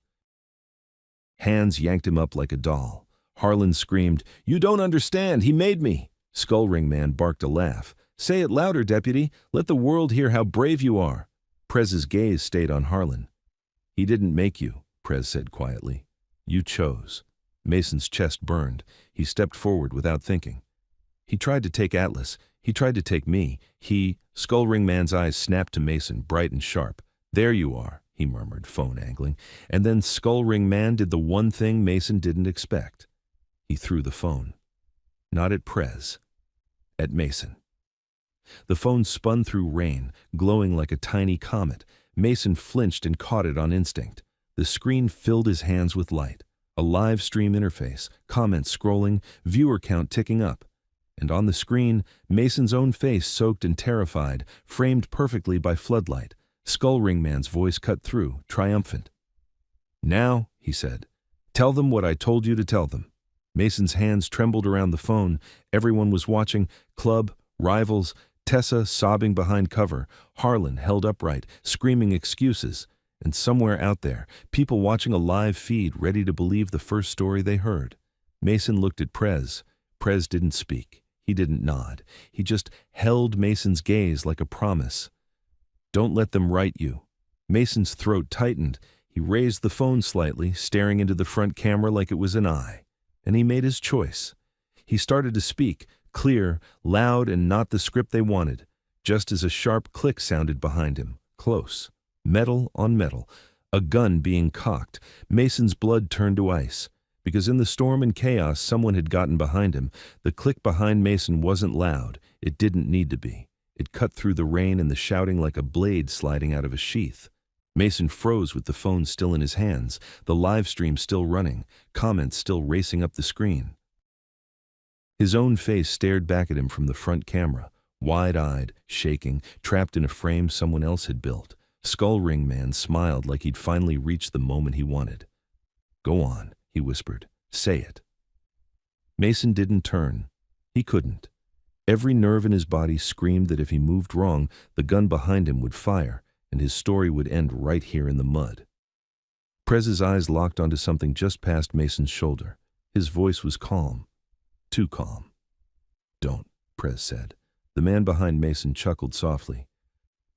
S1: Hands yanked him up like a doll. Harlan screamed, "You don't understand, he made me!" Skullring Man barked a laugh. "Say it louder, deputy. Let the world hear how brave you are." Prez's gaze stayed on Harlan. "He didn't make you," Prez said quietly. "You chose." Mason's chest burned. He stepped forward without thinking. "He tried to take Atlas. He tried to take me. Skullring Man's eyes snapped to Mason, bright and sharp. "There you are," he murmured, phone angling. And then Skullring Man did the one thing Mason didn't expect. He threw the phone. Not at Prez. At Mason. The phone spun through rain, glowing like a tiny comet. Mason flinched and caught it on instinct. The screen filled his hands with light. A live stream interface, comments scrolling, viewer count ticking up. And on the screen, Mason's own face soaked and terrified, framed perfectly by floodlight. Skullring Man's voice cut through, triumphant. "Now," he said, "tell them what I told you to tell them." Mason's hands trembled around the phone. Everyone was watching. Club, rivals, Tessa sobbing behind cover, Harlan held upright, screaming excuses. And somewhere out there, people watching a live feed ready to believe the first story they heard. Mason looked at Prez. Prez didn't speak. He didn't nod. He just held Mason's gaze like a promise. "Don't let them write you." Mason's throat tightened. He raised the phone slightly, staring into the front camera like it was an eye. And he made his choice. He started to speak, clear, loud, and not the script they wanted, just as a sharp click sounded behind him, close. Metal on metal, a gun being cocked. Mason's blood turned to ice. Because in the storm and chaos someone had gotten behind him. The click behind Mason wasn't loud. It didn't need to be. It cut through the rain and the shouting like a blade sliding out of a sheath. Mason froze with the phone still in his hands, the live stream still running, comments still racing up the screen. His own face stared back at him from the front camera, wide-eyed, shaking, trapped in a frame someone else had built. Skullring Man smiled like he'd finally reached the moment he wanted. "Go on," he whispered. "Say it." Mason didn't turn. He couldn't. Every nerve in his body screamed that if he moved wrong, the gun behind him would fire, and his story would end right here in the mud. Prez's eyes locked onto something just past Mason's shoulder. His voice was calm. Too calm. "Don't," Prez said. The man behind Mason chuckled softly.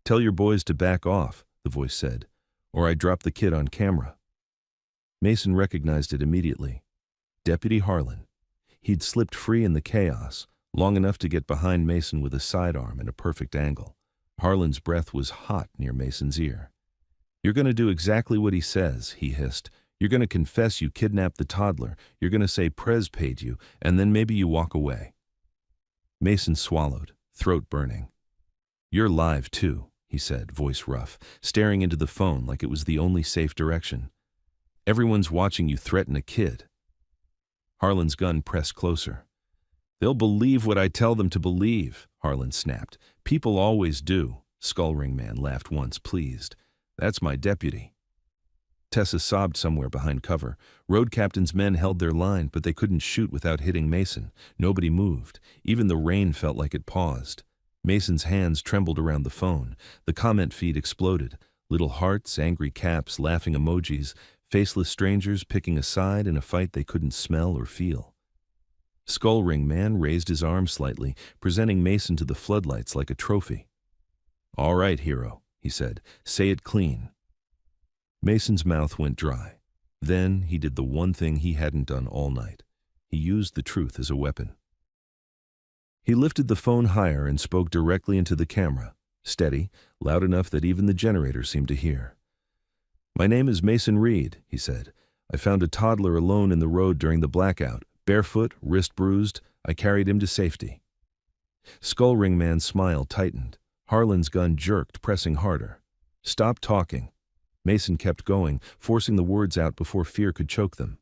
S1: "Tell your boys to back off," the voice said, "or I drop the kid on camera." Mason recognized it immediately. Deputy Harlan. He'd slipped free in the chaos, long enough to get behind Mason with a sidearm and a perfect angle. Harlan's breath was hot near Mason's ear. "You're going to do exactly what he says," he hissed. "You're going to confess you kidnapped the toddler. You're going to say Prez paid you, and then maybe you walk away." Mason swallowed, throat burning. "You're live too," he said, voice rough, staring into the phone like it was the only safe direction. "Everyone's watching you threaten a kid." Harlan's gun pressed closer. "They'll believe what I tell them to believe," Harlan snapped. "People always do." Skullring Man laughed once, pleased. "That's my deputy." Tessa sobbed somewhere behind cover. Road captain's men held their line, but they couldn't shoot without hitting Mason. Nobody moved. Even the rain felt like it paused. Mason's hands trembled around the phone. The comment feed exploded. Little hearts, angry caps, laughing emojis, faceless strangers picking a side in a fight they couldn't smell or feel. Skullring Man raised his arm slightly, presenting Mason to the floodlights like a trophy. "All right, hero," he said. "Say it clean." Mason's mouth went dry. Then he did the one thing he hadn't done all night. He used the truth as a weapon. He lifted the phone higher and spoke directly into the camera, steady, loud enough that even the generator seemed to hear. "My name is Mason Reed," he said. "I found a toddler alone in the road during the blackout. Barefoot, wrist bruised. I carried him to safety." Skullring Man's smile tightened. Harlan's gun jerked, pressing harder. "Stop talking." Mason kept going, forcing the words out before fear could choke them.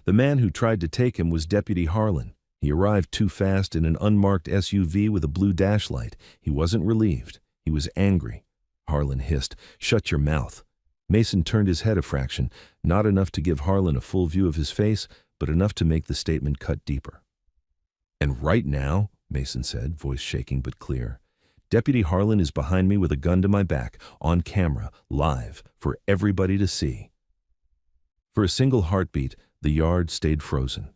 S1: The man who tried to take him was Deputy Harlan. He arrived too fast in an unmarked SUV with a blue dashlight. He wasn't relieved. He was angry. Harlan hissed, "Shut your mouth." Mason turned his head a fraction, not enough to give Harlan a full view of his face, but enough to make the statement cut deeper. "And right now," Mason said, voice shaking but clear, "Deputy Harlan is behind me with a gun to my back, on camera, live, for everybody to see." For a single heartbeat, the yard stayed frozen.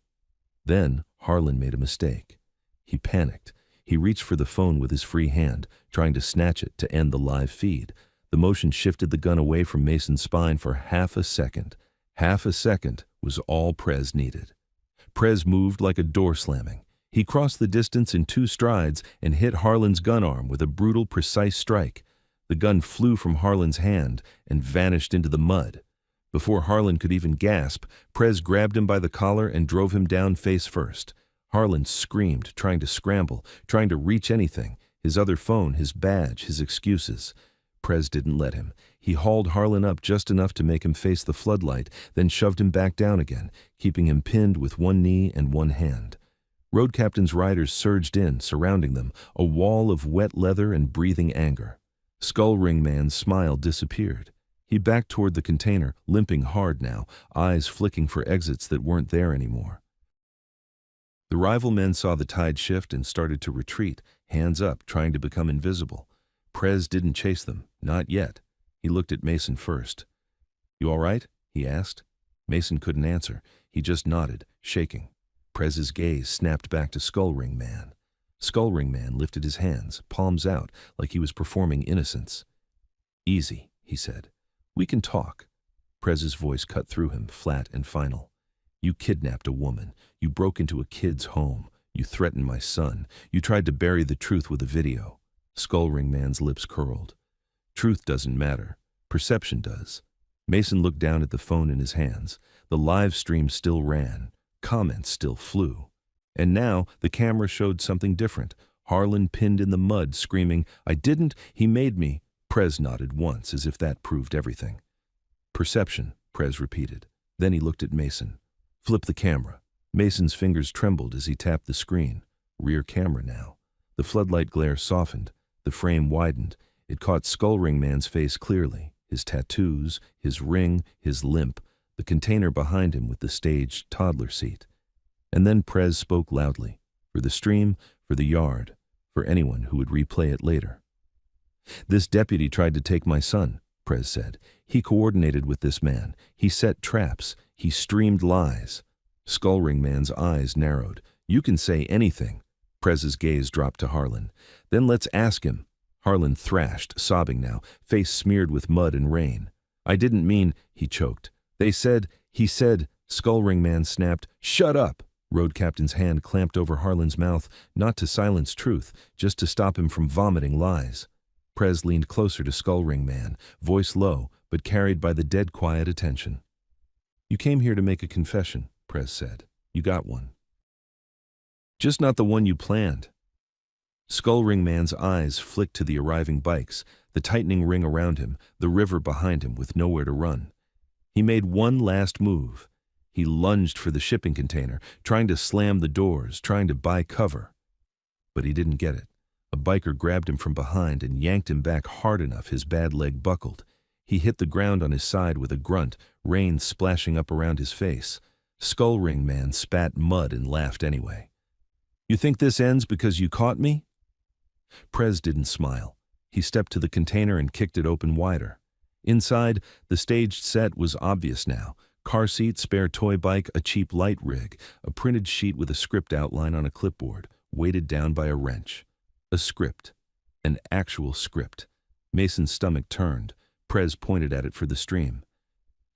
S1: Then Harlan made a mistake. He panicked. He reached for the phone with his free hand, trying to snatch it to end the live feed. The motion shifted the gun away from Mason's spine for half a second. Half a second was all Prez needed. Prez moved like a door slamming. He crossed the distance in 2 strides and hit Harlan's gun arm with a brutal, precise strike. The gun flew from Harlan's hand and vanished into the mud. Before Harlan could even gasp, Prez grabbed him by the collar and drove him down face first. Harlan screamed, trying to scramble, trying to reach anything, his other phone, his badge, his excuses. Prez didn't let him. He hauled Harlan up just enough to make him face the floodlight, then shoved him back down again, keeping him pinned with one knee and one hand. Road Captain's riders surged in, surrounding them, a wall of wet leather and breathing anger. Skullring Man's smile disappeared. He backed toward the container, limping hard now, eyes flicking for exits that weren't there anymore. The rival men saw the tide shift and started to retreat, hands up, trying to become invisible. Prez didn't chase them, not yet. He looked at Mason first. "You all right?" he asked. Mason couldn't answer. He just nodded, shaking. Prez's gaze snapped back to Skullring Man. Skullring Man lifted his hands, palms out, like he was performing innocence. "Easy," he said. "We can talk." Prez's voice cut through him, flat and final. "You kidnapped a woman. You broke into a kid's home. You threatened my son. You tried to bury the truth with a video." Skullring Man's lips curled. "Truth doesn't matter. Perception does." Mason looked down at the phone in his hands. The live stream still ran. Comments still flew. And now the camera showed something different. Harlan pinned in the mud, screaming, "I didn't, he made me." Prez nodded once, as if that proved everything. "Perception," Prez repeated. Then he looked at Mason. "Flip the camera." Mason's fingers trembled as he tapped the screen. Rear camera now. The floodlight glare softened. The frame widened. It caught Skullring Man's face clearly. His tattoos, his ring, his limp, the container behind him with the staged toddler seat. And then Prez spoke loudly, for the stream, for the yard, for anyone who would replay it later. "This deputy tried to take my son," Prez said. "He coordinated with this man. He set traps. He streamed lies." Skullring Man's eyes narrowed. "You can say anything." Prez's gaze dropped to Harlan. "Then let's ask him." Harlan thrashed, sobbing now, face smeared with mud and rain. "I didn't mean," he choked. He said, Skullring Man snapped, "Shut up!" Road Captain's hand clamped over Harlan's mouth, not to silence truth, just to stop him from vomiting lies. Prez leaned closer to Skullring Man, voice low, but carried by the dead quiet attention. "You came here to make a confession," Prez said. "You got one. Just not the one you planned." Skullring Man's eyes flicked to the arriving bikes, the tightening ring around him, the river behind him with nowhere to run. He made one last move. He lunged for the shipping container, trying to slam the doors, trying to buy cover. But he didn't get it. A biker grabbed him from behind and yanked him back hard enough his bad leg buckled. He hit the ground on his side with a grunt, rain splashing up around his face. Skull Ring Man spat mud and laughed anyway. "You think this ends because you caught me?" Prez didn't smile. He stepped to the container and kicked it open wider. Inside, the staged set was obvious now. Car seat, spare toy bike, a cheap light rig, a printed sheet with a script outline on a clipboard, weighted down by a wrench. A script. An actual script. Mason's stomach turned. Prez pointed at it for the stream.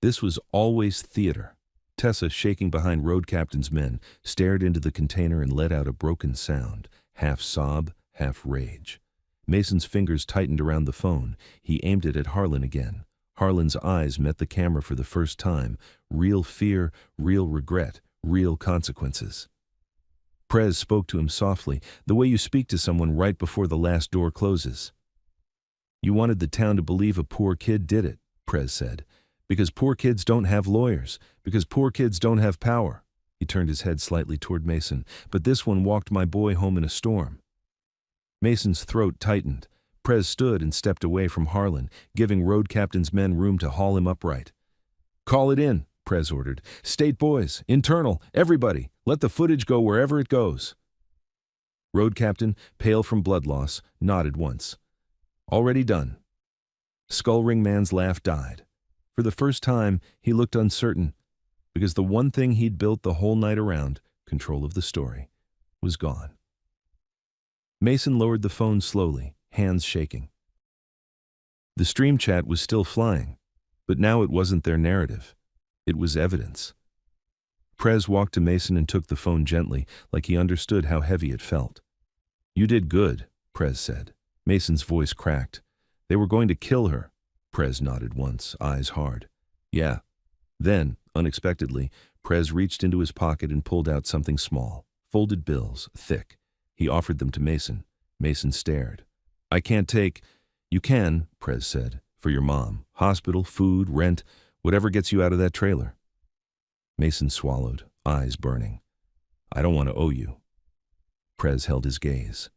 S1: This was always theater. Tessa, shaking behind Road Captain's men, stared into the container and let out a broken sound, half sob, half rage. Mason's fingers tightened around the phone. He aimed it at Harlan again. Harlan's eyes met the camera for the first time. Real fear, real regret, real consequences. Prez spoke to him softly, the way you speak to someone right before the last door closes. "You wanted the town to believe a poor kid did it," Prez said. "Because poor kids don't have lawyers. Because poor kids don't have power." He turned his head slightly toward Mason. "But this one walked my boy home in a storm." Mason's throat tightened. Prez stood and stepped away from Harlan, giving Road Captain's men room to haul him upright. "Call it in," Prez ordered. "State boys, internal, everybody. Let the footage go wherever it goes." Road Captain, pale from blood loss, nodded once. "Already done." Skull Ring Man's laugh died. For the first time, he looked uncertain, because the one thing he'd built the whole night around, control of the story, was gone. Mason lowered the phone slowly, hands shaking. The stream chat was still flying, but now it wasn't their narrative. It was evidence. Prez walked to Mason and took the phone gently, like he understood how heavy it felt. "You did good," Prez said. Mason's voice cracked. "They were going to kill her." Prez nodded once, eyes hard. "Yeah." Then, unexpectedly, Prez reached into his pocket and pulled out something small. Folded bills, thick. He offered them to Mason. Mason stared. "I can't take—" "You can," Prez said, "for your mom. Hospital, food, rent, whatever gets you out of that trailer." Mason swallowed, eyes burning. "I don't want to owe you." Prez held his gaze.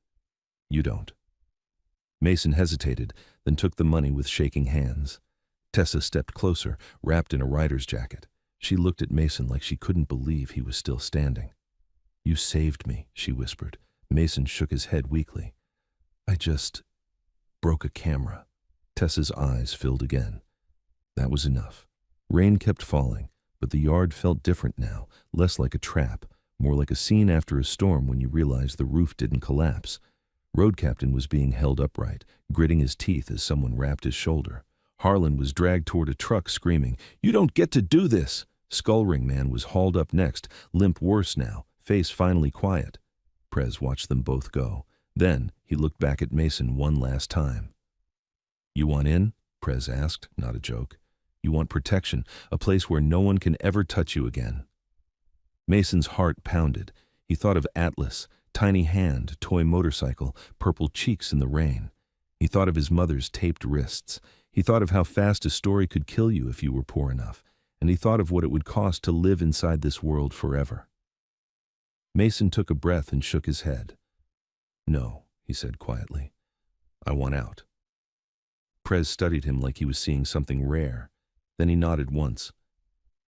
S1: "You don't." Mason hesitated, then took the money with shaking hands. Tessa stepped closer, wrapped in a rider's jacket. She looked at Mason like she couldn't believe he was still standing. "You saved me," she whispered. Mason shook his head weakly. "I just broke a camera." Tessa's eyes filled again. That was enough. Rain kept falling, but the yard felt different now, less like a trap, more like a scene after a storm when you realize the roof didn't collapse. Road Captain was being held upright, gritting his teeth as someone wrapped his shoulder. Harlan was dragged toward a truck, screaming, "You don't get to do this!" Skull Ring Man was hauled up next, limp worse now, face finally quiet. Prez watched them both go. Then he looked back at Mason one last time. "You want in?" Prez asked, not a joke. "You want protection, a place where no one can ever touch you again." Mason's heart pounded. He thought of Atlas, tiny hand, toy motorcycle, purple cheeks in the rain. He thought of his mother's taped wrists. He thought of how fast a story could kill you if you were poor enough, and he thought of what it would cost to live inside this world forever. Mason took a breath and shook his head. "No," he said quietly. "I want out." Prez studied him like he was seeing something rare. Then he nodded once.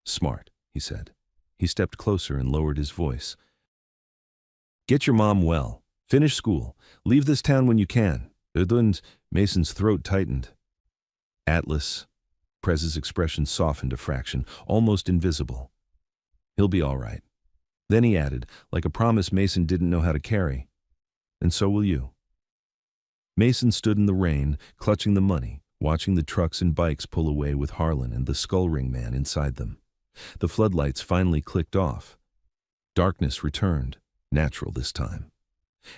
S1: "Smart," he said. He stepped closer and lowered his voice. "Get your mom well. Finish school. Leave this town when you can." Mason's throat tightened. "Atlas." Prez's expression softened a fraction, almost invisible. "He'll be all right." Then he added, like a promise Mason didn't know how to carry, "And so will you." Mason stood in the rain, clutching the money, watching the trucks and bikes pull away with Harlan and the Skull Ring Man inside them. The floodlights finally clicked off. Darkness returned, natural this time.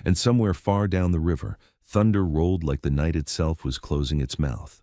S1: And somewhere far down the river, thunder rolled like the night itself was closing its mouth.